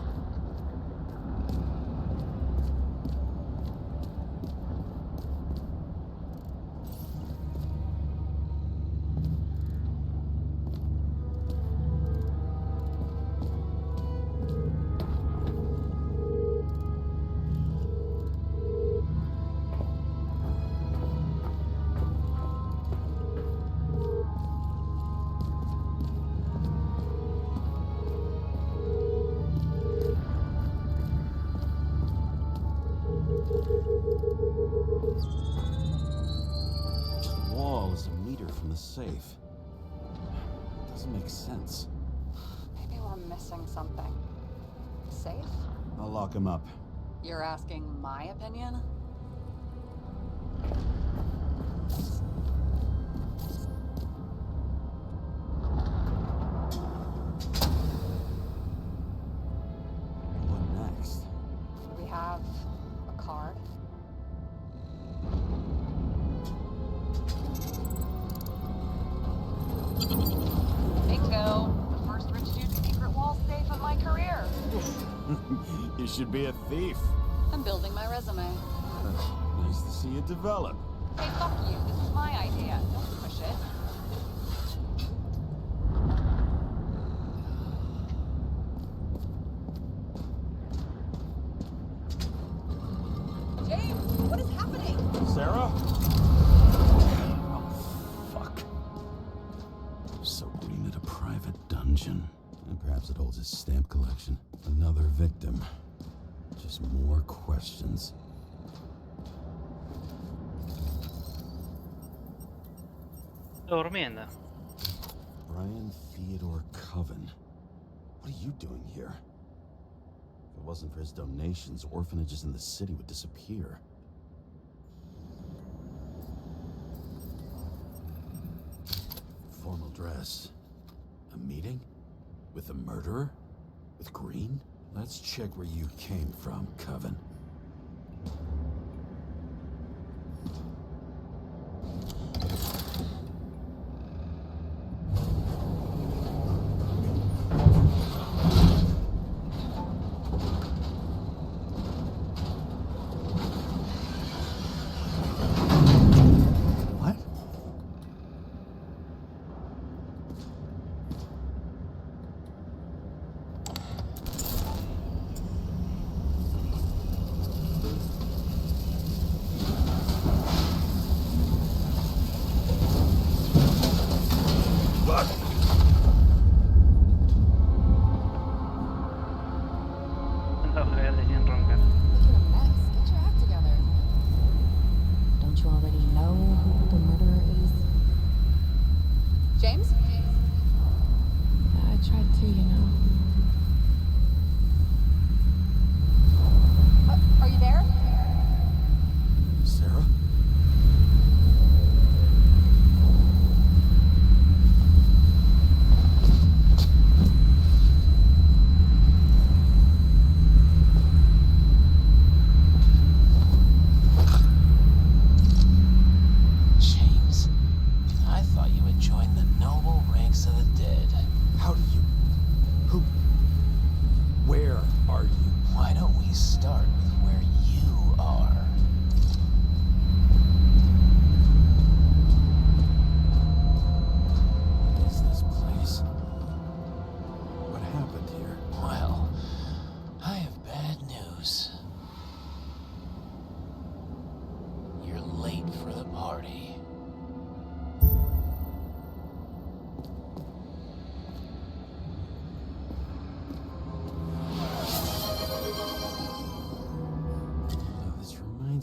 The wall is a meter from the safe. Doesn't make sense. Maybe we're missing something. Safe? I'll lock him up. You're asking my opinion? What next? Do we have a card? Bingo! The first rich dude's secret wall safe of my career. You should be a thief. I'm building my resume. Nice to see you develop. Hey, fuck you. This is my idea. Don't push it. James, what is happening? Sarah? Oh, fuck. So green at a private dungeon. And perhaps it holds his stamp collection. Another victim. Just more questions. durmiendo. Brian Theodore Coven. What are you doing here? If it wasn't for his donations, orphanages in the city would disappear. Formal dress. A meeting? With a murderer? With Green? Let's check where you came from, Coven.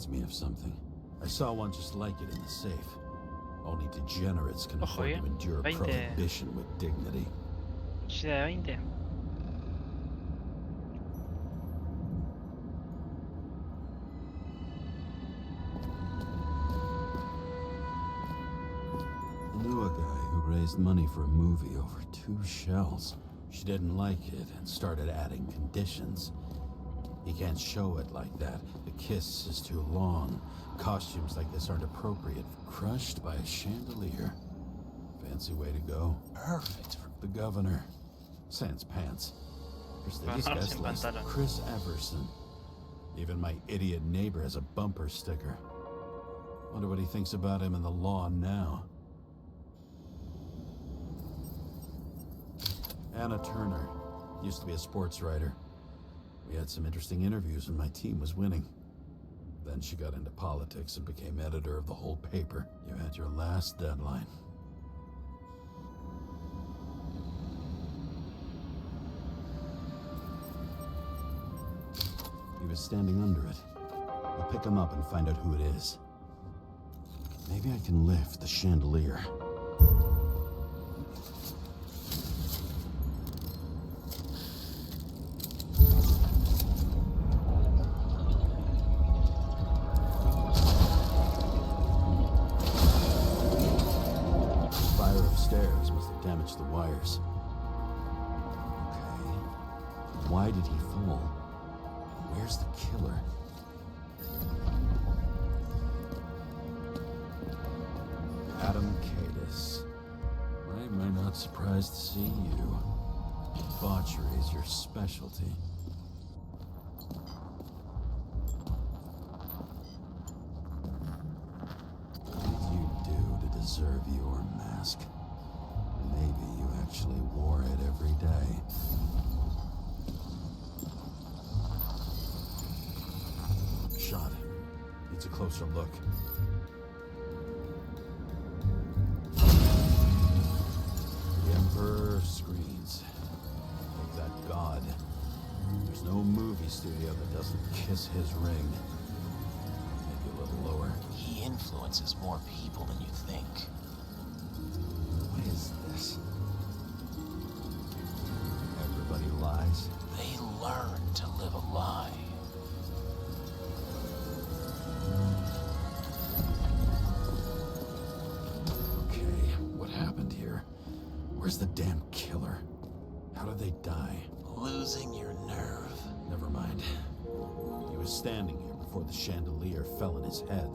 Me of something. I saw one just like it in the safe. Only degenerates can afford to endure prohibition with dignity. Mochila de 20. I knew a guy who raised money for a movie over 2 shells. She didn't like it and started adding conditions. You can't show it like that. The kiss is too long. Costumes like this aren't appropriate. Crushed by a chandelier. Fancy way to go. Perfect for the governor. Sans pants. This guy's list. Chris Everson. Even my idiot neighbor has a bumper sticker. Wonder what he thinks about him in the law now. Anna Turner. Used to be a sports writer. We had some interesting interviews when my team was winning. Then she got into politics and became editor of the whole paper. You had your last deadline. He was standing under it. I'll pick him up and find out who it is. Maybe I can lift the chandelier. The wires. Okay. Why did he fall? Where's the killer? Adam Cadis. Why am I not surprised to see you? Debauchery is your specialty. What did you do to deserve your mask? Maybe you actually wore it every day. Shot. Needs a closer look. The Emperor screens. Like that god. There's no movie studio that doesn't kiss his ring. Maybe a little lower. He influences more people than you think. What is this? Everybody lies. They learn to live a lie. Okay, what happened here? Where's the damn killer? How did they die? Losing your nerve. was standing here before the chandelier fell on his head.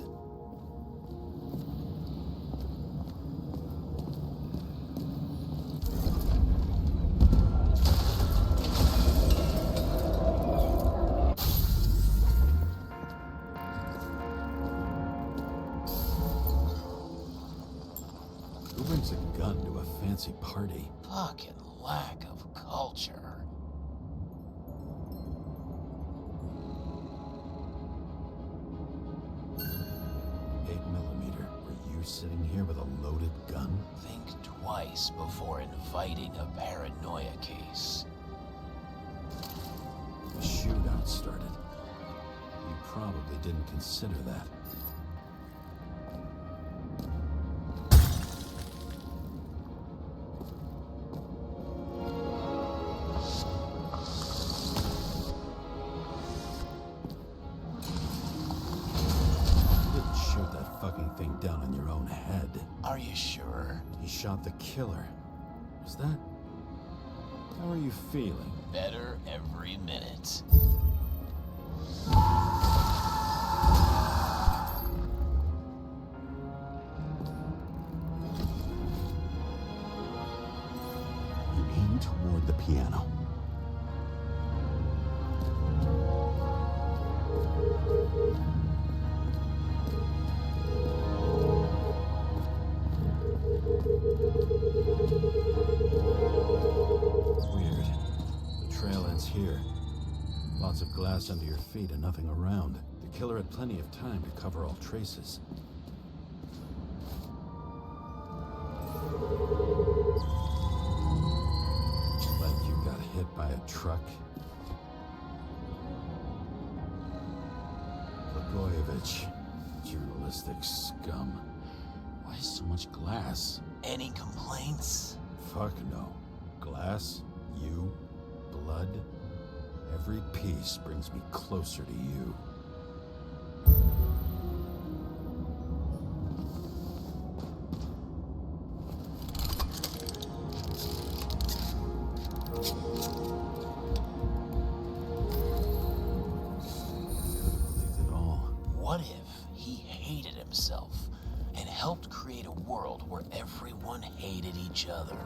Who brings a gun to a fancy party? Fucking lack of culture. 8mm. Were you sitting here with a loaded gun? Think twice before inviting a paranoia case. A shootout started. You probably didn't consider that. Down on your own head. Are you sure? He shot the killer. Was that... How are you feeling? Better every minute. You aim toward the piano. Weird. The trail ends here. Lots of glass under your feet and nothing around. The killer had plenty of time to cover all traces. Like you got hit by a truck. Blagojevich, journalistic scum. Why so much glass? Any complaints? Fuck no. Glass, you, blood. Every piece brings me closer to you. What if he hated himself and helped create a world where everyone hated each other?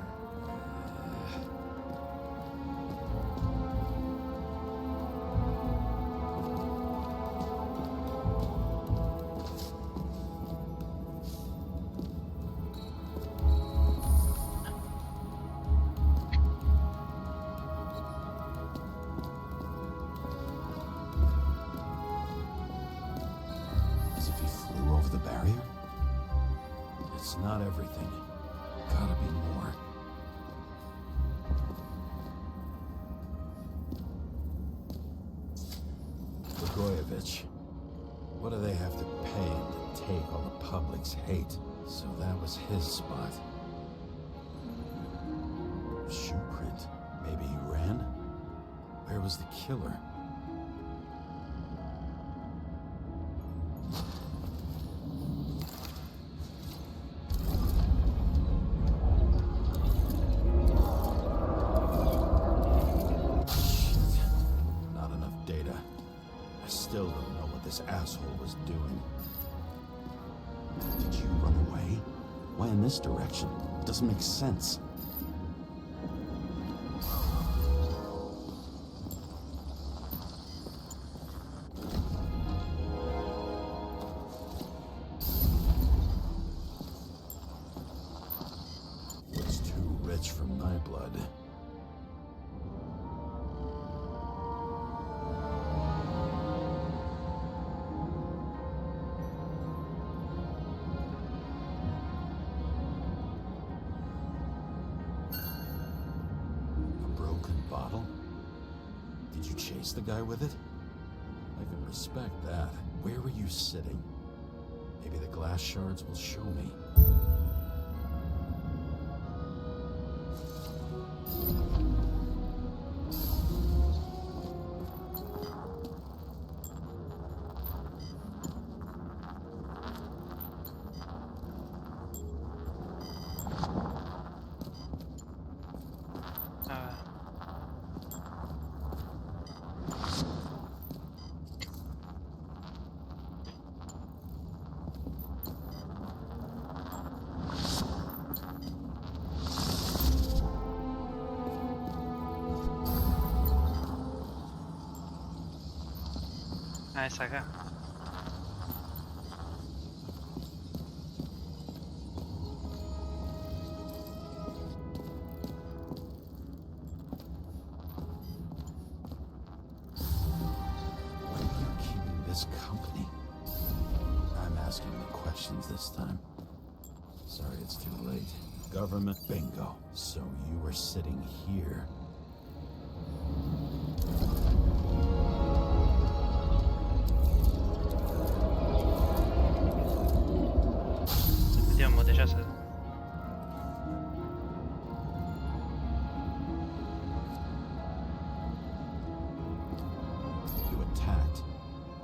As if he flew over the barrier? It's not everything. Gotta be more. Blagojevich. What do they have to pay him to take all the public's hate? So that was his spot. Shoe print. Maybe he ran? Where was the killer? Still don't know what this asshole was doing. Did you run away? Why in this direction? It doesn't make sense. It's too rich for my blood. Bottle? Did you chase the guy with it? I can respect that. Where were you sitting? Maybe the glass shards will show me. Ah, es acá. Why are you keeping this company? I'm asking the questions this time. Sorry it's too late. Government bingo. So you were sitting here. Se metió en botellazo. You attacked,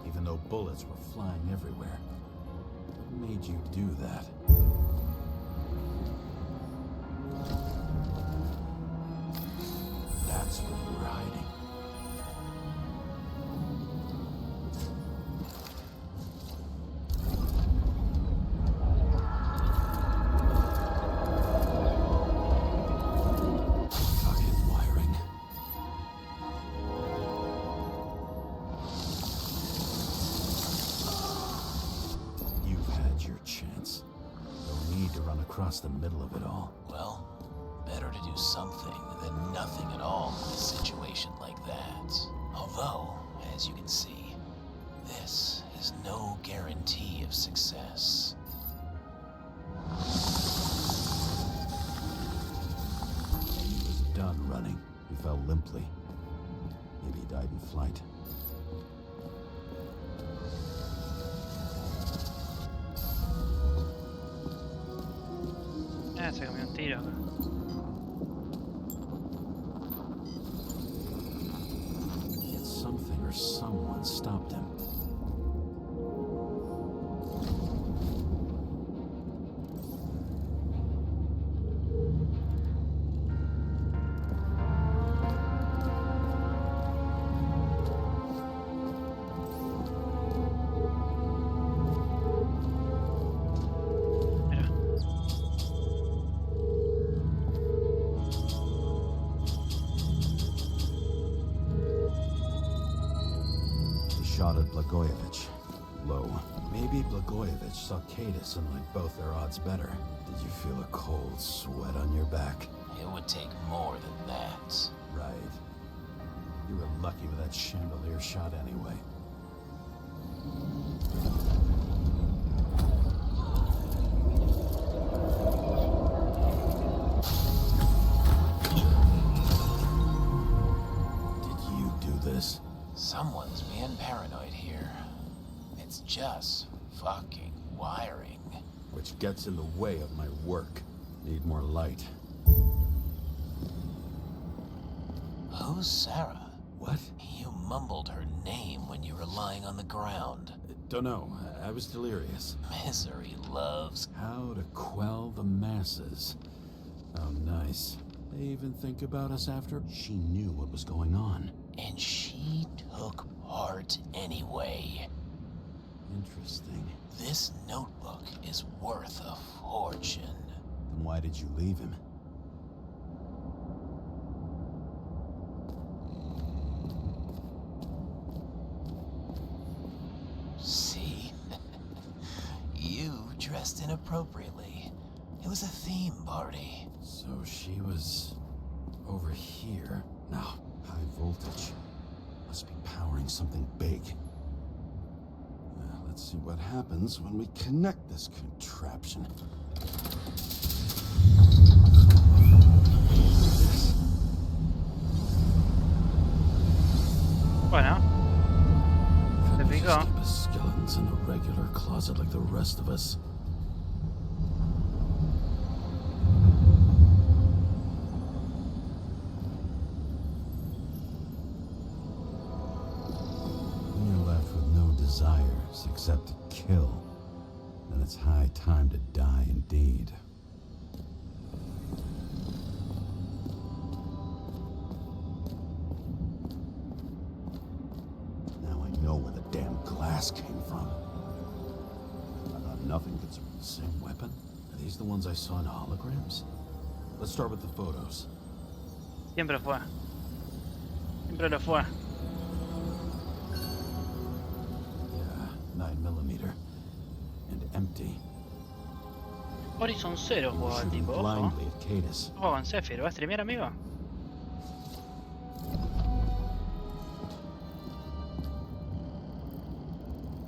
even though bullets were flying everywhere. What made you do that? That's what you were hiding. Fucking wiring. You've had your chance. No need to run across the middle of it all. Well, better to do something than nothing at all in a situation like that. Although, as you can see, this is no guarantee of success. He was done running. He fell limply. Maybe he died in flight. Ah, se comió un tiro acá. Yet something or someone stopped him. Mira. He shot at Blagojevich. Low. Maybe Blagojevich saw Cadis and liked both their odds better. Did you feel a cold sweat on your back? It would take more than that. Right. You were lucky with that chandelier shot anyway. Did you do this? Someone's being paranoid here. It's just fucking wiring. Which gets in the way of my work. Need more light. Who's Sarah? What? You mumbled her name when you were lying on the ground. Don't know. I was delirious. Misery loves. How to quell the masses. Oh, nice. They even think about us after she knew what was going on. And she took part anyway. Interesting. This notebook is worth a fortune. Then why did you leave him? See? You dressed inappropriately. It was a theme party. So she was over here. Now, high voltage. Must be powering something big. Now, let's see what happens when we connect this contraption. Bueno, se Couldn't we picó. just keep his skeletons in a regular closet like the rest of us. When you're left with no desires except to kill, then it's high time to die indeed. Now I know where the damn glass came from. I thought nothing could survive. Same weapon? Are these the ones I saw in holograms? Let's start with the photos. Siempre fue. Siempre lo fue. Horizon Zero jugaba el Shooting tipo, ojo. blindly at Cadus. Ojo con Zephyr, ¿va a streamear, amigo?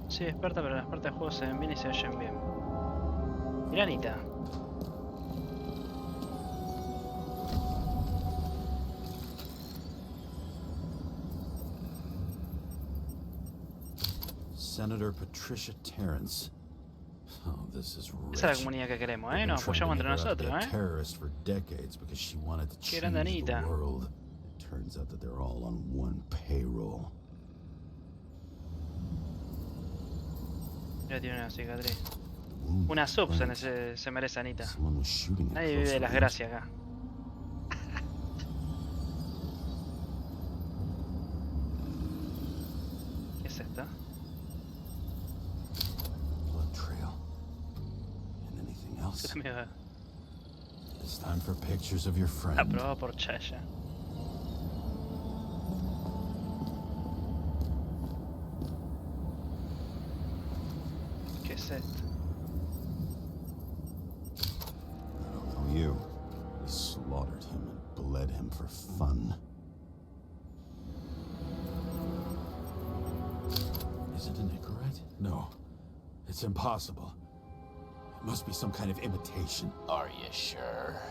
Sí, experta, pero las partes del juego se ven bien y se oyen bien. Mirá, Anita. Senator Patricia Terrence. Oh, this is rich. Esa es la comunidad que queremos, ¿eh? Nos apoyamos entre nosotros, ¿eh? Terrorist for decades because she wanted to Qué grande, change the Anita. world. It turns out that they're all on one payroll. Ya tiene una cicatriz. Ooh, Una sub thanks. se merece Anita. Someone was shooting at Nadie vive close de las range. gracias acá. ¿Qué es esta? Blood trail. And anything else? Será medio It's time for pictures of your friend. aprobado por Chaya. ¿Qué es esto? I don't know you. We slaughtered him and bled him for fun. Is it an Icarite? No. It's impossible. It must be some kind of imitation. Are you sure?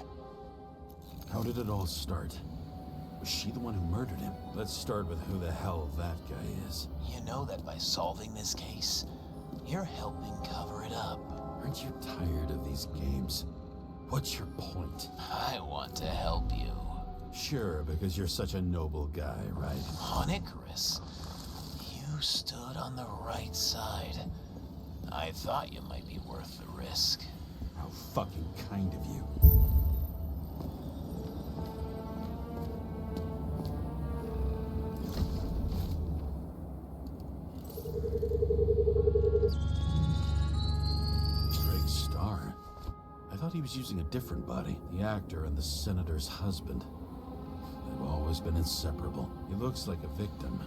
How did it all start? Was she the one who murdered him? Let's start with who the hell that guy is. You know that by solving this case, you're helping cover it up. Aren't you tired of these games? What's your point? I want to help you. Sure, because you're such a noble guy, right? On Icarus, you stood on the right side. I thought you might be worth the risk. How fucking kind of you. Drake Starr. I thought he was using a different body. The actor and the senator's husband. They've always been inseparable. He looks like a victim,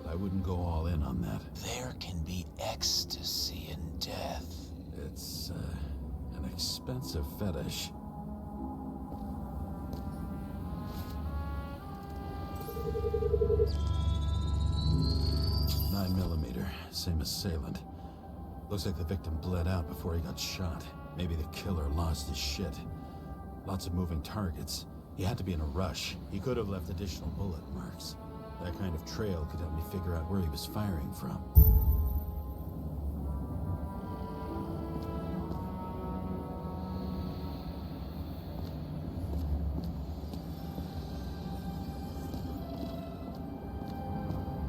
but I wouldn't go all in on that. There can be ecstasy in death. It's, an expensive fetish. .9mm, same assailant. Looks like the victim bled out before he got shot. Maybe the killer lost his shit. Lots of moving targets. He had to be in a rush. He could have left additional bullet marks. That kind of trail could help me figure out where he was firing from.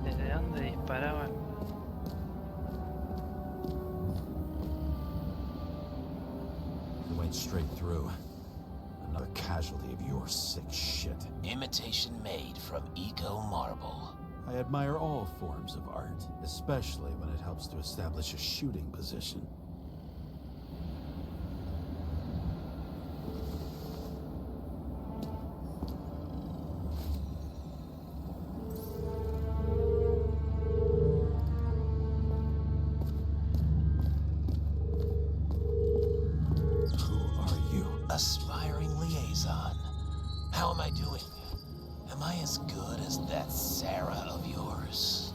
¿Desde dónde disparaban? He went straight through. Another casualty of your sick shit. Imitation made from eco marble. I admire all forms of art, especially when it helps to establish a shooting position. Who are you? Aspiring liaison. How am I doing? Am I as good as that Sarah of yours?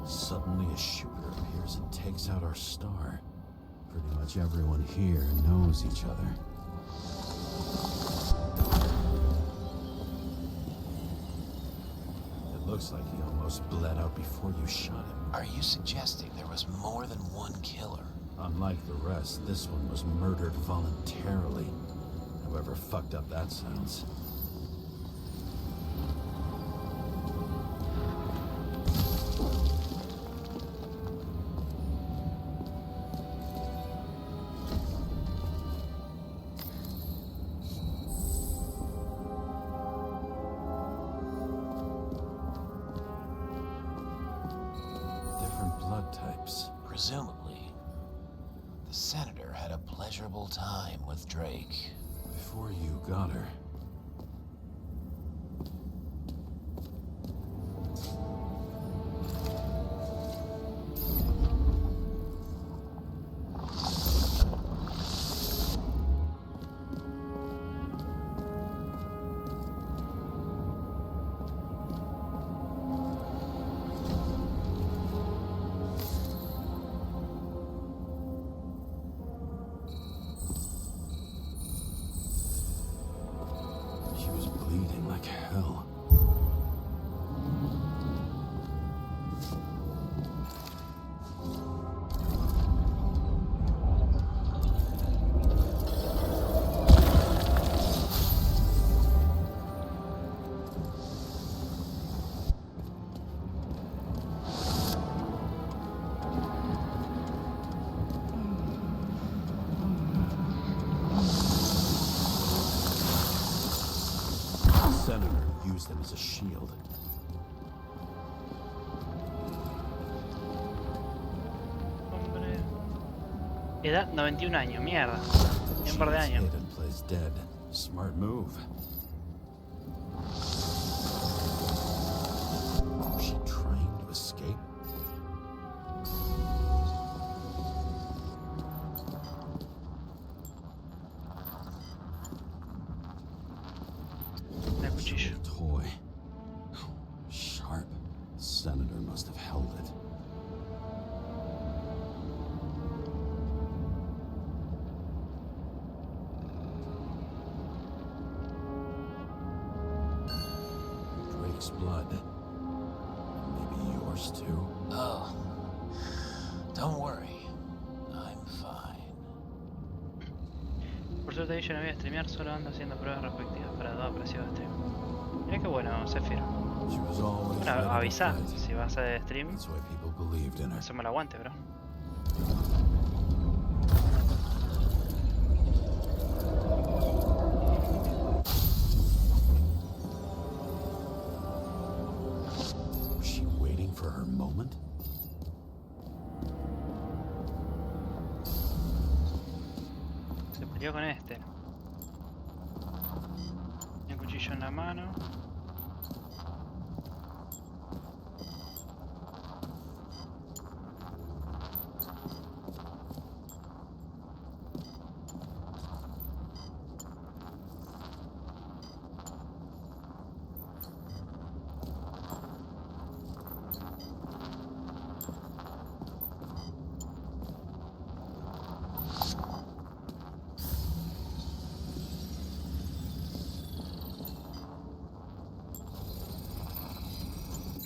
Suddenly a shooter appears and takes out our star. Pretty much everyone here knows each other. It looks like he almost bled out before you shot him. Are you suggesting there was more than one killer? Unlike the rest, this one was murdered voluntarily. However fucked up that sounds. Different blood types. Presumably. the senator had a pleasurable time with Drake. Before you got her. Use them as a shield. Hombre. Edad 91 años, mierda. Tiene un par de años. Plays dead. Smart move. Was she trying to escape? Toy. Sharp. Senator must have held it. Drake's blood. Maybe yours too. Oh, don't worry. I'm fine. Por suerte yo no voy a streamear, solo ando haciendo pruebas respectivas para todo apreciado stream. Mira qué bueno, Zephyr. Bueno, avisa si vas a stream. Eso me lo aguante, bro. Was she waiting for her moment? Se peleó con este. Un cuchillo en la mano.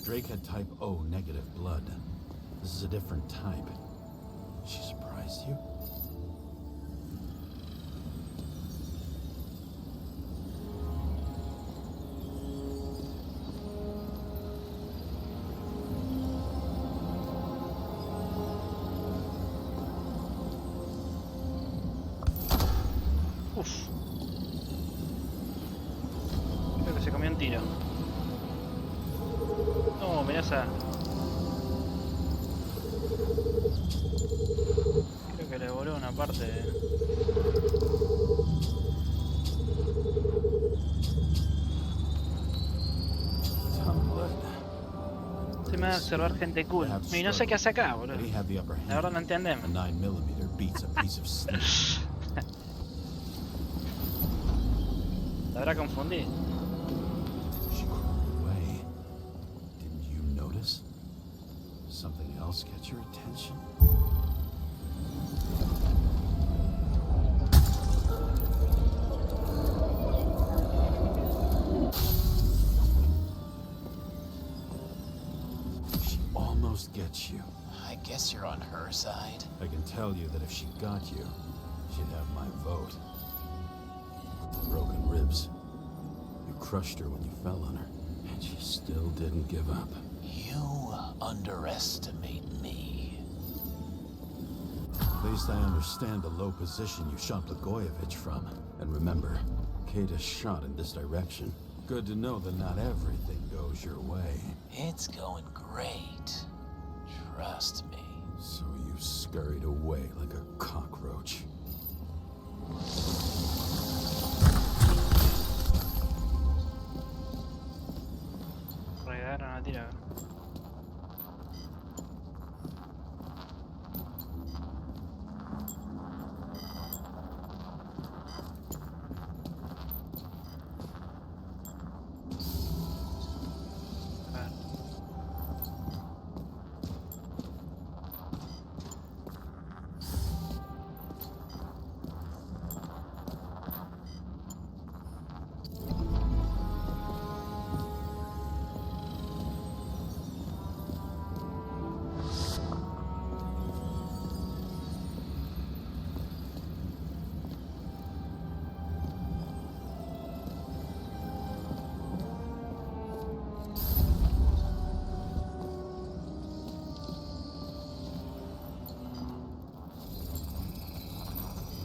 Drake had type O negative blood. This is a different type. She surprised you? Uf. Creo que se comió un tiro. No, mirá esa. Creo que le voló una parte. Se me va a observar gente cool. Y no sé qué hace acá, boludo. La verdad no entendemos. La habrá confundido. Something else get your attention? She almost gets you. I guess you're on her side. I can tell you that if she got you, she'd have my vote. Broken ribs. You crushed her when you fell on her, and she still didn't give up. You underestimate me. At least I understand the low position you shot Blagojevich from. And remember, Kate is shot in this direction. Good to know that not everything goes your way. It's going great. Trust me. So you scurried away like a cockroach. Regaron a tirar.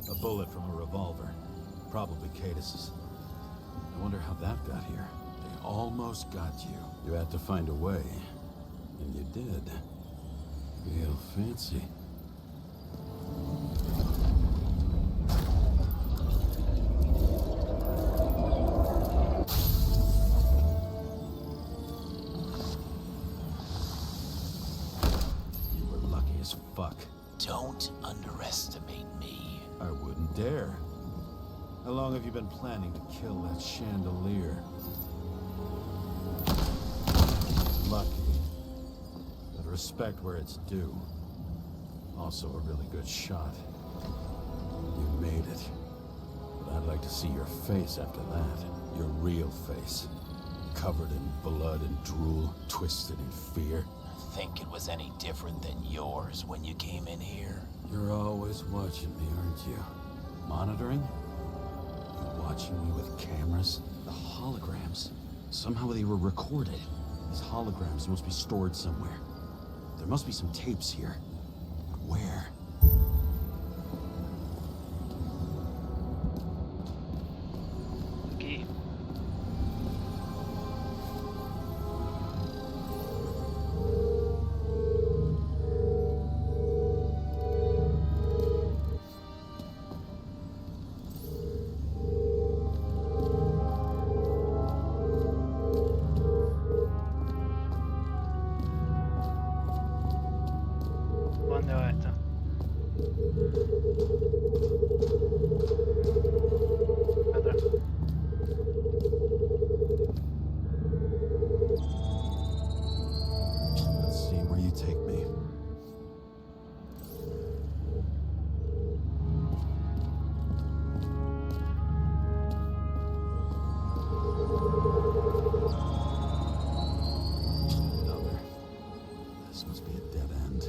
A bullet from a revolver. Probably Cadis's. I wonder how that got here. They almost got you. You had to find a way. And you did. Real fancy. You were lucky as fuck. Don't underestimate me. I wouldn't dare. How long have you been planning to kill that chandelier? Lucky. But respect where it's due. Also a really good shot. You made it. But I'd like to see your face after that. Your real face. Covered in blood and drool, twisted in fear. Think it was any different than yours when you came in here? You're always watching me, aren't you? Monitoring? You watching me with cameras? The holograms. Somehow they were recorded. These holograms must be stored somewhere. There must be some tapes here. But where? Aquí. ¿Dónde va esto? Atrás. Let's see where you take me. Another. This must be a dead end.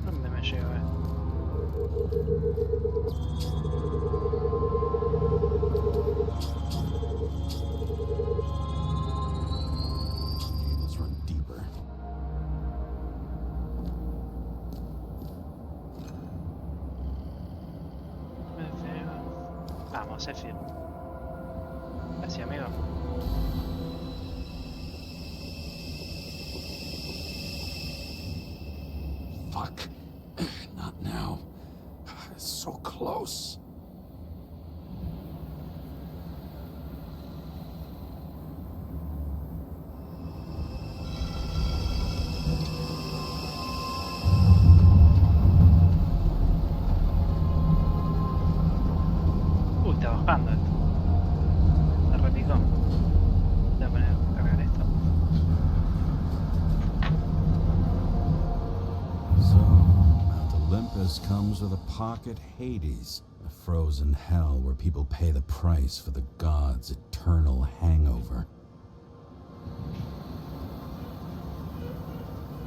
¿Dónde me lleva esto? Cables run deeper. Vamos, Zephyr. Gracias, amigo. Fuck. Not now. So close. Está bajando esto. Se repicó. Voy a poner a cargar esto. So, Mount Olympus comes with a pocket Hades, a frozen hell where people pay the price for the gods' eternal hangover.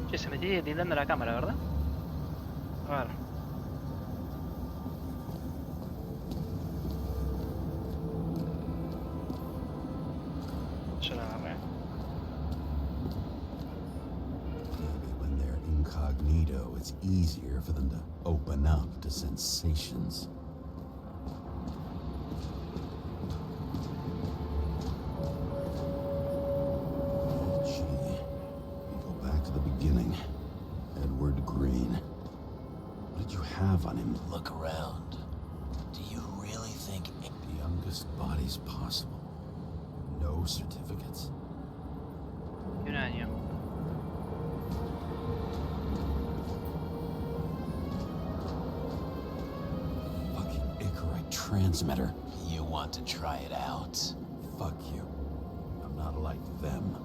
Che, se me sigue tildando la cámara, ¿verdad? A ver. incognito, it's easier for them to open up to sensations. Gee, we go back to the beginning. Edward Green. What did you have on him? Look around. Do you really think The youngest bodies possible. No certificates. Y un año. Fucking Icarite transmitter. you want to try it out? Fuck you. I'm not like them.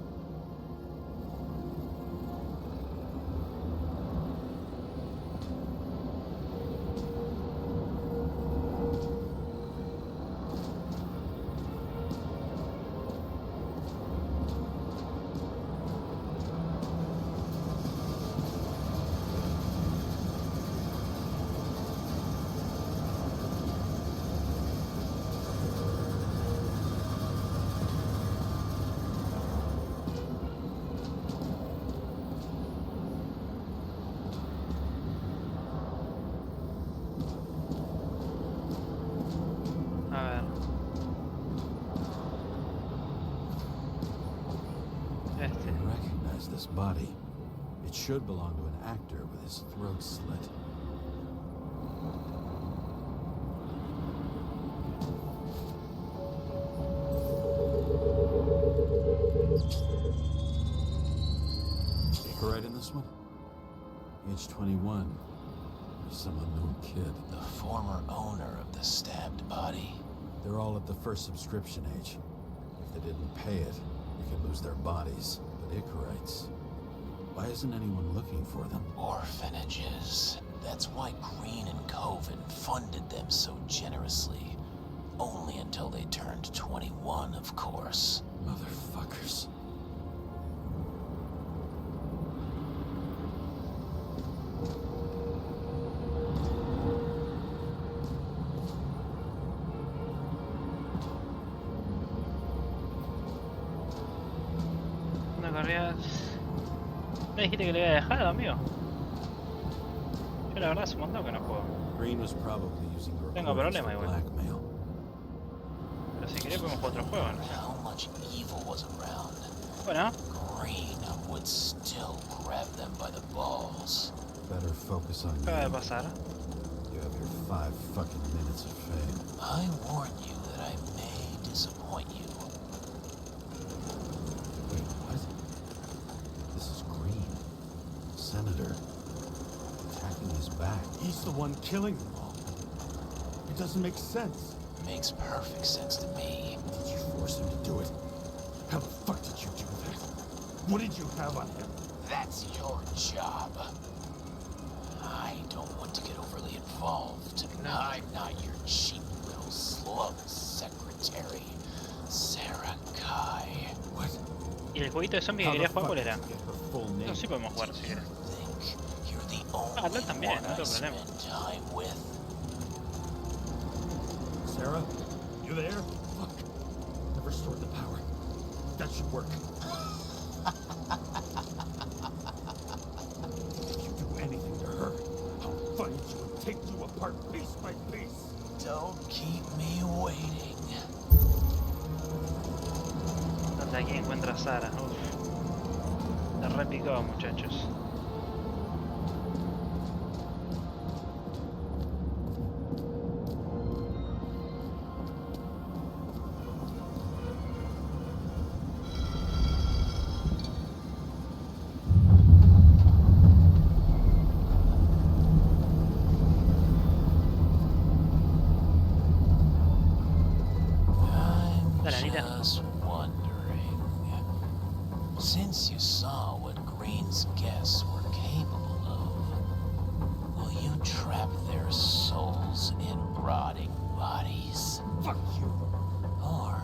This body. It should belong to an actor with his throat slit. Right in this one? Age 21. Some unknown kid. The former owner of the stabbed body. They're all at the first subscription age. If they didn't pay it, they could lose their bodies. Icarites. Why isn't anyone looking for them? Orphanages. That's why Green and Coven funded them so generously. Only until they turned 21, of course. Motherfuckers. ¿Me dijiste que le había dejado, amigo? Yo la verdad hace un montón que no juego. Tengo problemas igual. Pero si querés podemos jugar otro juego, no sé. Bueno. Would still grab them by the balls. Better focus on acaba de pasar. You have your 5 fucking minutes of fame. I warn you that I may disappoint you. Wait, what? This is Green. Senator. Attacking his back. He's the one killing them all. It doesn't make sense. Makes perfect sense to me. Did you force him to do it? How the fuck did you do that? What did you have on him? That's your job. I don't want to get overly involved. I'm not your cheap little slug secretary, Sarah Kai. What? ¿Y el jueguito de zombie que querías jugar cuál era? No, sí podemos jugar si quieres. Ah, no también, no tengo problema. Sarah, you there? Fuck. I've restored the power. That should work. If you do anything to her, I'll find you and take you apart piece by piece. Don't keep me waiting. Hasta aquí encuentra a Sara. Uf. Está re picado, muchachos. Just wondering, since you saw what Green's guests were capable of, will you trap their souls in rotting bodies? Fuck you! Or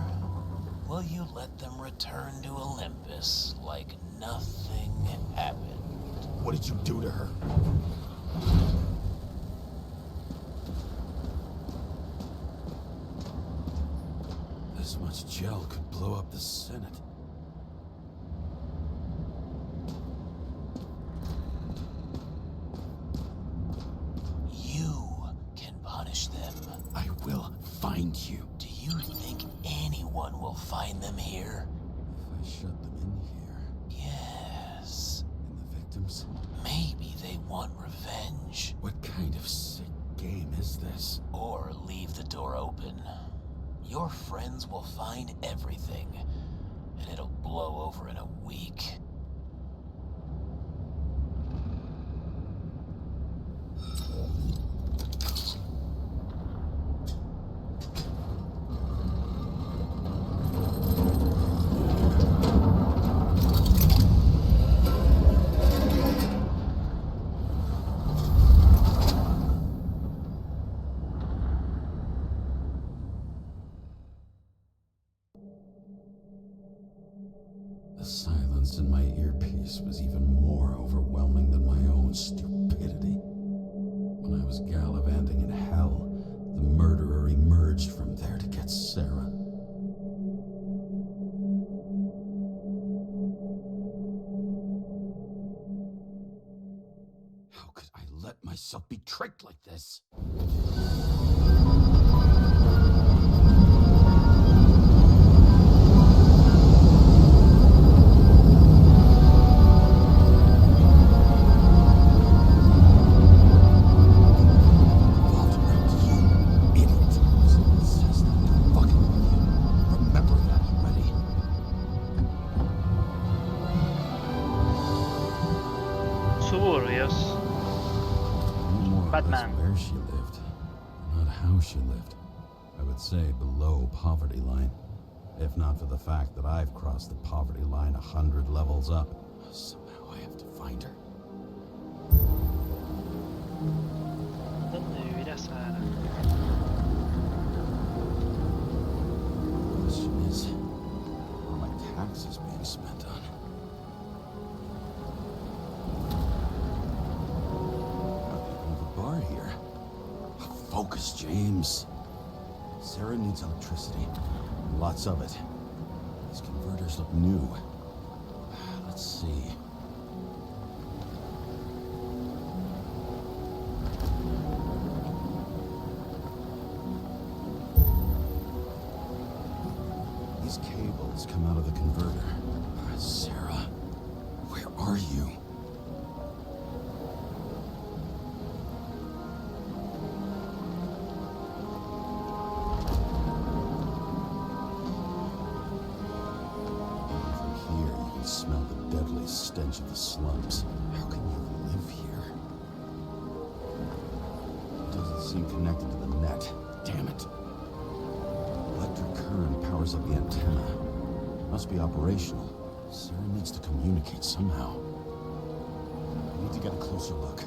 will you let them return to Olympus like nothing happened? What did you do to her? This much gel could blow up the Senate. I will find you. Do you think anyone will find them here? If I shut them in here, Yes. and the victims? Maybe they want revenge. What kind of sick game is this? Or leave the door open. Your friends will find everything, and it'll blow over in a week. The silence in my earpiece was even more overwhelming than my own stupidity. When I was gallivanting in hell, the murderer emerged from there to get Sarah. How could I let myself be tricked like this? Suburbios. More Batman. or less where she lived, not how she lived. I would say below poverty line, if not for the fact that I've crossed the poverty line 100 levels up. Somehow I have to find her. ¿Dónde vivirá Sara? The question is, what are my taxes being spent on? Bar here. Focus, James. Sarah needs electricity. Lots of it. These converters look new. Let's see. These cables come out of the converter. Sarah, where are you? Smell the deadly stench of the slums. How can you live here? It doesn't seem connected to the net. Damn it. Electric current powers up the antenna. Must be operational. Sarah needs to communicate somehow. I need to get a closer look.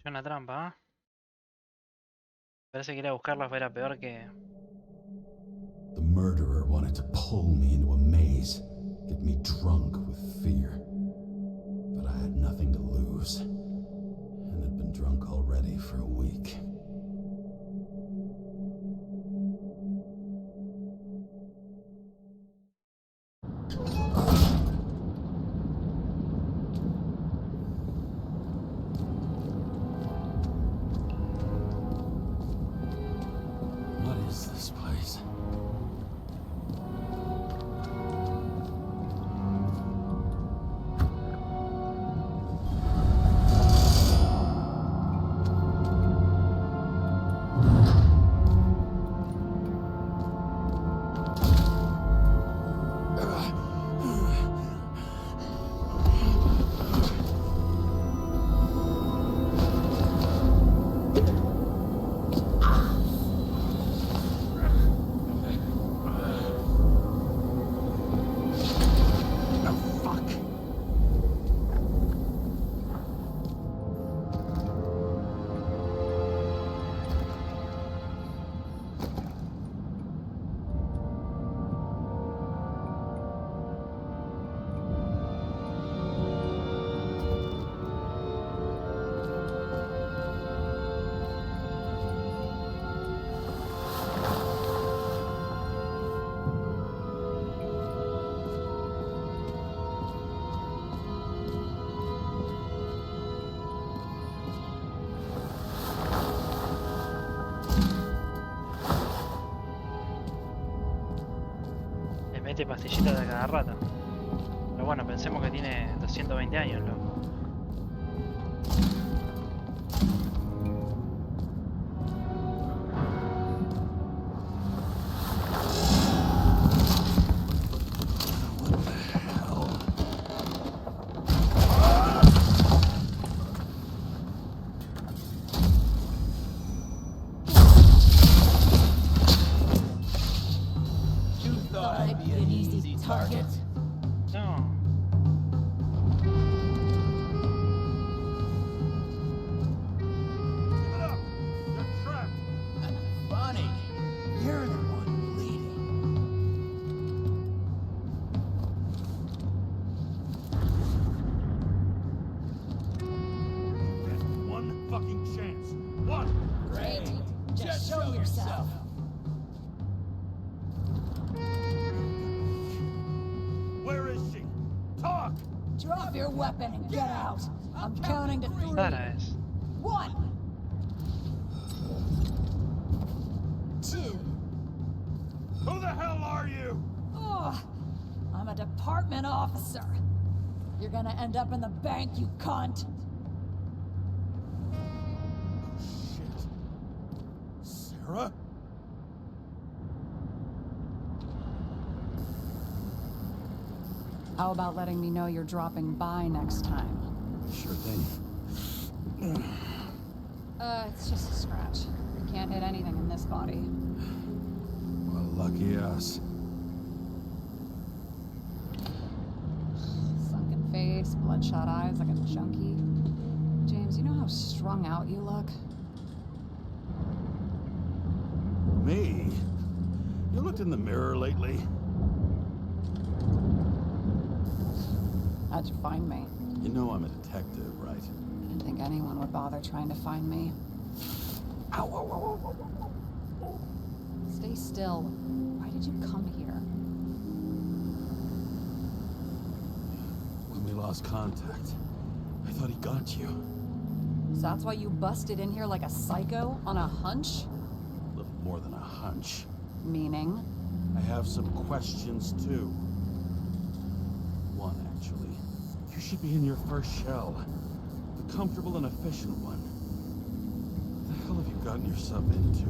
Una trampa, ¿eh? Parece que ir a buscarlos era peor que... The murderer wanted to pull me into a maze, get me drunk with fear. But I had nothing to lose, and had been drunk already for a week. mete pastillitas de cada rato. Pero bueno, pensemos que tiene 220 años, loco. No. Give it up! You're trapped! Funny. You're the one bleeding. You get one fucking chance. One! Great. Just show yourself. Where is she? Talk! Drop your weapon and get out. I'm counting to 3. Sara es. 1, 2. Who the hell are you? Oh, I'm a department officer. You're gonna end up in the bank, you cunt. Shit. Sarah? How about letting me know you're dropping by next time? Sure thing. It's just a scratch. You can't hit anything in this body. Well, lucky us. Sunken face, bloodshot eyes like a junkie. James, you know how strung out you look? Me? You looked in the mirror lately? How'd you find me? You know I'm a detective, right? Didn't think anyone would bother trying to find me. Ow, ow, ow, ow, ow. Stay still. Why did you come here? When we lost contact, I thought he got you. So that's why you busted in here like a psycho on a hunch? A little more than a hunch. Meaning? I have some questions, too. One, actually. You should be in your first shell. The comfortable and efficient one. What the hell have you gotten yourself into?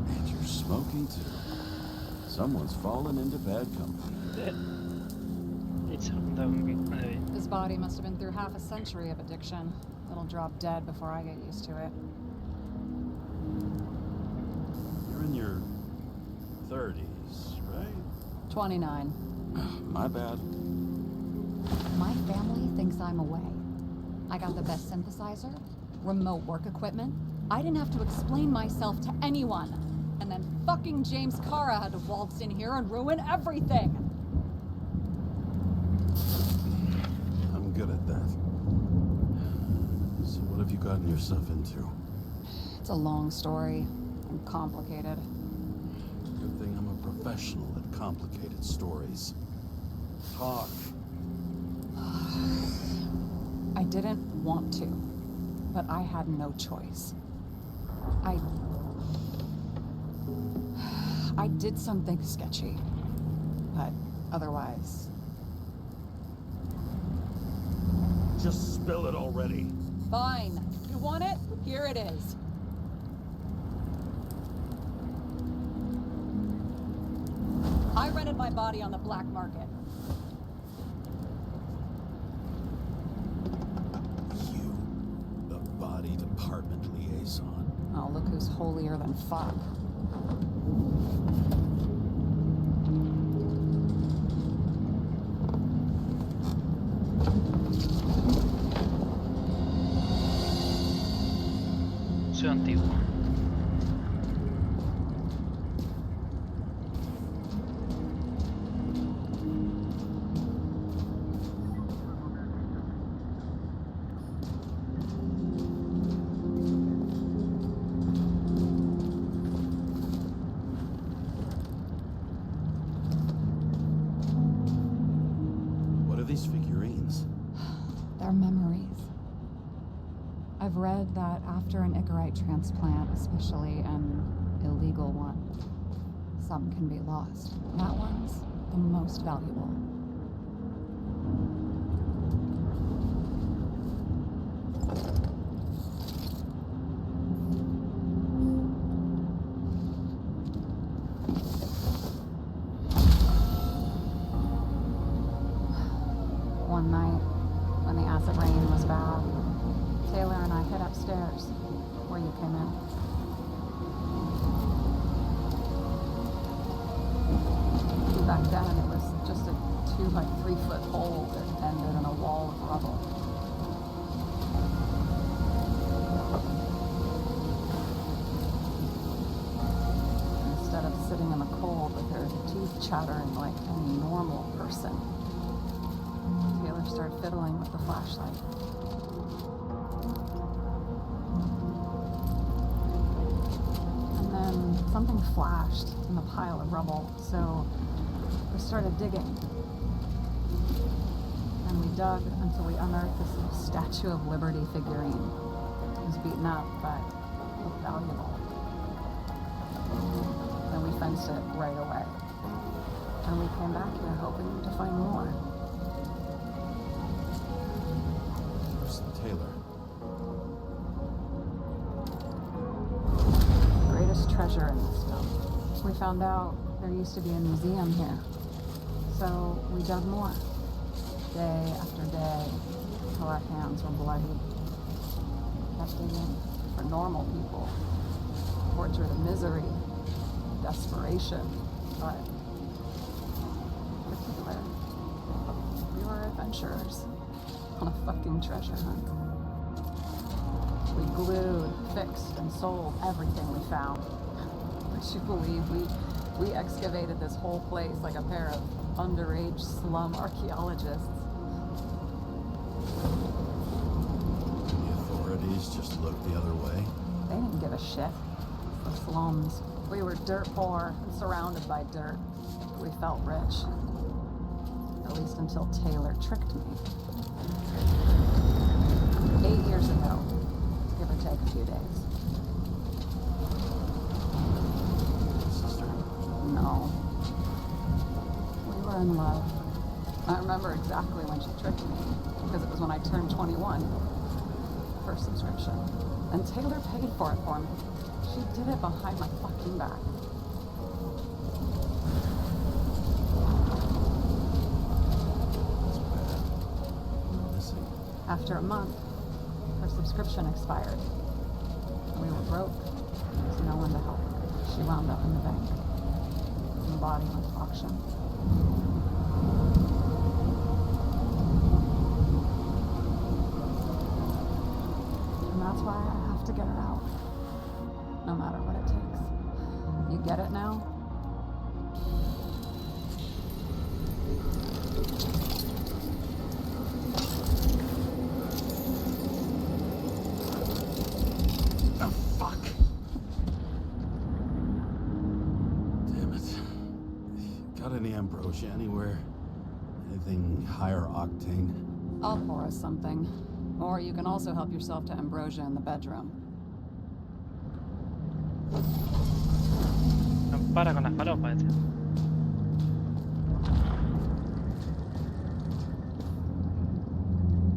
And you're smoking, too. Someone's fallen into bad company. His body must have been through half a century of addiction. It'll drop dead before I get used to it. You're in your 30s, right? 29. My bad. My family thinks I'm away. I got the best synthesizer, remote work equipment. I didn't have to explain myself to anyone. And then fucking James Cara had to waltz in here and ruin everything. I'm good at that. So what have you gotten yourself into? It's a long story and complicated. Good thing I'm a professional at complicated stories. Talk. I didn't want to, but I had no choice. I did something sketchy, but otherwise... Just spill it already. Fine. You want it? Here it is. I rented my body on the black market. You, the body department liaison. Oh, look who's holier than fuck. Museo antiguo. read that after an Icarite transplant, especially an illegal one, some can be lost. That one's the most valuable. One night, when the acid rain was bad, Taylor and I hid upstairs, where you came in. Back then, it was just a 2 by 3 foot hole that ended in a wall of rubble. Instead of sitting in the cold with her teeth chattering like any normal person, Taylor started fiddling with the flashlight. And then something flashed in the pile of rubble, so we started digging. And we dug until we unearthed this little Statue of Liberty figurine. It was beaten up, but looked valuable. And we fenced it right away. And we came back here hoping to find more. Where's Taylor? Greatest treasure in this stuff. We found out there used to be a museum here. So we dug more, day after day, till our hands were bloody. Kept digging for normal people, torture to misery, desperation, but for Taylor, we were adventurers on a fucking treasure hunt. We glued, fixed, and sold everything we found. Would you believe we excavated this whole place like a pair of underage slum archaeologists? The authorities just looked the other way? They didn't give a shit. The slums. We were dirt poor and surrounded by dirt. We felt rich. At least until Taylor tricked me. 8 years ago, give or take a few days. Sister? No. We were in love. I remember exactly when she tricked me, because it was when I turned 21. First subscription. And Taylor paid for it for me. She did it behind my fucking back. That's bad. Missing. After a month, her subscription expired. We were broke. There was no one to help. She wound up in the bank. And the body went to auction. And that's why I have to get her out. No matter what it takes. You get it now? Oh, fuck. Damn it. Got any ambrosia anywhere? Anything higher octane? I'll pour us something. Or you can also help yourself to ambrosia in the bedroom. No para con las palopas, este.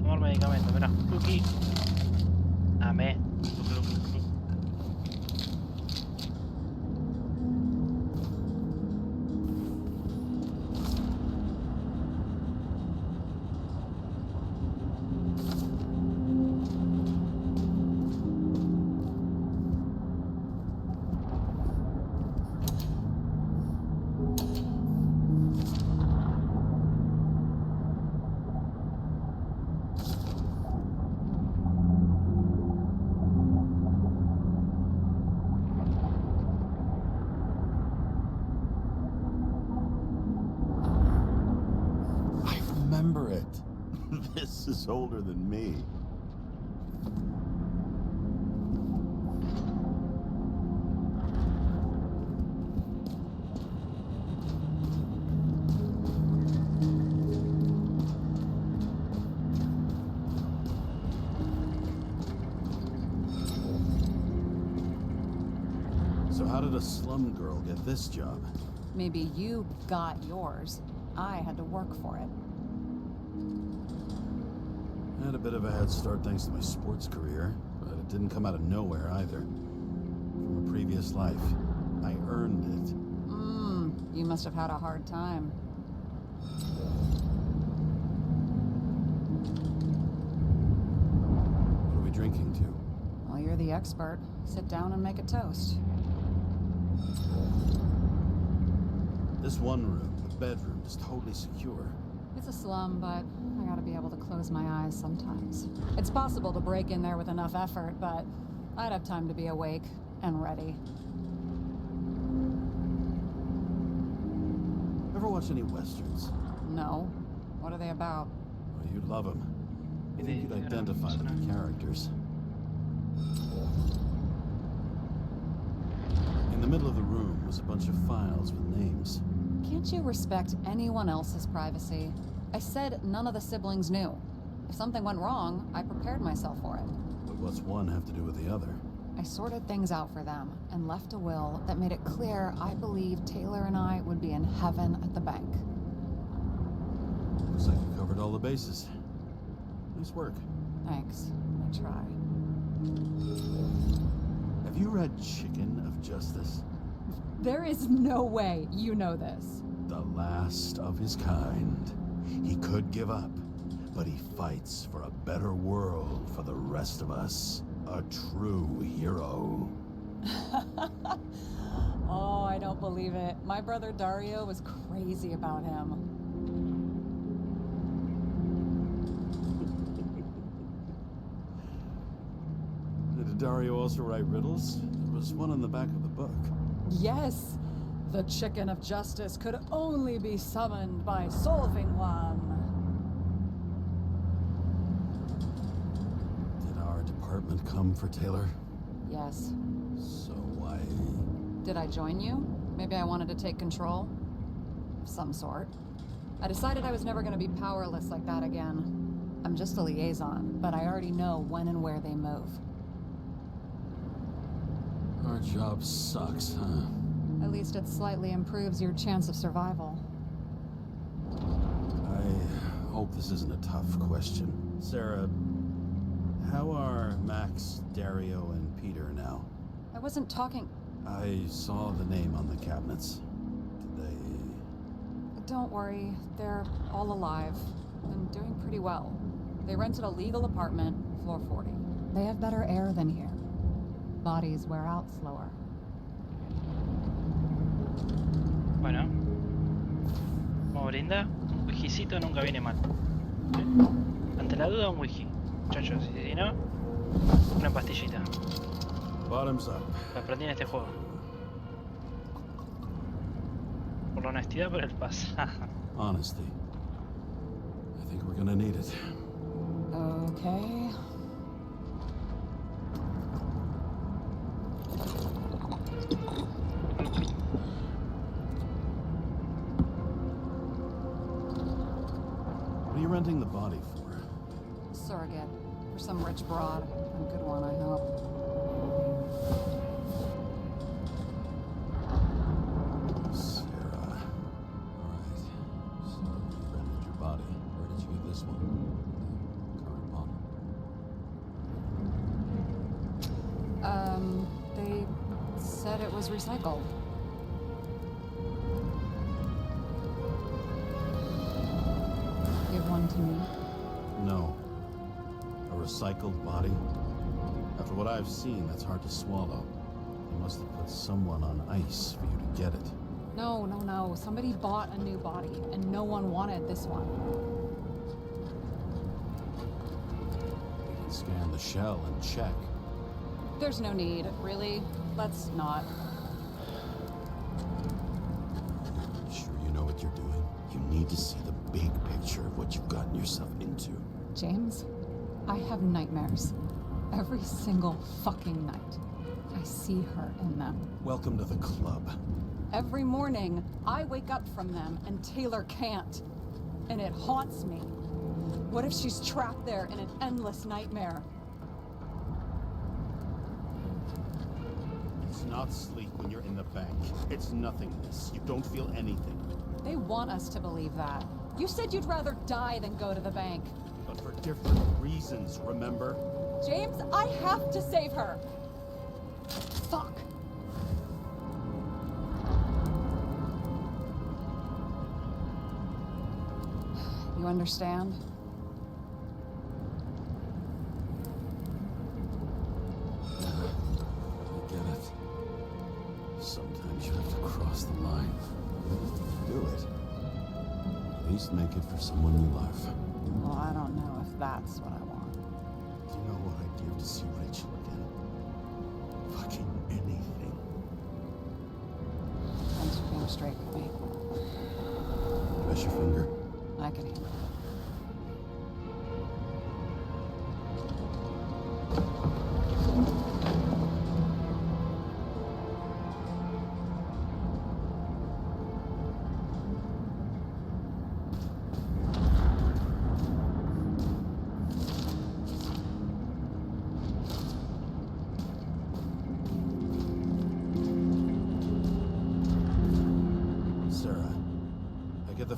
Tomar medicamento, mirá. Cookie. Amé. Remember it. This is older than me. So how did a slum girl get this job? Maybe you got yours. I had to work for it. I had a bit of a head start thanks to my sports career, but it didn't come out of nowhere either. From a previous life. I earned it. You must have had a hard time. What are we drinking to? Well, you're the expert. Sit down and make a toast. This one room, the bedroom, is totally secure. It's a slum, but I gotta be able to close my eyes sometimes. It's possible to break in there with enough effort, but I'd have time to be awake and ready. Ever watch any westerns? No. What are they about? Well, you'd love them. You think you'd identify with the characters. In the middle of the room was a bunch of files with names. Can't you respect anyone else's privacy? I said none of the siblings knew. If something went wrong, I prepared myself for it. But what's one have to do with the other? I sorted things out for them and left a will that made it clear I believed Taylor and I would be in heaven at the bank. Looks like you covered all the bases. Nice work. Thanks. I try. Have you read Chicken of Justice? There is no way you know this. The last of his kind. He could give up, but he fights for a better world for the rest of us. A true hero. Oh, I don't believe it. My brother Dario was crazy about him. Did Dario also write riddles? There was one on the back of the book. Yes, the Chicken of Justice could only be summoned by solving one. Did our department come for Taylor? Yes. So why... Did I join you? Maybe I wanted to take control? Of some sort. I decided I was never going to be powerless like that again. I'm just a liaison, but I already know when and where they move. Our job sucks, huh? At least it slightly improves your chance of survival. I hope this isn't a tough question. Sarah, how are Max, Dario, and Peter now? I wasn't talking... I saw the name on the cabinets. Did they... Don't worry, they're all alive and doing pretty well. They rented a legal apartment, floor 40. They have better air than here. Bodies wear out slower. Bueno. Como brinda, un whiskycito nunca viene mal. Ante la duda, un whisky. Muchachos, y si no, una pastillita. Bottoms up. Lo aprendí en este juego. Por la honestidad, por el pasaje. Honesty. I think we're gonna need it. Okay. What are you renting the body for? Surrogate. For some rich broad. A good one, I hope. Sarah. Alright. So you rented your body. Where did you get this one? Current model. They said it was recycled. Give one to me. No. A recycled body? After what I've seen, that's hard to swallow. They must have put someone on ice for you to get it. No. Somebody bought a new body, and no one wanted this one. We can scan the shell and check. There's no need, really. Let's not. Sure you know what you're doing? You need to see the big picture of what you've gotten yourself into. James, I have nightmares. Every single fucking night. I see her in them. Welcome to the club. Every morning, I wake up from them and Taylor can't. And it haunts me. What if she's trapped there in an endless nightmare? It's It's not sleep when you're in the bank. It's nothingness. You don't feel anything. They want us to believe that. You said you'd rather die than go to the bank. But for different reasons, remember? James, I have to save her. Fuck. You understand? I get it. Sometimes you have to cross the line. Do it. At least make it for someone you love. Well, I don't know if that's what I want. Do you know what I'd give to see Rachel again? Fucking anything. Thanks for being straight with me. Press your finger. I can handle it.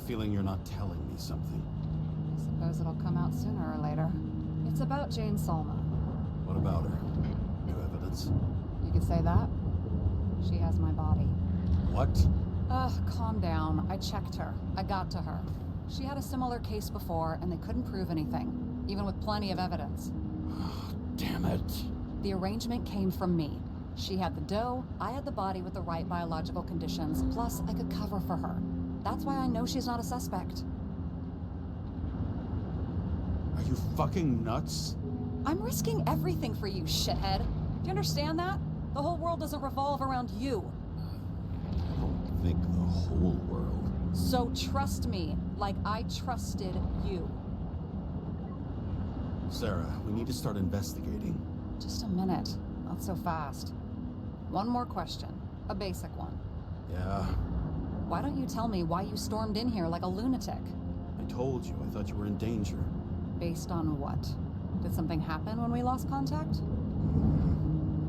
Feeling you're not telling me something. I suppose it'll come out sooner or later. It's about Jane Salma. What about her? New evidence? You could say that. She has my body. What? Calm down. I checked her. I got to her. She had a similar case before, and they couldn't prove anything, even with plenty of evidence. Damn it. The arrangement came from me. She had the dough, I had the body with the right biological conditions, plus I could cover for her. That's why I know she's not a suspect. Are you fucking nuts? I'm risking everything for you, shithead. Do you understand that? The whole world doesn't revolve around you. I don't think the whole world. So trust me, like I trusted you. Sarah, we need to start investigating. Just a minute. Not so fast. One more question. A basic one. Yeah? Why don't you tell me why you stormed in here like a lunatic? I told you, I thought you were in danger. Based on what? Did something happen when we lost contact?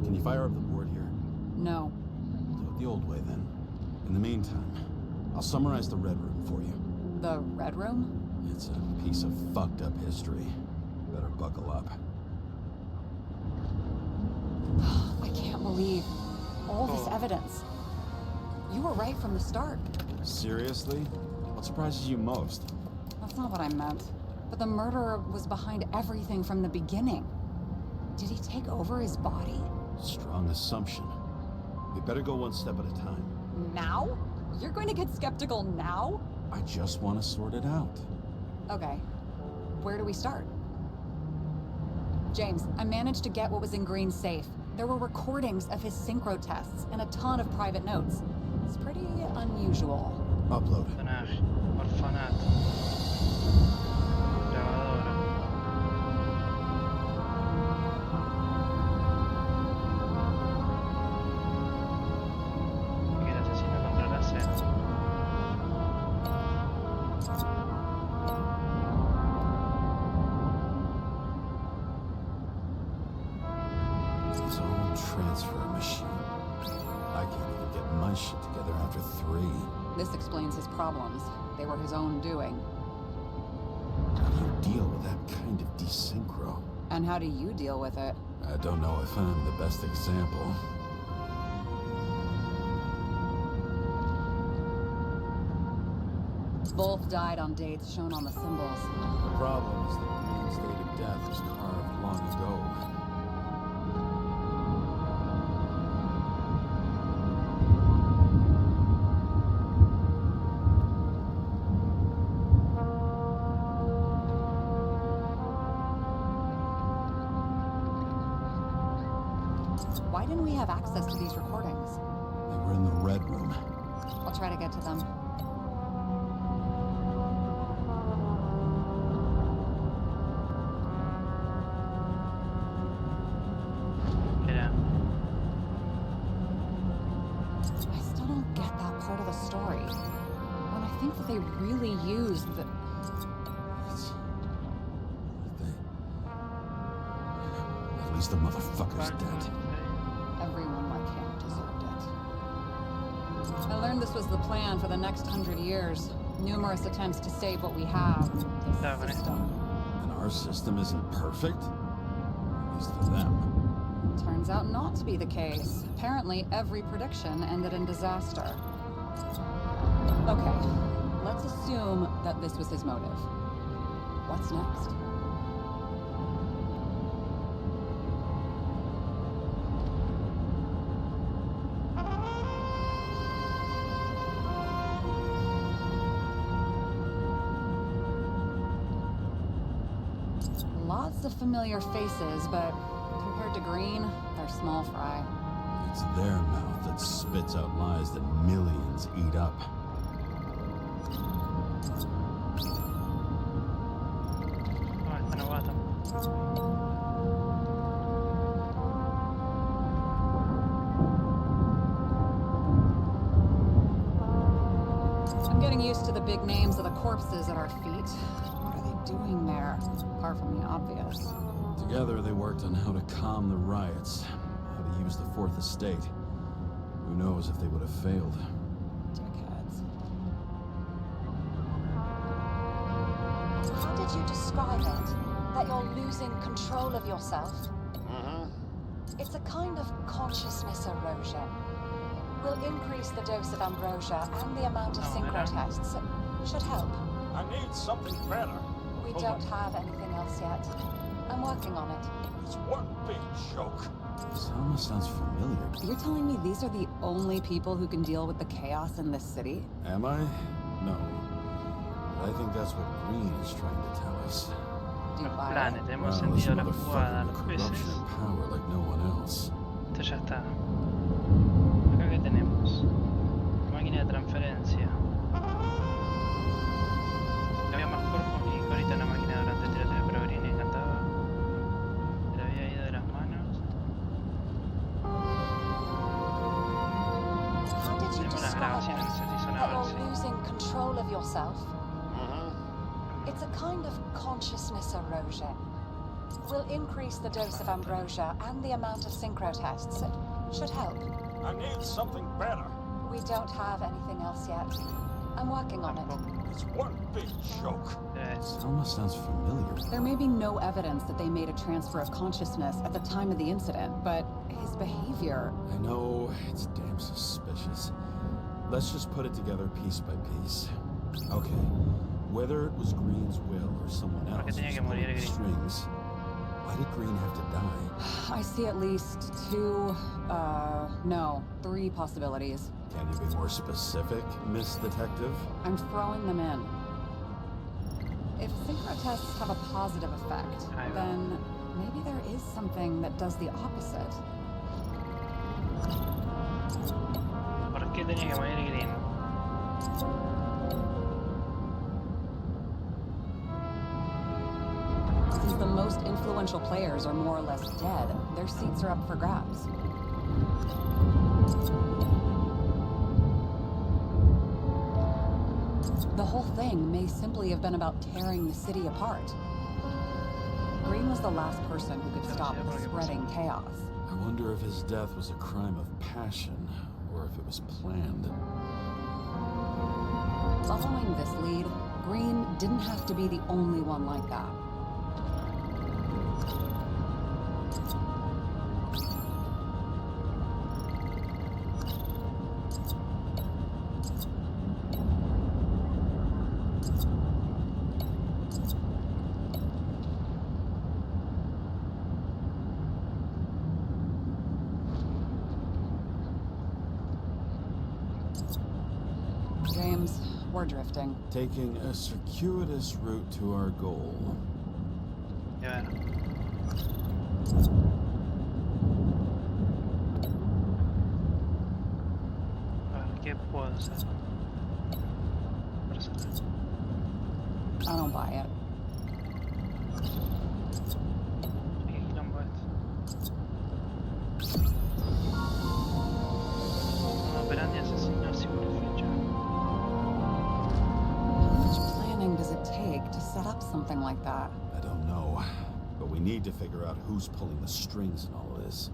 Can you fire up the board here? No. Do it the old way then. In the meantime, I'll summarize the Red Room for you. The Red Room? It's a piece of fucked up history. Better buckle up. I can't believe all this evidence. You were right from the start. Seriously? What surprises you most? That's not what I meant. But the murderer was behind everything from the beginning. Did he take over his body? Strong assumption. We better go one step at a time. Now? You're going to get skeptical now? I just want to sort it out. Okay. Where do we start? James, I managed to get what was in Green's safe. There were recordings of his synchro tests and a ton of private notes. It's pretty unusual. Upload. Personaje, orfanato, grabadora. Y el asesino contra la cena. His own transfer machine. I can't even get my shit together after 3. This explains his problems. They were his own doing. How do you deal with that kind of desynchro? And how do you deal with it? I don't know if I'm the best example. Both died on dates shown on the symbols. The problem is that Green's date of death was carved long ago. Why didn't we have access to these recordings? They were in the Red Room. I'll try to get to them. Yeah. I still don't get that part of the story. When I think that they really used the... At least the motherfucker's dead. Everyone like him deserves I learned this was the plan for the next 100 years. Numerous attempts to save what we have. The system. And our system isn't perfect? At least for them. Turns out not to be the case. Apparently, every prediction ended in disaster. Okay, let's assume that this was his motive. What's next? Lots of familiar faces, but compared to Green, they're small fry. It's their mouth that spits out lies that millions eat up. Esta novata. I'm getting used to the big names of the corpses at our feet. What are they doing there, apart from the obvious? Together they worked on how to calm the riots, how to use the Fourth Estate. Who knows if they would have failed. Dickheads. How did you describe it? That you're losing control of yourself? It's a kind of consciousness erosion. We'll increase the dose of ambrosia and the amount of synchro tests. Should help. I need something better. We don't have anything else yet. I'm working on it. It's one big joke. Selma sounds familiar. You're telling me these are the only people who can deal with the chaos in this city? Am I? No. But I think that's what Green is trying to tell us. Do you buy it? Planet, hemos This sentido la jugada motherfucker dos with veces. corruption and power like no one else. Esto ya está. Acá que tenemos máquina de transferencia. Había más cuerpos y ahorita en la máquina durante el tiroteo, pero Green encantaba. Se le había ido de las manos. How did you Tenemos las describe grabaciones, it? no sé si son a That ver you're si. losing control of yourself? It's a kind of consciousness erosion. We'll increase the dose of ambrosia and the amount of synchro tests. Should help. I need something better. We don't have anything else yet. I'm working on it. It's one big joke. Selma sounds familiar. There may be no evidence that they made a transfer of consciousness at the time of the incident, but his behavior... I know, it's damn suspicious. Let's just put it together piece by piece. Okay, whether it was Green's will or someone else tenía que who's morir pulling the Green? strings, why did Green have to die? I see at least three possibilities. Can you be more specific, Miss Detective? I'm throwing them in. If synchro tests have a positive effect, Ahí va. then maybe there is something that does the opposite. ¿Por qué tenía que morir Green? Since the most influential players are more or less dead, their seats are up for grabs. The whole thing may simply have been about tearing the city apart. Green was the last person who could stop the spreading chaos. I wonder if his death was a crime of passion, or if it was planned. Following this lead, Green didn't have to be the only one like that. James, we're drifting. Taking a circuitous route to our goal. Y bueno. A ver, ¿qué puedo hacer? Personal. I don't buy it. ¿Qué quilombo es? Un operandi asesino seguro fecha. How much planning does it take to set up something like that? I don't know, but we need to figure out who's pulling the strings in all of this.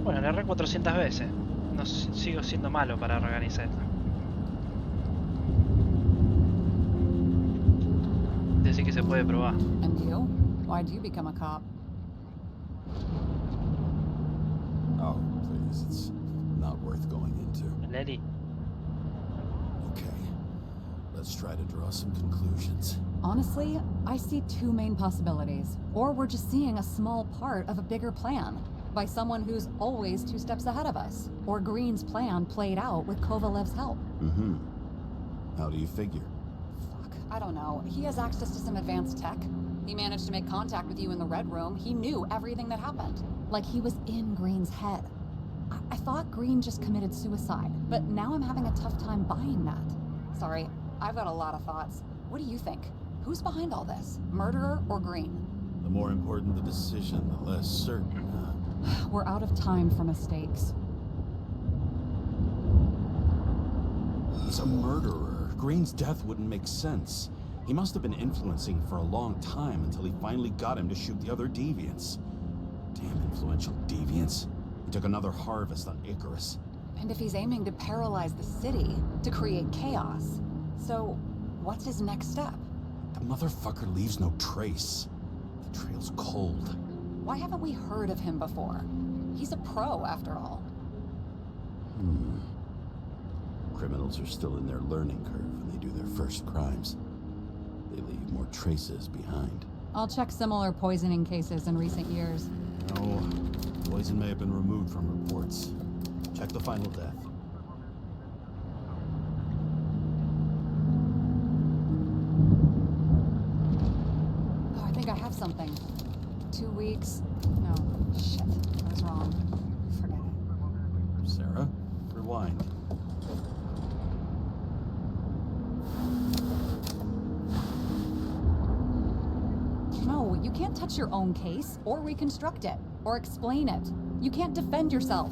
Bueno, le erré 400 veces. No, sigo siendo malo para organizar esto. Decir que se puede probar. And you? Why'd you become a cop? Oh, please, it's not worth going into. Lady. Okay, let's try to draw some conclusions. Honestly, I see two main possibilities. Or we're just seeing a small part of a bigger plan by someone who's always 2 steps ahead of us. Or Green's plan played out with Kovalev's help. Mm-hmm. How do you figure? Fuck, I don't know. He has access to some advanced tech. He managed to make contact with you in the Red Room. He knew everything that happened. Like he was in Green's head. I thought Green just committed suicide, but now I'm having a tough time buying that. Sorry, I've got a lot of thoughts. What do you think? Who's behind all this? Murderer or Green? The more important the decision, the less certain. We're out of time for mistakes. He's a murderer. Green's death wouldn't make sense. He must have been influencing for a long time until he finally got him to shoot the other deviants. Damn influential deviants. He took another harvest on Icarus. And if he's aiming to paralyze the city, to create chaos, so what's his next step? The motherfucker leaves no trace. The trail's cold. Why haven't we heard of him before? He's a pro, after all. Criminals are still in their learning curve when they do their first crimes. They leave more traces behind. I'll check similar poisoning cases in recent years. No, poison may have been removed from reports. Check the final death. Oh, I think I have something. 2 weeks. No, shit. I was wrong. Forget it. Sarah, rewind. No, you can't touch your own case, or reconstruct it, or explain it. You can't defend yourself.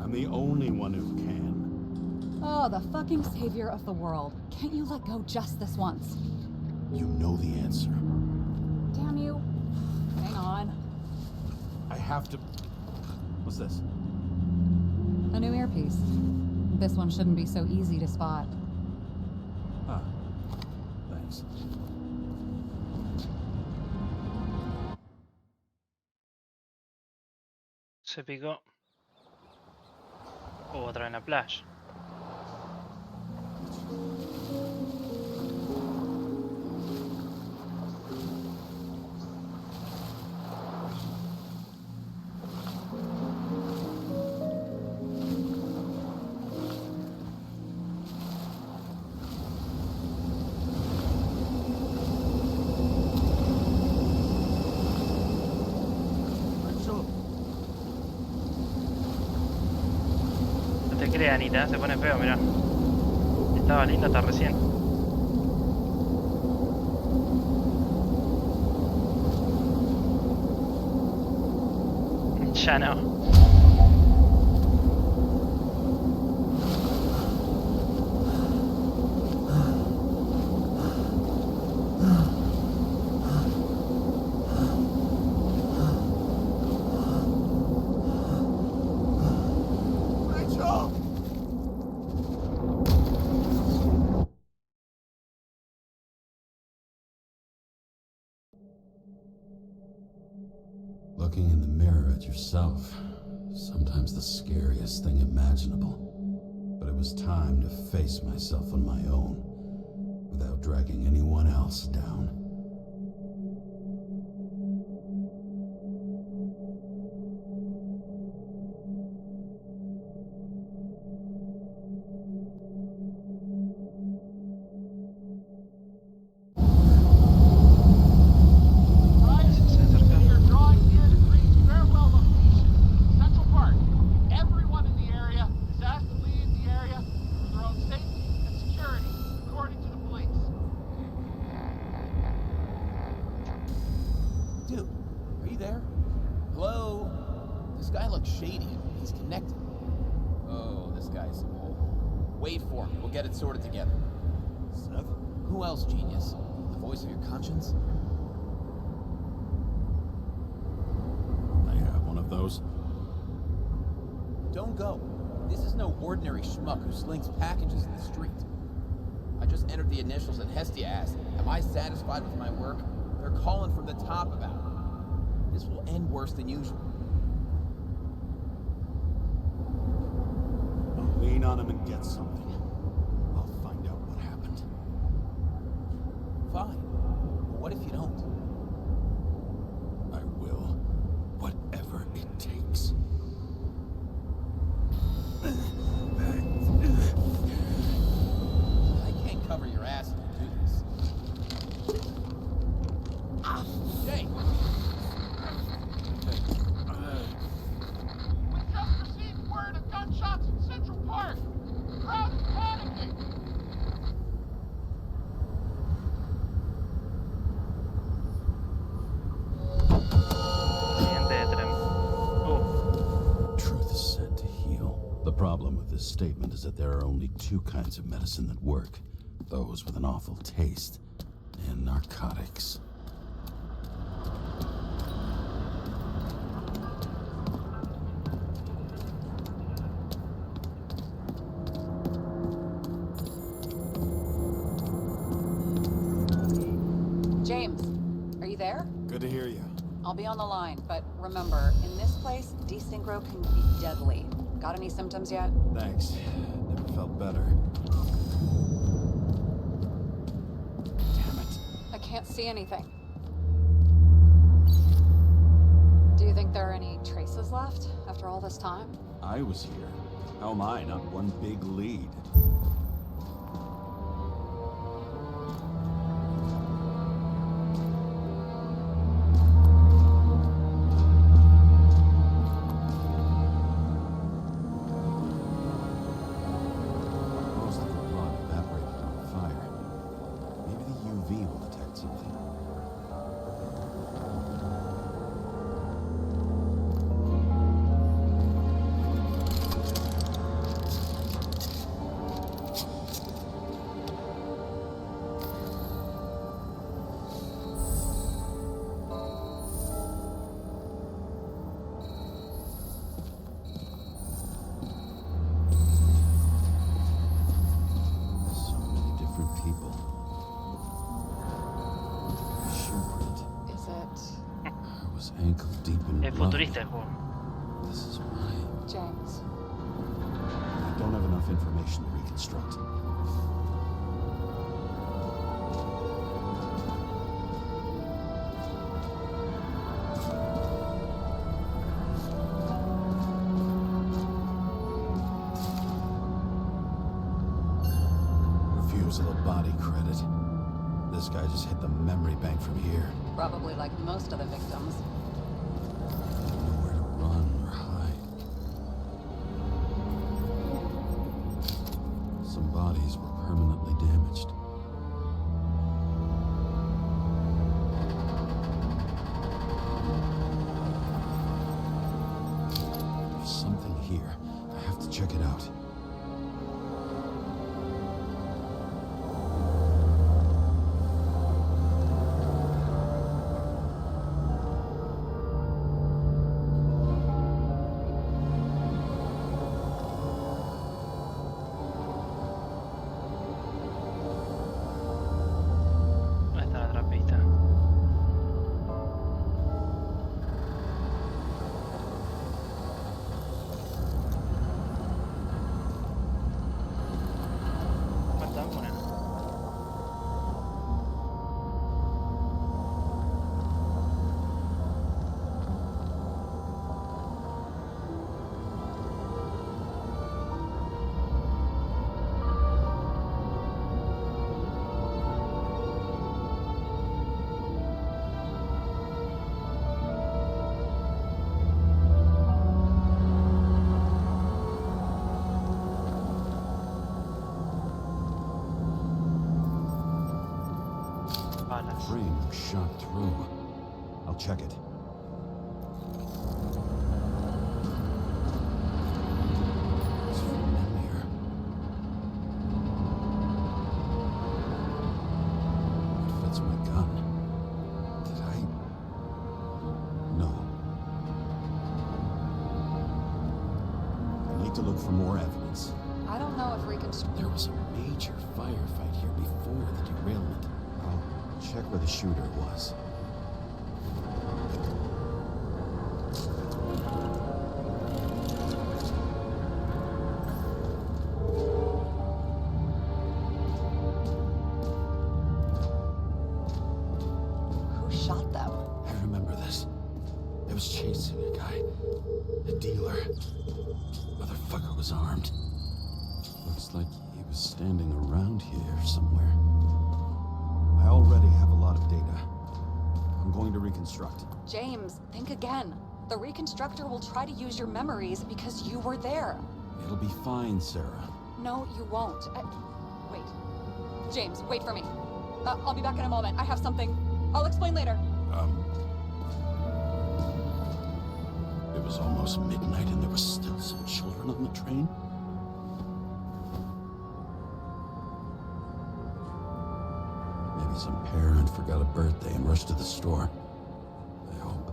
I'm the only one who can. Oh, the fucking savior of the world. Can't you let go just this once? You know the answer. Damn you. Hang on. I have to... What's this? A new earpiece. This one shouldn't be so easy to spot. Ah, thanks. Se picó. Otra vez en la playa. No te creas, Anita, se pone feo, mirá. Estaba lindo hasta recién. Ya no. Looking in the mirror at yourself, sometimes the scariest thing imaginable. But it was time to face myself on my own, without dragging anyone else down. Sorted together. Seth? Who else, genius? The voice of your conscience? I have one of those. Don't go. This is no ordinary schmuck who slinks packages in the street. I just entered the initials and Hestia asked, am I satisfied with my work? They're calling from the top about it. This will end worse than usual. I'll lean on him and get something. I'll find out what happened. Fine. But what if you don't? I will. Whatever it takes. I can't cover your ass if you do this. Jay! We just received word of gunshots in Central Park. Crowd is panicking. Siguiente de tren. Truth is said to heal. The problem with this statement is that there are only two kinds of medicine that work. Those with an awful taste and narcotics. James, are you there? Good to hear you. I'll be on the line, but remember, in this place, desynchro can be deadly. Got any symptoms yet? Thanks. Never felt better. Damn it. I can't see anything. Do you think there are any traces left after all this time? I was here. How am I not one big lead? Most of the blood evaporated on the fire. Maybe the UV will detect something. So many different people. Shoeprint. Is it I was ankle deep in Es blood. futurista el juego. This is why. James? I don't have enough information to reconstruct. Refusal of body credit. This guy just hit the memory bank from here. Probably like most of the victims. Nowhere to run or hide. Some bodies were permanently damaged. There's something here. I have to check it out. ¿Dónde está la otra pista? Falta una. Balas. Frame was shot through. I'll check it. It's familiar. It fits my gun. Did I? No. to look for more evidence. I don't know if There was a major firefight here before the derailment. I'll check where the shooter was. Who shot them? I remember this. It was chasing a guy. A dealer. Motherfucker was armed. Looks like he was standing around here somewhere. I already have a lot of data. I'm going to reconstruct. James, think again. The reconstructor will try to use your memories because you were there. It'll be fine, Sarah. No, you won't. Wait. James, wait for me. I'll be back in a moment. I have something. I'll explain later. It was almost midnight and there were still some children on the train. Maybe some parent forgot a birthday and rushed to the store. I hope.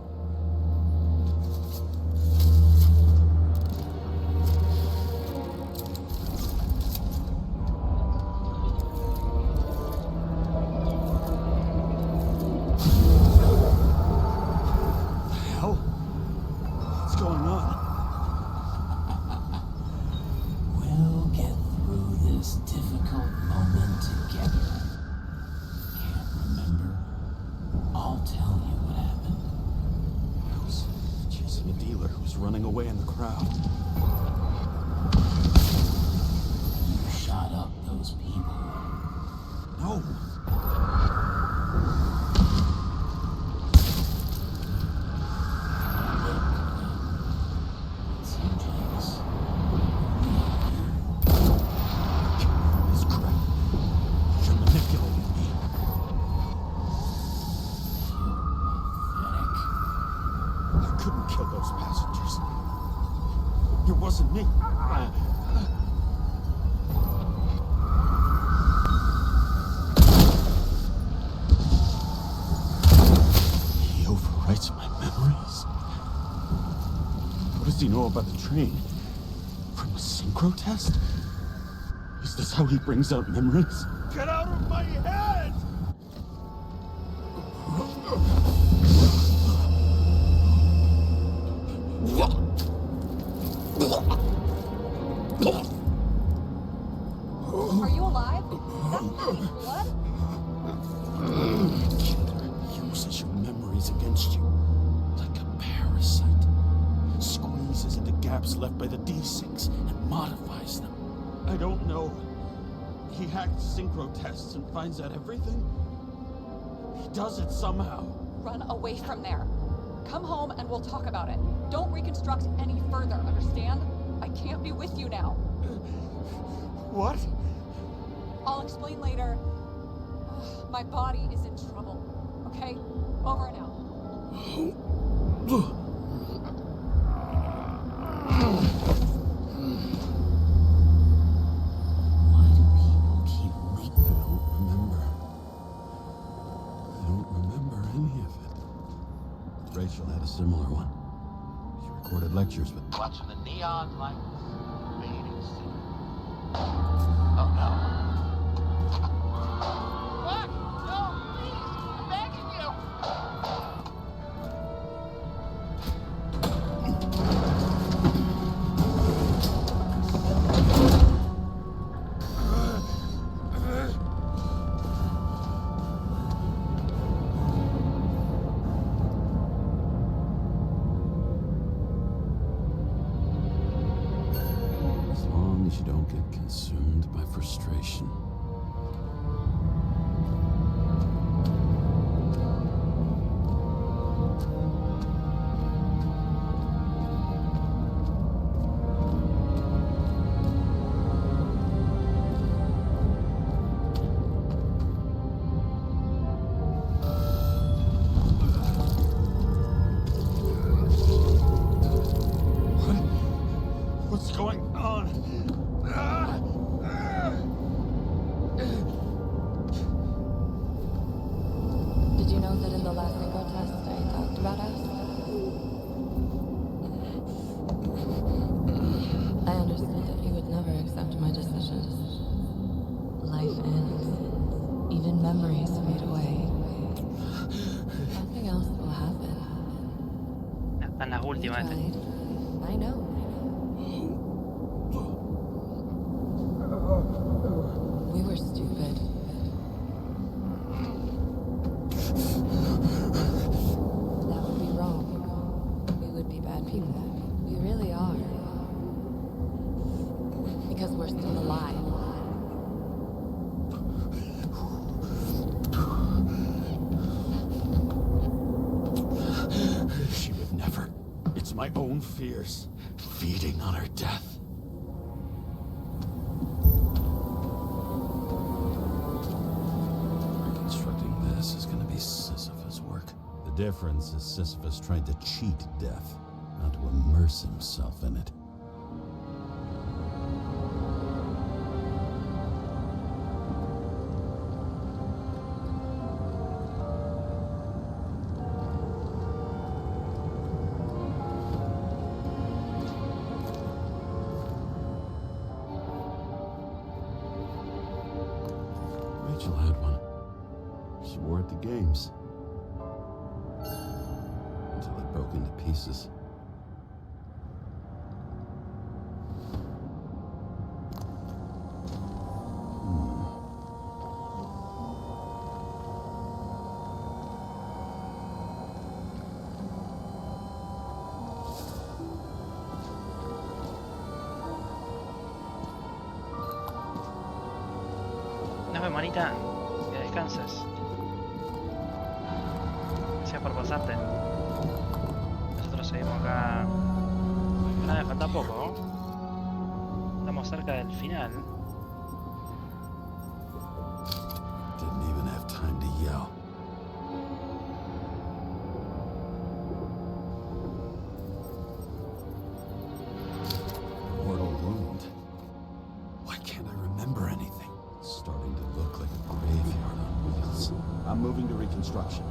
The hell? What's going on? We'll get through this difficult moment together. Can't remember? I'll tell you what happened. I was chasing a dealer who was running away in the crowd. You shot up those people. No. It's you, James. It's crap. You're manipulating me. I couldn't kill those passengers. It wasn't me. He overwrites my memories. What does he know about the train? From a synchro test? Is this how he brings out memories? Get out of my head! Are you alive? Is that bleeding blood? Killer uses your memories against you like a parasite. Squeezes into gaps left by the D6 and modifies them. I don't know. He hacked synchro tests and finds out everything. He does it somehow. Run away from there. Come home and we'll talk about it. Don't reconstruct any further, understand? I can't be with you now. What? I'll explain later. My body is in trouble. Okay? Over and out. Why do people keep leaking? I don't remember. I don't remember any of it. Rachel had a similar one. She recorded lectures with... Watching the neon lights fading soon. Oh no. What? No, please! I'm begging you! As long as you don't get consumed by frustration. What's going on? Did you know that in the last synchro test I talked about us? I understand. memories fade away, nothing else will happen. Están las We últimas. tried. I know. We were stupid. That would be wrong. We would be bad people. We really are. Because we're still alive. She would never. It's my own fears, feeding on her death. Reconstructing this is gonna be Sisyphus work. The difference is Sisyphus tried to cheat death, not to immerse himself in it. Rachel had one. She wore it to games. Until it broke into pieces. Nos vemos, manita. Que descanses. Gracias por pasarte. Nosotros seguimos acá. Nada, me falta poco, ¿no? Estamos cerca del final. Didn't even have time to yell. Mortal wound. Why can't I remember anything? It's starting to look like a graveyard on wheels. I'm moving to reconstruction.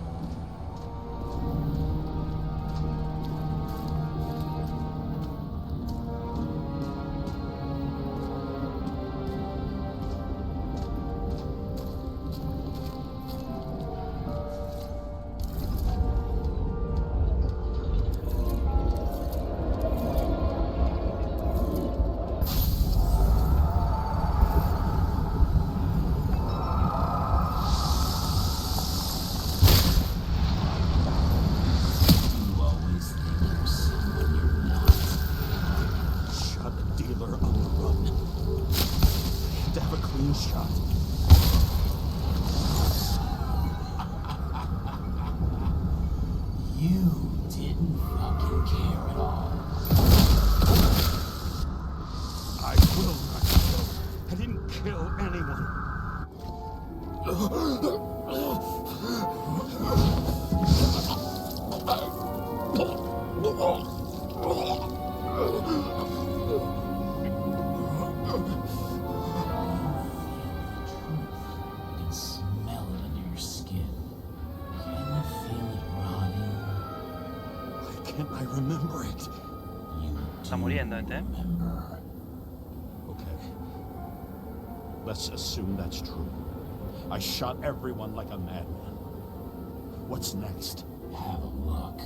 Está muriendo este, ¿eh? Okay. Let's assume that's true. I shot everyone like a madman. What's next? Have a look.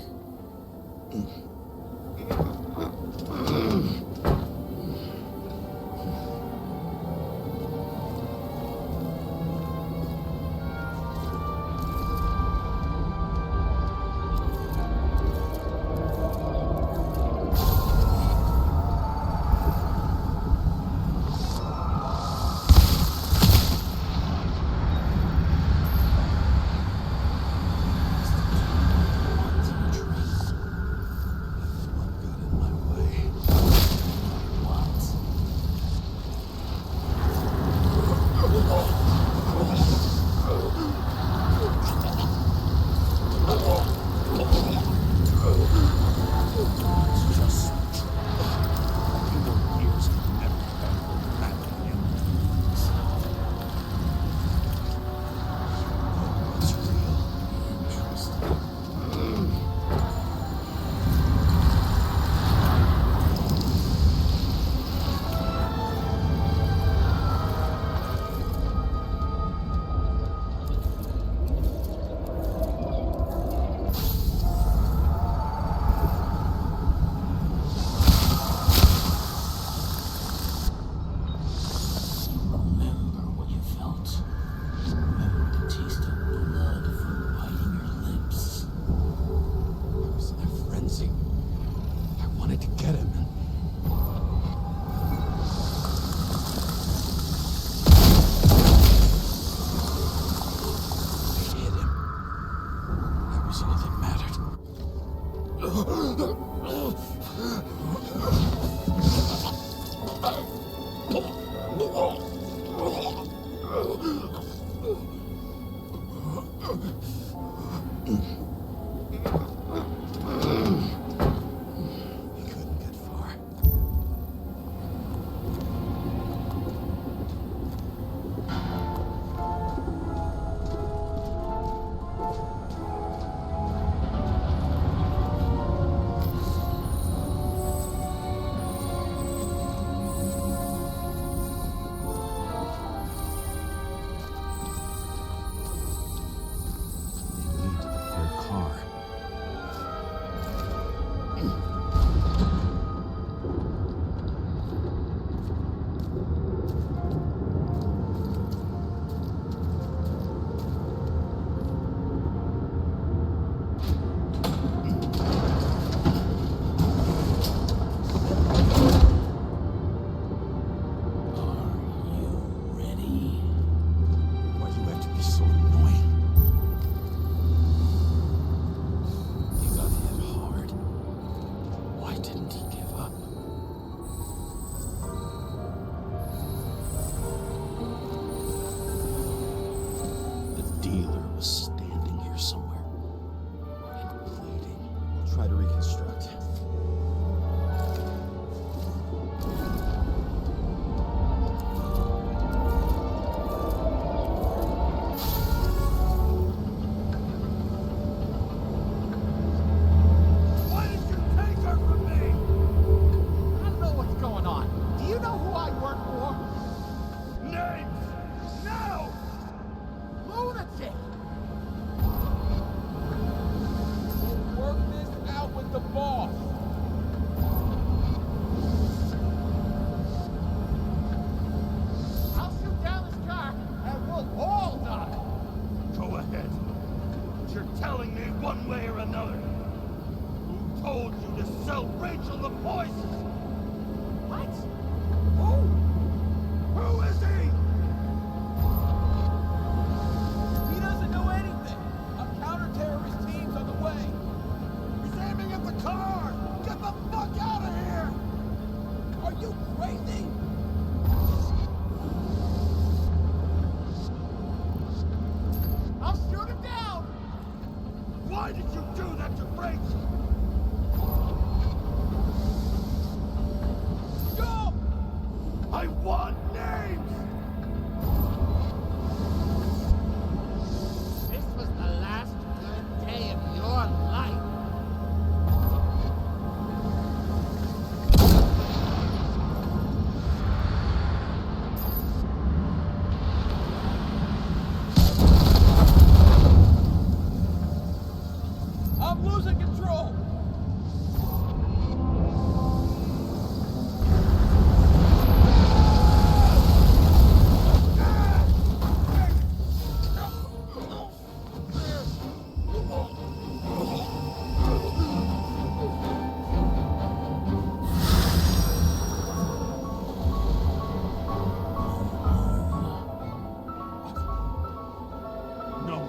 you crazy? I'll shoot him down! Why did you do that to Rachel? Stop! I want names! This was the last good day of your life. I'm losing control! No.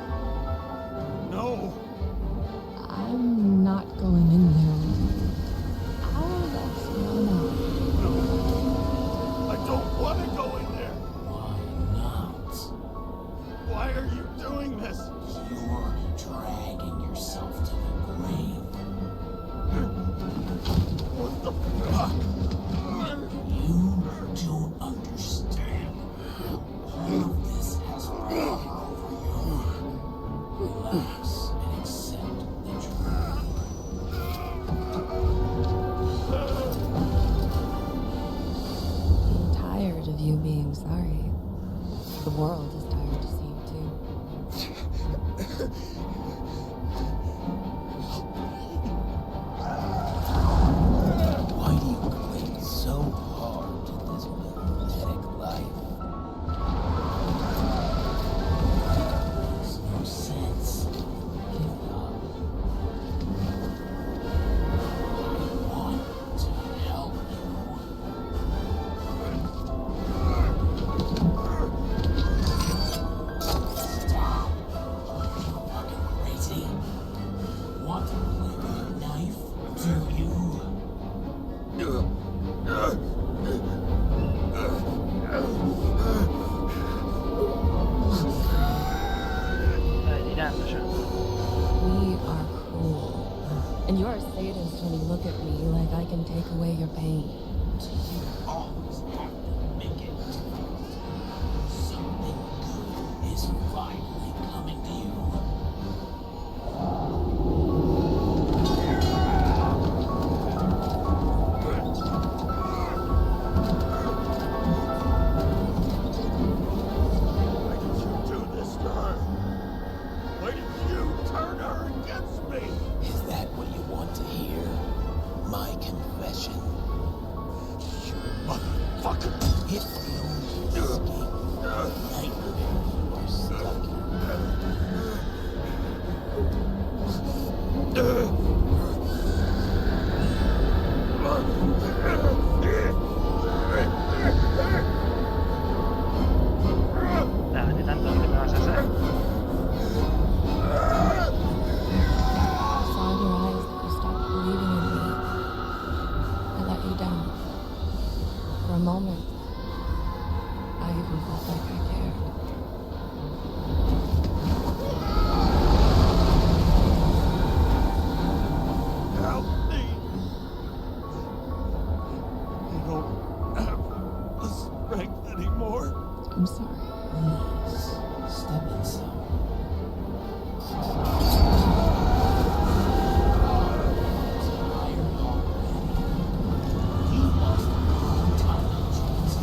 No! I'm not going in there. Our lives run out. No. I don't want to go in there. Why not? Why are you doing this? You're dragging yourself to the grave. What the fuck? You don't understand. All of this has fallen over you. Relax and accept the truth. I'm tired of you being sorry. The world is tired to see you too. Why do you cling so hard to this pathetic life? Makes no sense. Give it up. I want to help you. Stop. Are you fucking crazy? Want to play with a knife? Do you? Está delirando ya. We are cruel. And you're a sadist when you look at me like I can take away your pain. You always have to make it difficult. Something good is finally coming to you. Why did you do this to her? Why did you turn her against me? Is that what you want to hear? My confession. You motherfucker! It's the only escape. Nightmare you are stuck in. Dale, tanto que me vas a hacer. I saw in your eyes that you stopped believing in me. I let you down. For a moment, I even felt like I cared. Help me! I don't have the strength anymore. I'm sorry. Please, step inside. Tired already. You lost one tiny chance.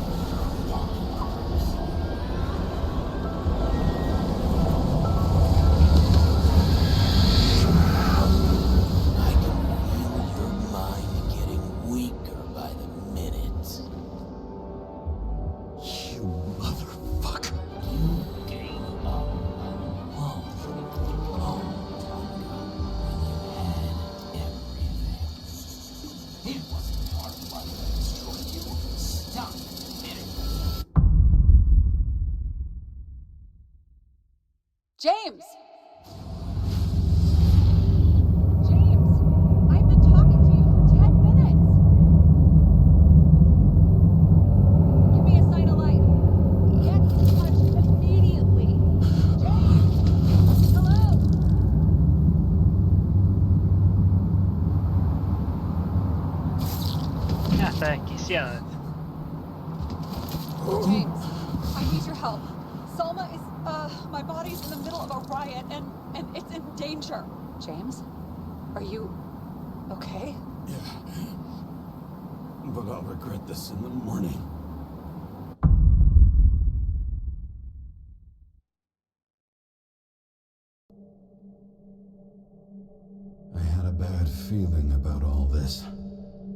I can feel your mind getting weaker by the minute. You motherfucker! You gave up alone, long time ago, when you had everything. It wasn't your life that destroyed you. Stop admitting it. James! James! I've been talking to you for 10 minutes! desquiciada. James, I need your help. Salma is, my body's in the middle of a riot and it's in danger. James, are you okay? Yeah. But I'll regret this in the morning. I had a bad feeling about all this.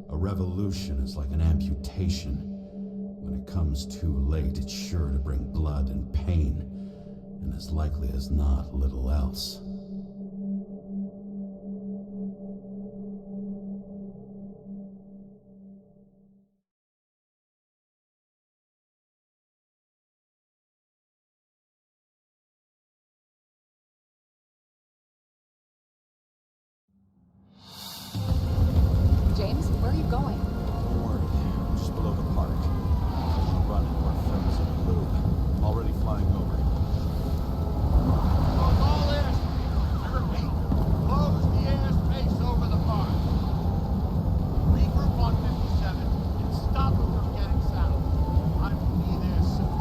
A revolution is like an amputation. When it comes too late, it's sure to bring blood and pain, and as likely as not, little else. James, where are you going? Don't worry, I'm just below the park. I'll run into our friends in blue. Already flying over. All airspace. I repeat, close the airspace over the park. Regroup on 57 and stop them from getting south. I will be there soon.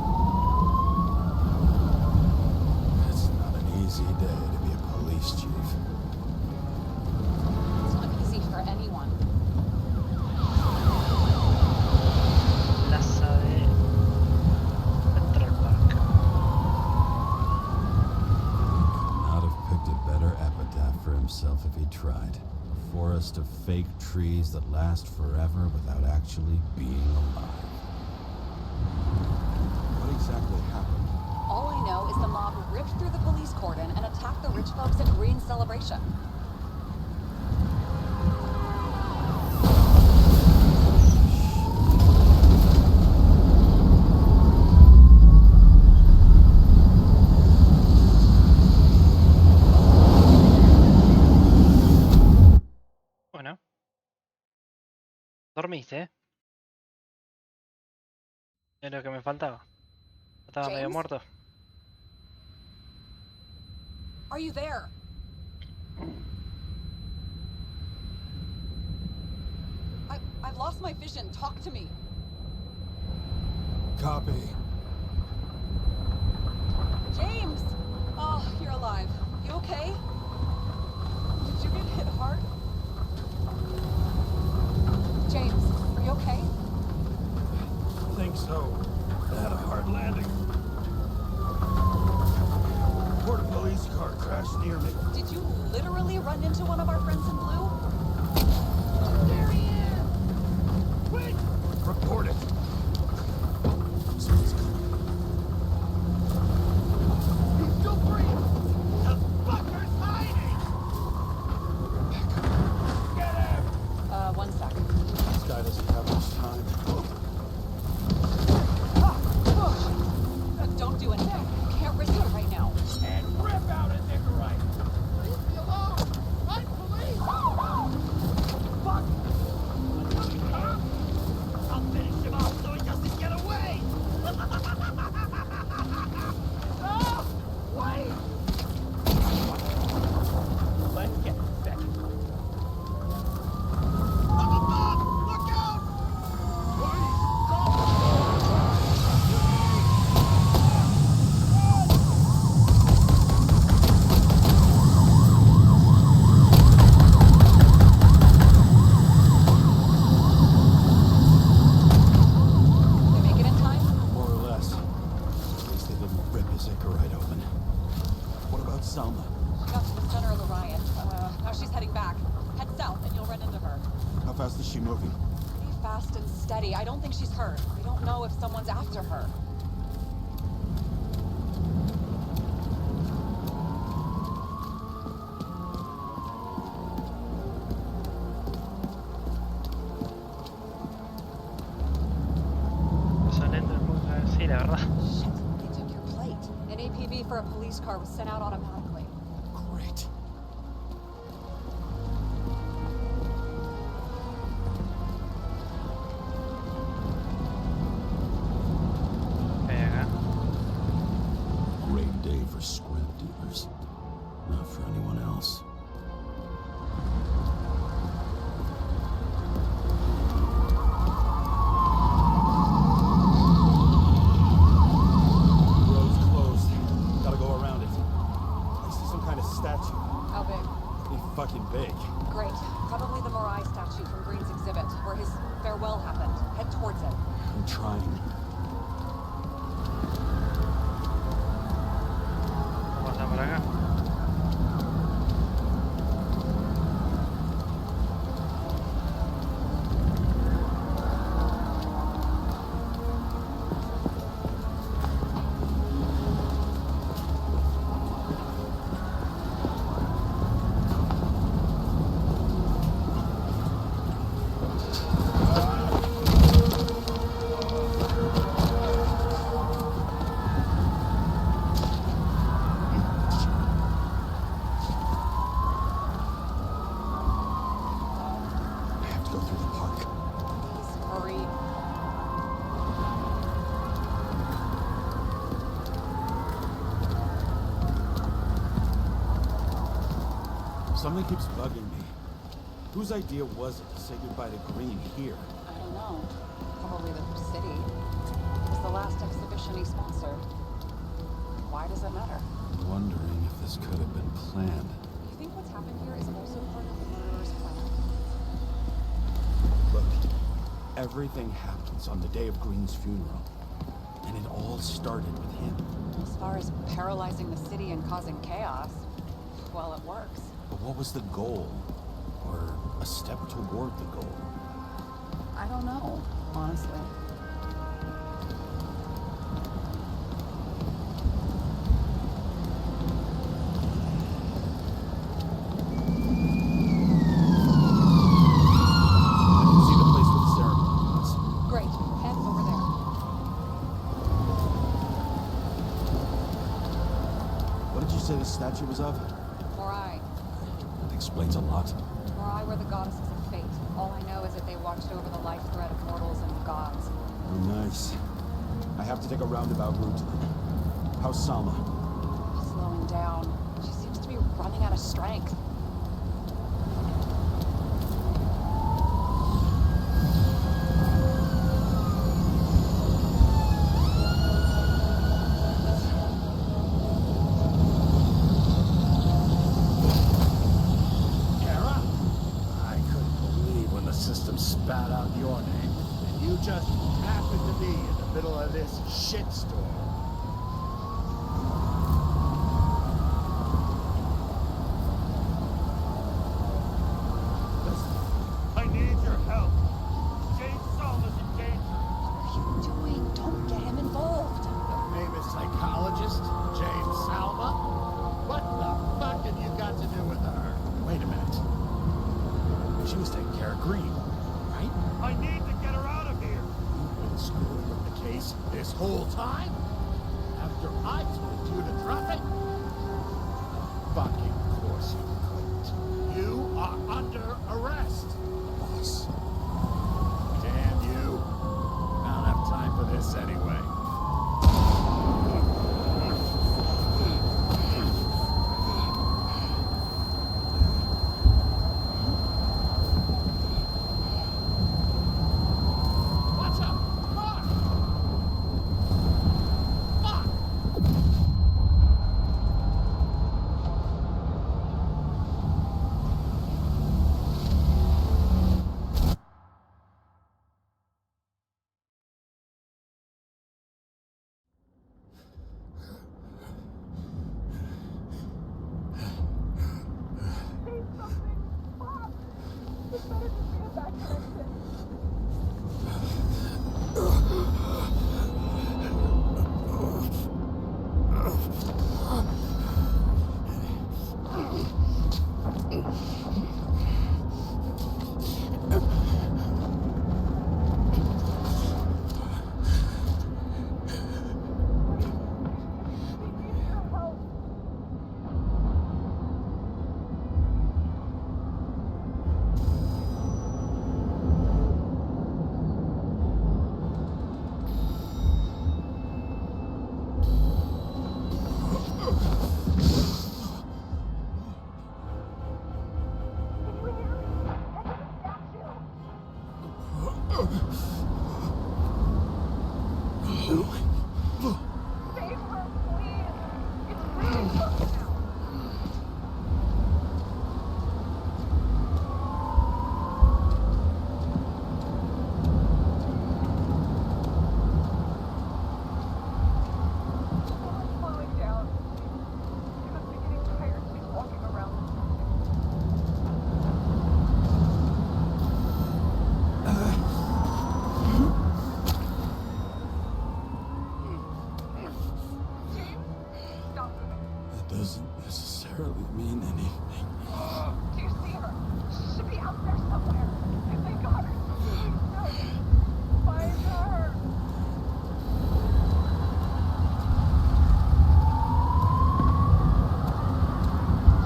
It's not an easy day to be a police chief. It's not easy for anyone. Plaza de Central Park. Could not have picked a better epitaph for himself if he tried. A forest of fake trees that last forever without actually being alive. What exactly happened? All I know is the mob ripped through the police cordon and attacked the rich folks at Green's celebration. Bueno. Dormiste, ¿eh? Es lo que me faltaba. Estaba medio James? muerto. Are you there? I've lost my vision. Talk to me. Copy. James! Oh, you're alive. You okay? Did you get hit hard? James, are you okay? I think so. I had a hard landing. Port police car crashed near me. Did you literally run into one of our friends in blue? There he is! Quick! Report it. Someone's coming. He's still breathing! The fucker's hiding! Get him! One sec. This guy doesn't have much time. Don't do anything. You can't risk it right now. And rip out a Nicorite! Leave me alone! I'm police! Fuck! I'll finish him off so he doesn't get away! Ah! Wait! Let's get second. Up above! Look out! Please, They make it in time? More or less. At least they didn't rip his Icarite open. What about Salma? She got to the center of the riot. Now she's heading back. Head south and you'll run into her. How fast is she moving? Pretty fast and steady. I don't think she's hurt. We don't know if someone's after her. Eso lento es muy... Sí, la verdad. Shit, they took your plate. An APB for a police car was sent out automatically. Great. Pega. Great day for scrap dealers. Not for anyone else. trying. Vamos a pasar por acá. Something keeps bugging me. Whose idea was it to say goodbye to Green here? I don't know. Probably the city. It was the last exhibition he sponsored. Why does it matter? I'm wondering if this could have been planned. You think what's happened here is also part of the murderer's plan? Look, everything happens on the day of Green's funeral. And it all started with him. As far as paralyzing the city and causing chaos, well, it works. But what was the goal? Or a step toward the goal? I don't know, honestly. I can see the place where the ceremony was. Great, head over there. What did you say the statue was of? Morai. That explains a lot. Morai were the goddesses of fate. All I know is that they watched over the life thread of mortals and gods. Oh, nice. I have to take a roundabout route to them. How's Salma? Slowing down. She seems to be running out of strength. Spat out your name, and you just happen to be in the middle of this shitstorm. Listen, I need your help. James Salma's in danger. What are you doing? Don't get him involved. The famous psychologist, James Salma? What the fuck have you got to do with her? Wait a minute. She was taking care of Green. I need to get her out of here. You've been screwing with the case this whole time? After I told you to drop it? Fucking course you couldn't. You are under arrest. Boss. Damn you. I don't have time for this anyway. barely mean anything. Do you see her? She should be out there somewhere. If they got her, please no. Find her.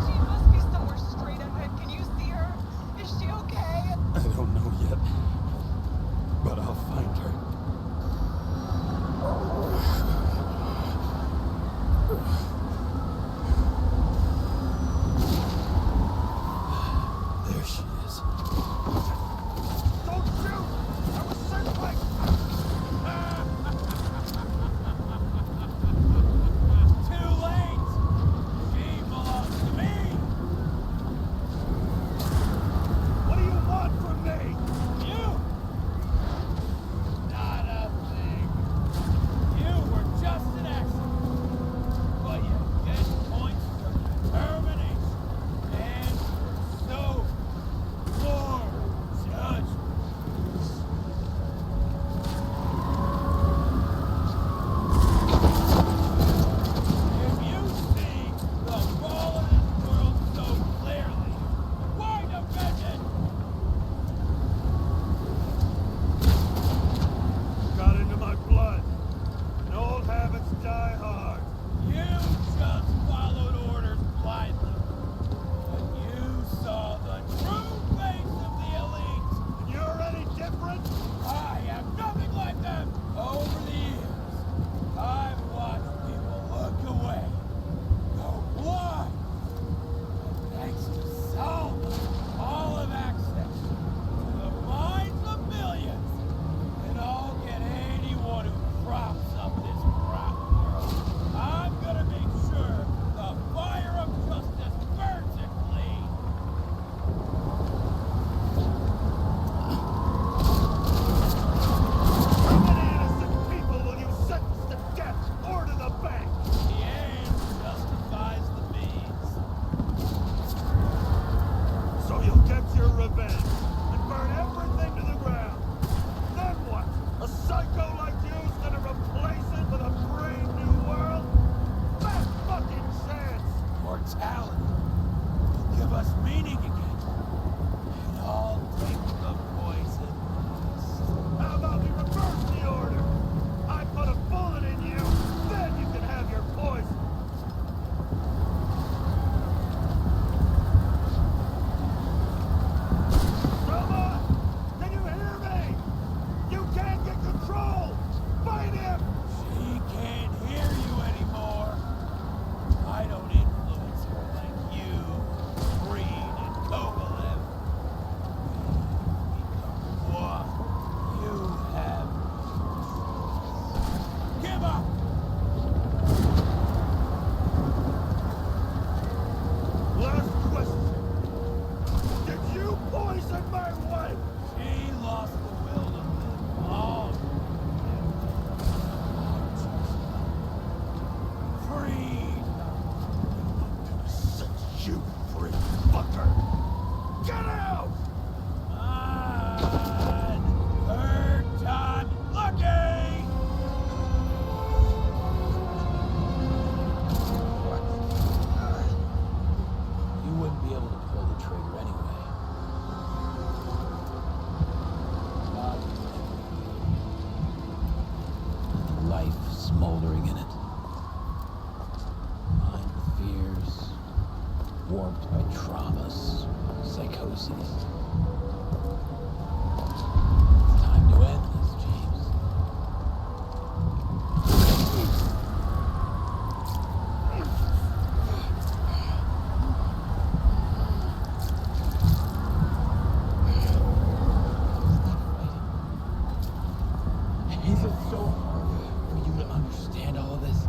She must be somewhere straight ahead. Can you see her? Is she okay? I don't know yet, but I'll find her. There she is. Don't shoot! I was sent by... Too late! She belongs to me! What do you want from me? You! Not a thing. You were just an accident. But you get points for determination and pursuit. More judgment. If you see the fall of this world so clearly, why defend it? Got into my blood. And old habits die hard. You just followed orders blindly. But you saw the true face of the elite. And you're any different? I am nothing like them. Over the years, I've watched people look away, go blind. And thanks to Solomon, all have access to the minds of millions. And I'll get anyone who props up this crap world. I'm gonna make sure the fire of justice burns it clean. How many innocent people will you sentence to death or to the bank? The aim justifies the means. So you'll get your revenge and burn everything to the ground. Then what? A psycho like you's gonna replace it with a brave new world? That fucking chance! Mortality will give us meaning again. And I'll take the poison. How about we reverse the order? I put a bullet in you, then you can have your poison. Roma! Can you hear me? You can't get control! Fight him! She can't hear you anymore. I don't influence her like you, Green and Kovalev. We become one. You have give up. Last question. Did you poison my wife? She lost the will to live long. Freed. Set you free, fucker! Get out! Third time lucky! You wouldn't be able to pull the trigger anyway. Not even life smoldering in it. Mind fears, warped by traumas, psychoses. Time to end this, James. Is it so hard for you to understand all of this?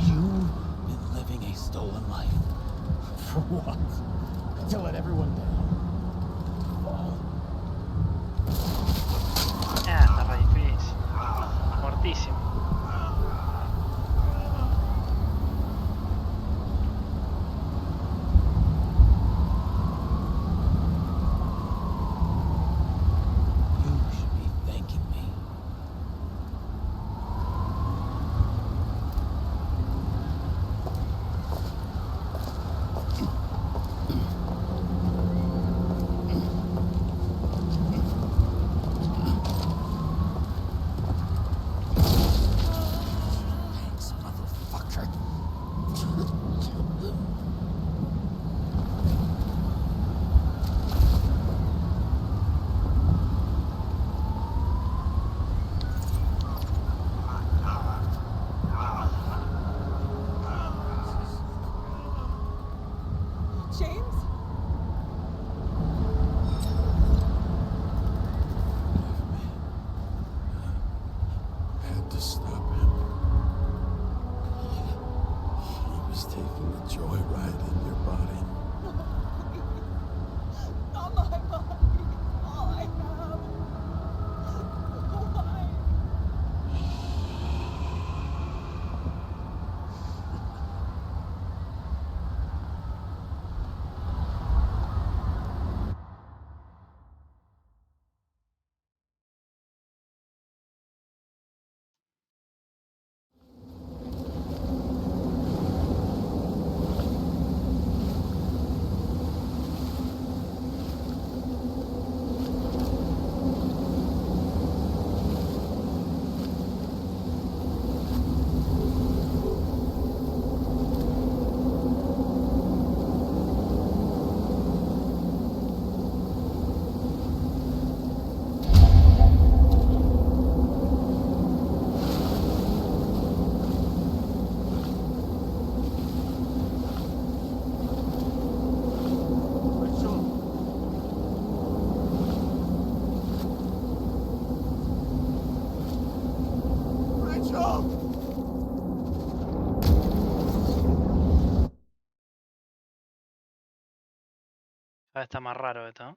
You've been living a stolen life. For what? To let everyone down? Fall? Ah, está re difícil. Cortísimo. You should be thanking me. Ah, está más raro esto, ¿no?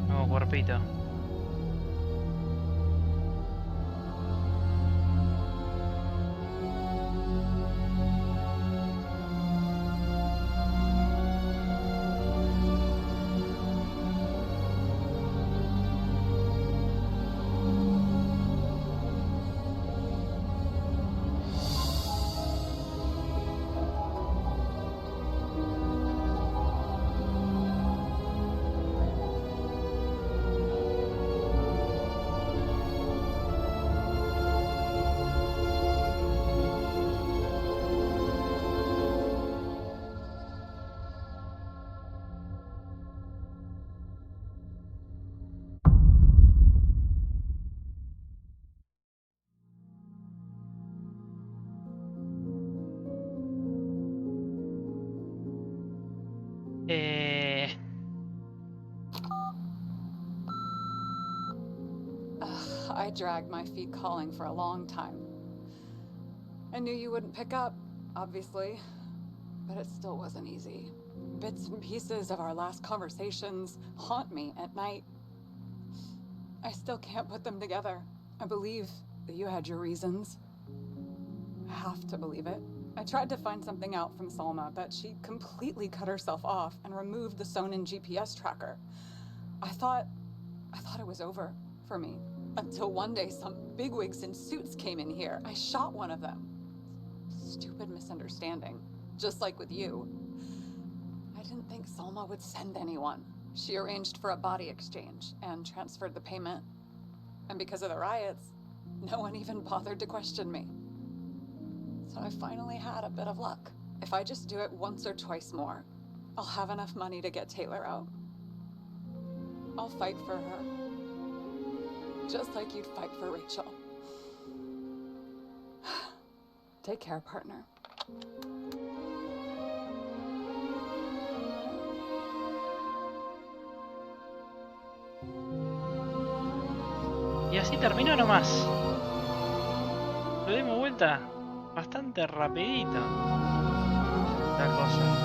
Nuevo cuerpito. I dragged my feet calling for a long time. I knew you wouldn't pick up, obviously, but it still wasn't easy. Bits and pieces of our last conversations haunt me at night. I still can't put them together. I believe that you had your reasons. I have to believe it. I tried to find something out from Salma, but she completely cut herself off and removed the Sonin GPS tracker. I thought it was over for me. Until one day some bigwigs in suits came in here. I shot one of them. Stupid misunderstanding. Just like with you. I didn't think Salma would send anyone. She arranged for a body exchange and transferred the payment. And because of the riots, no one even bothered to question me. So I finally had a bit of luck. If I just do it once or twice more, I'll have enough money to get Taylor out. I'll fight for her. Just like you'd fight for Rachel. Take care, partner. Y así terminó nomás. Lo dimos vuelta bastante rapidito. La cosa.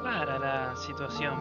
Rara la situación.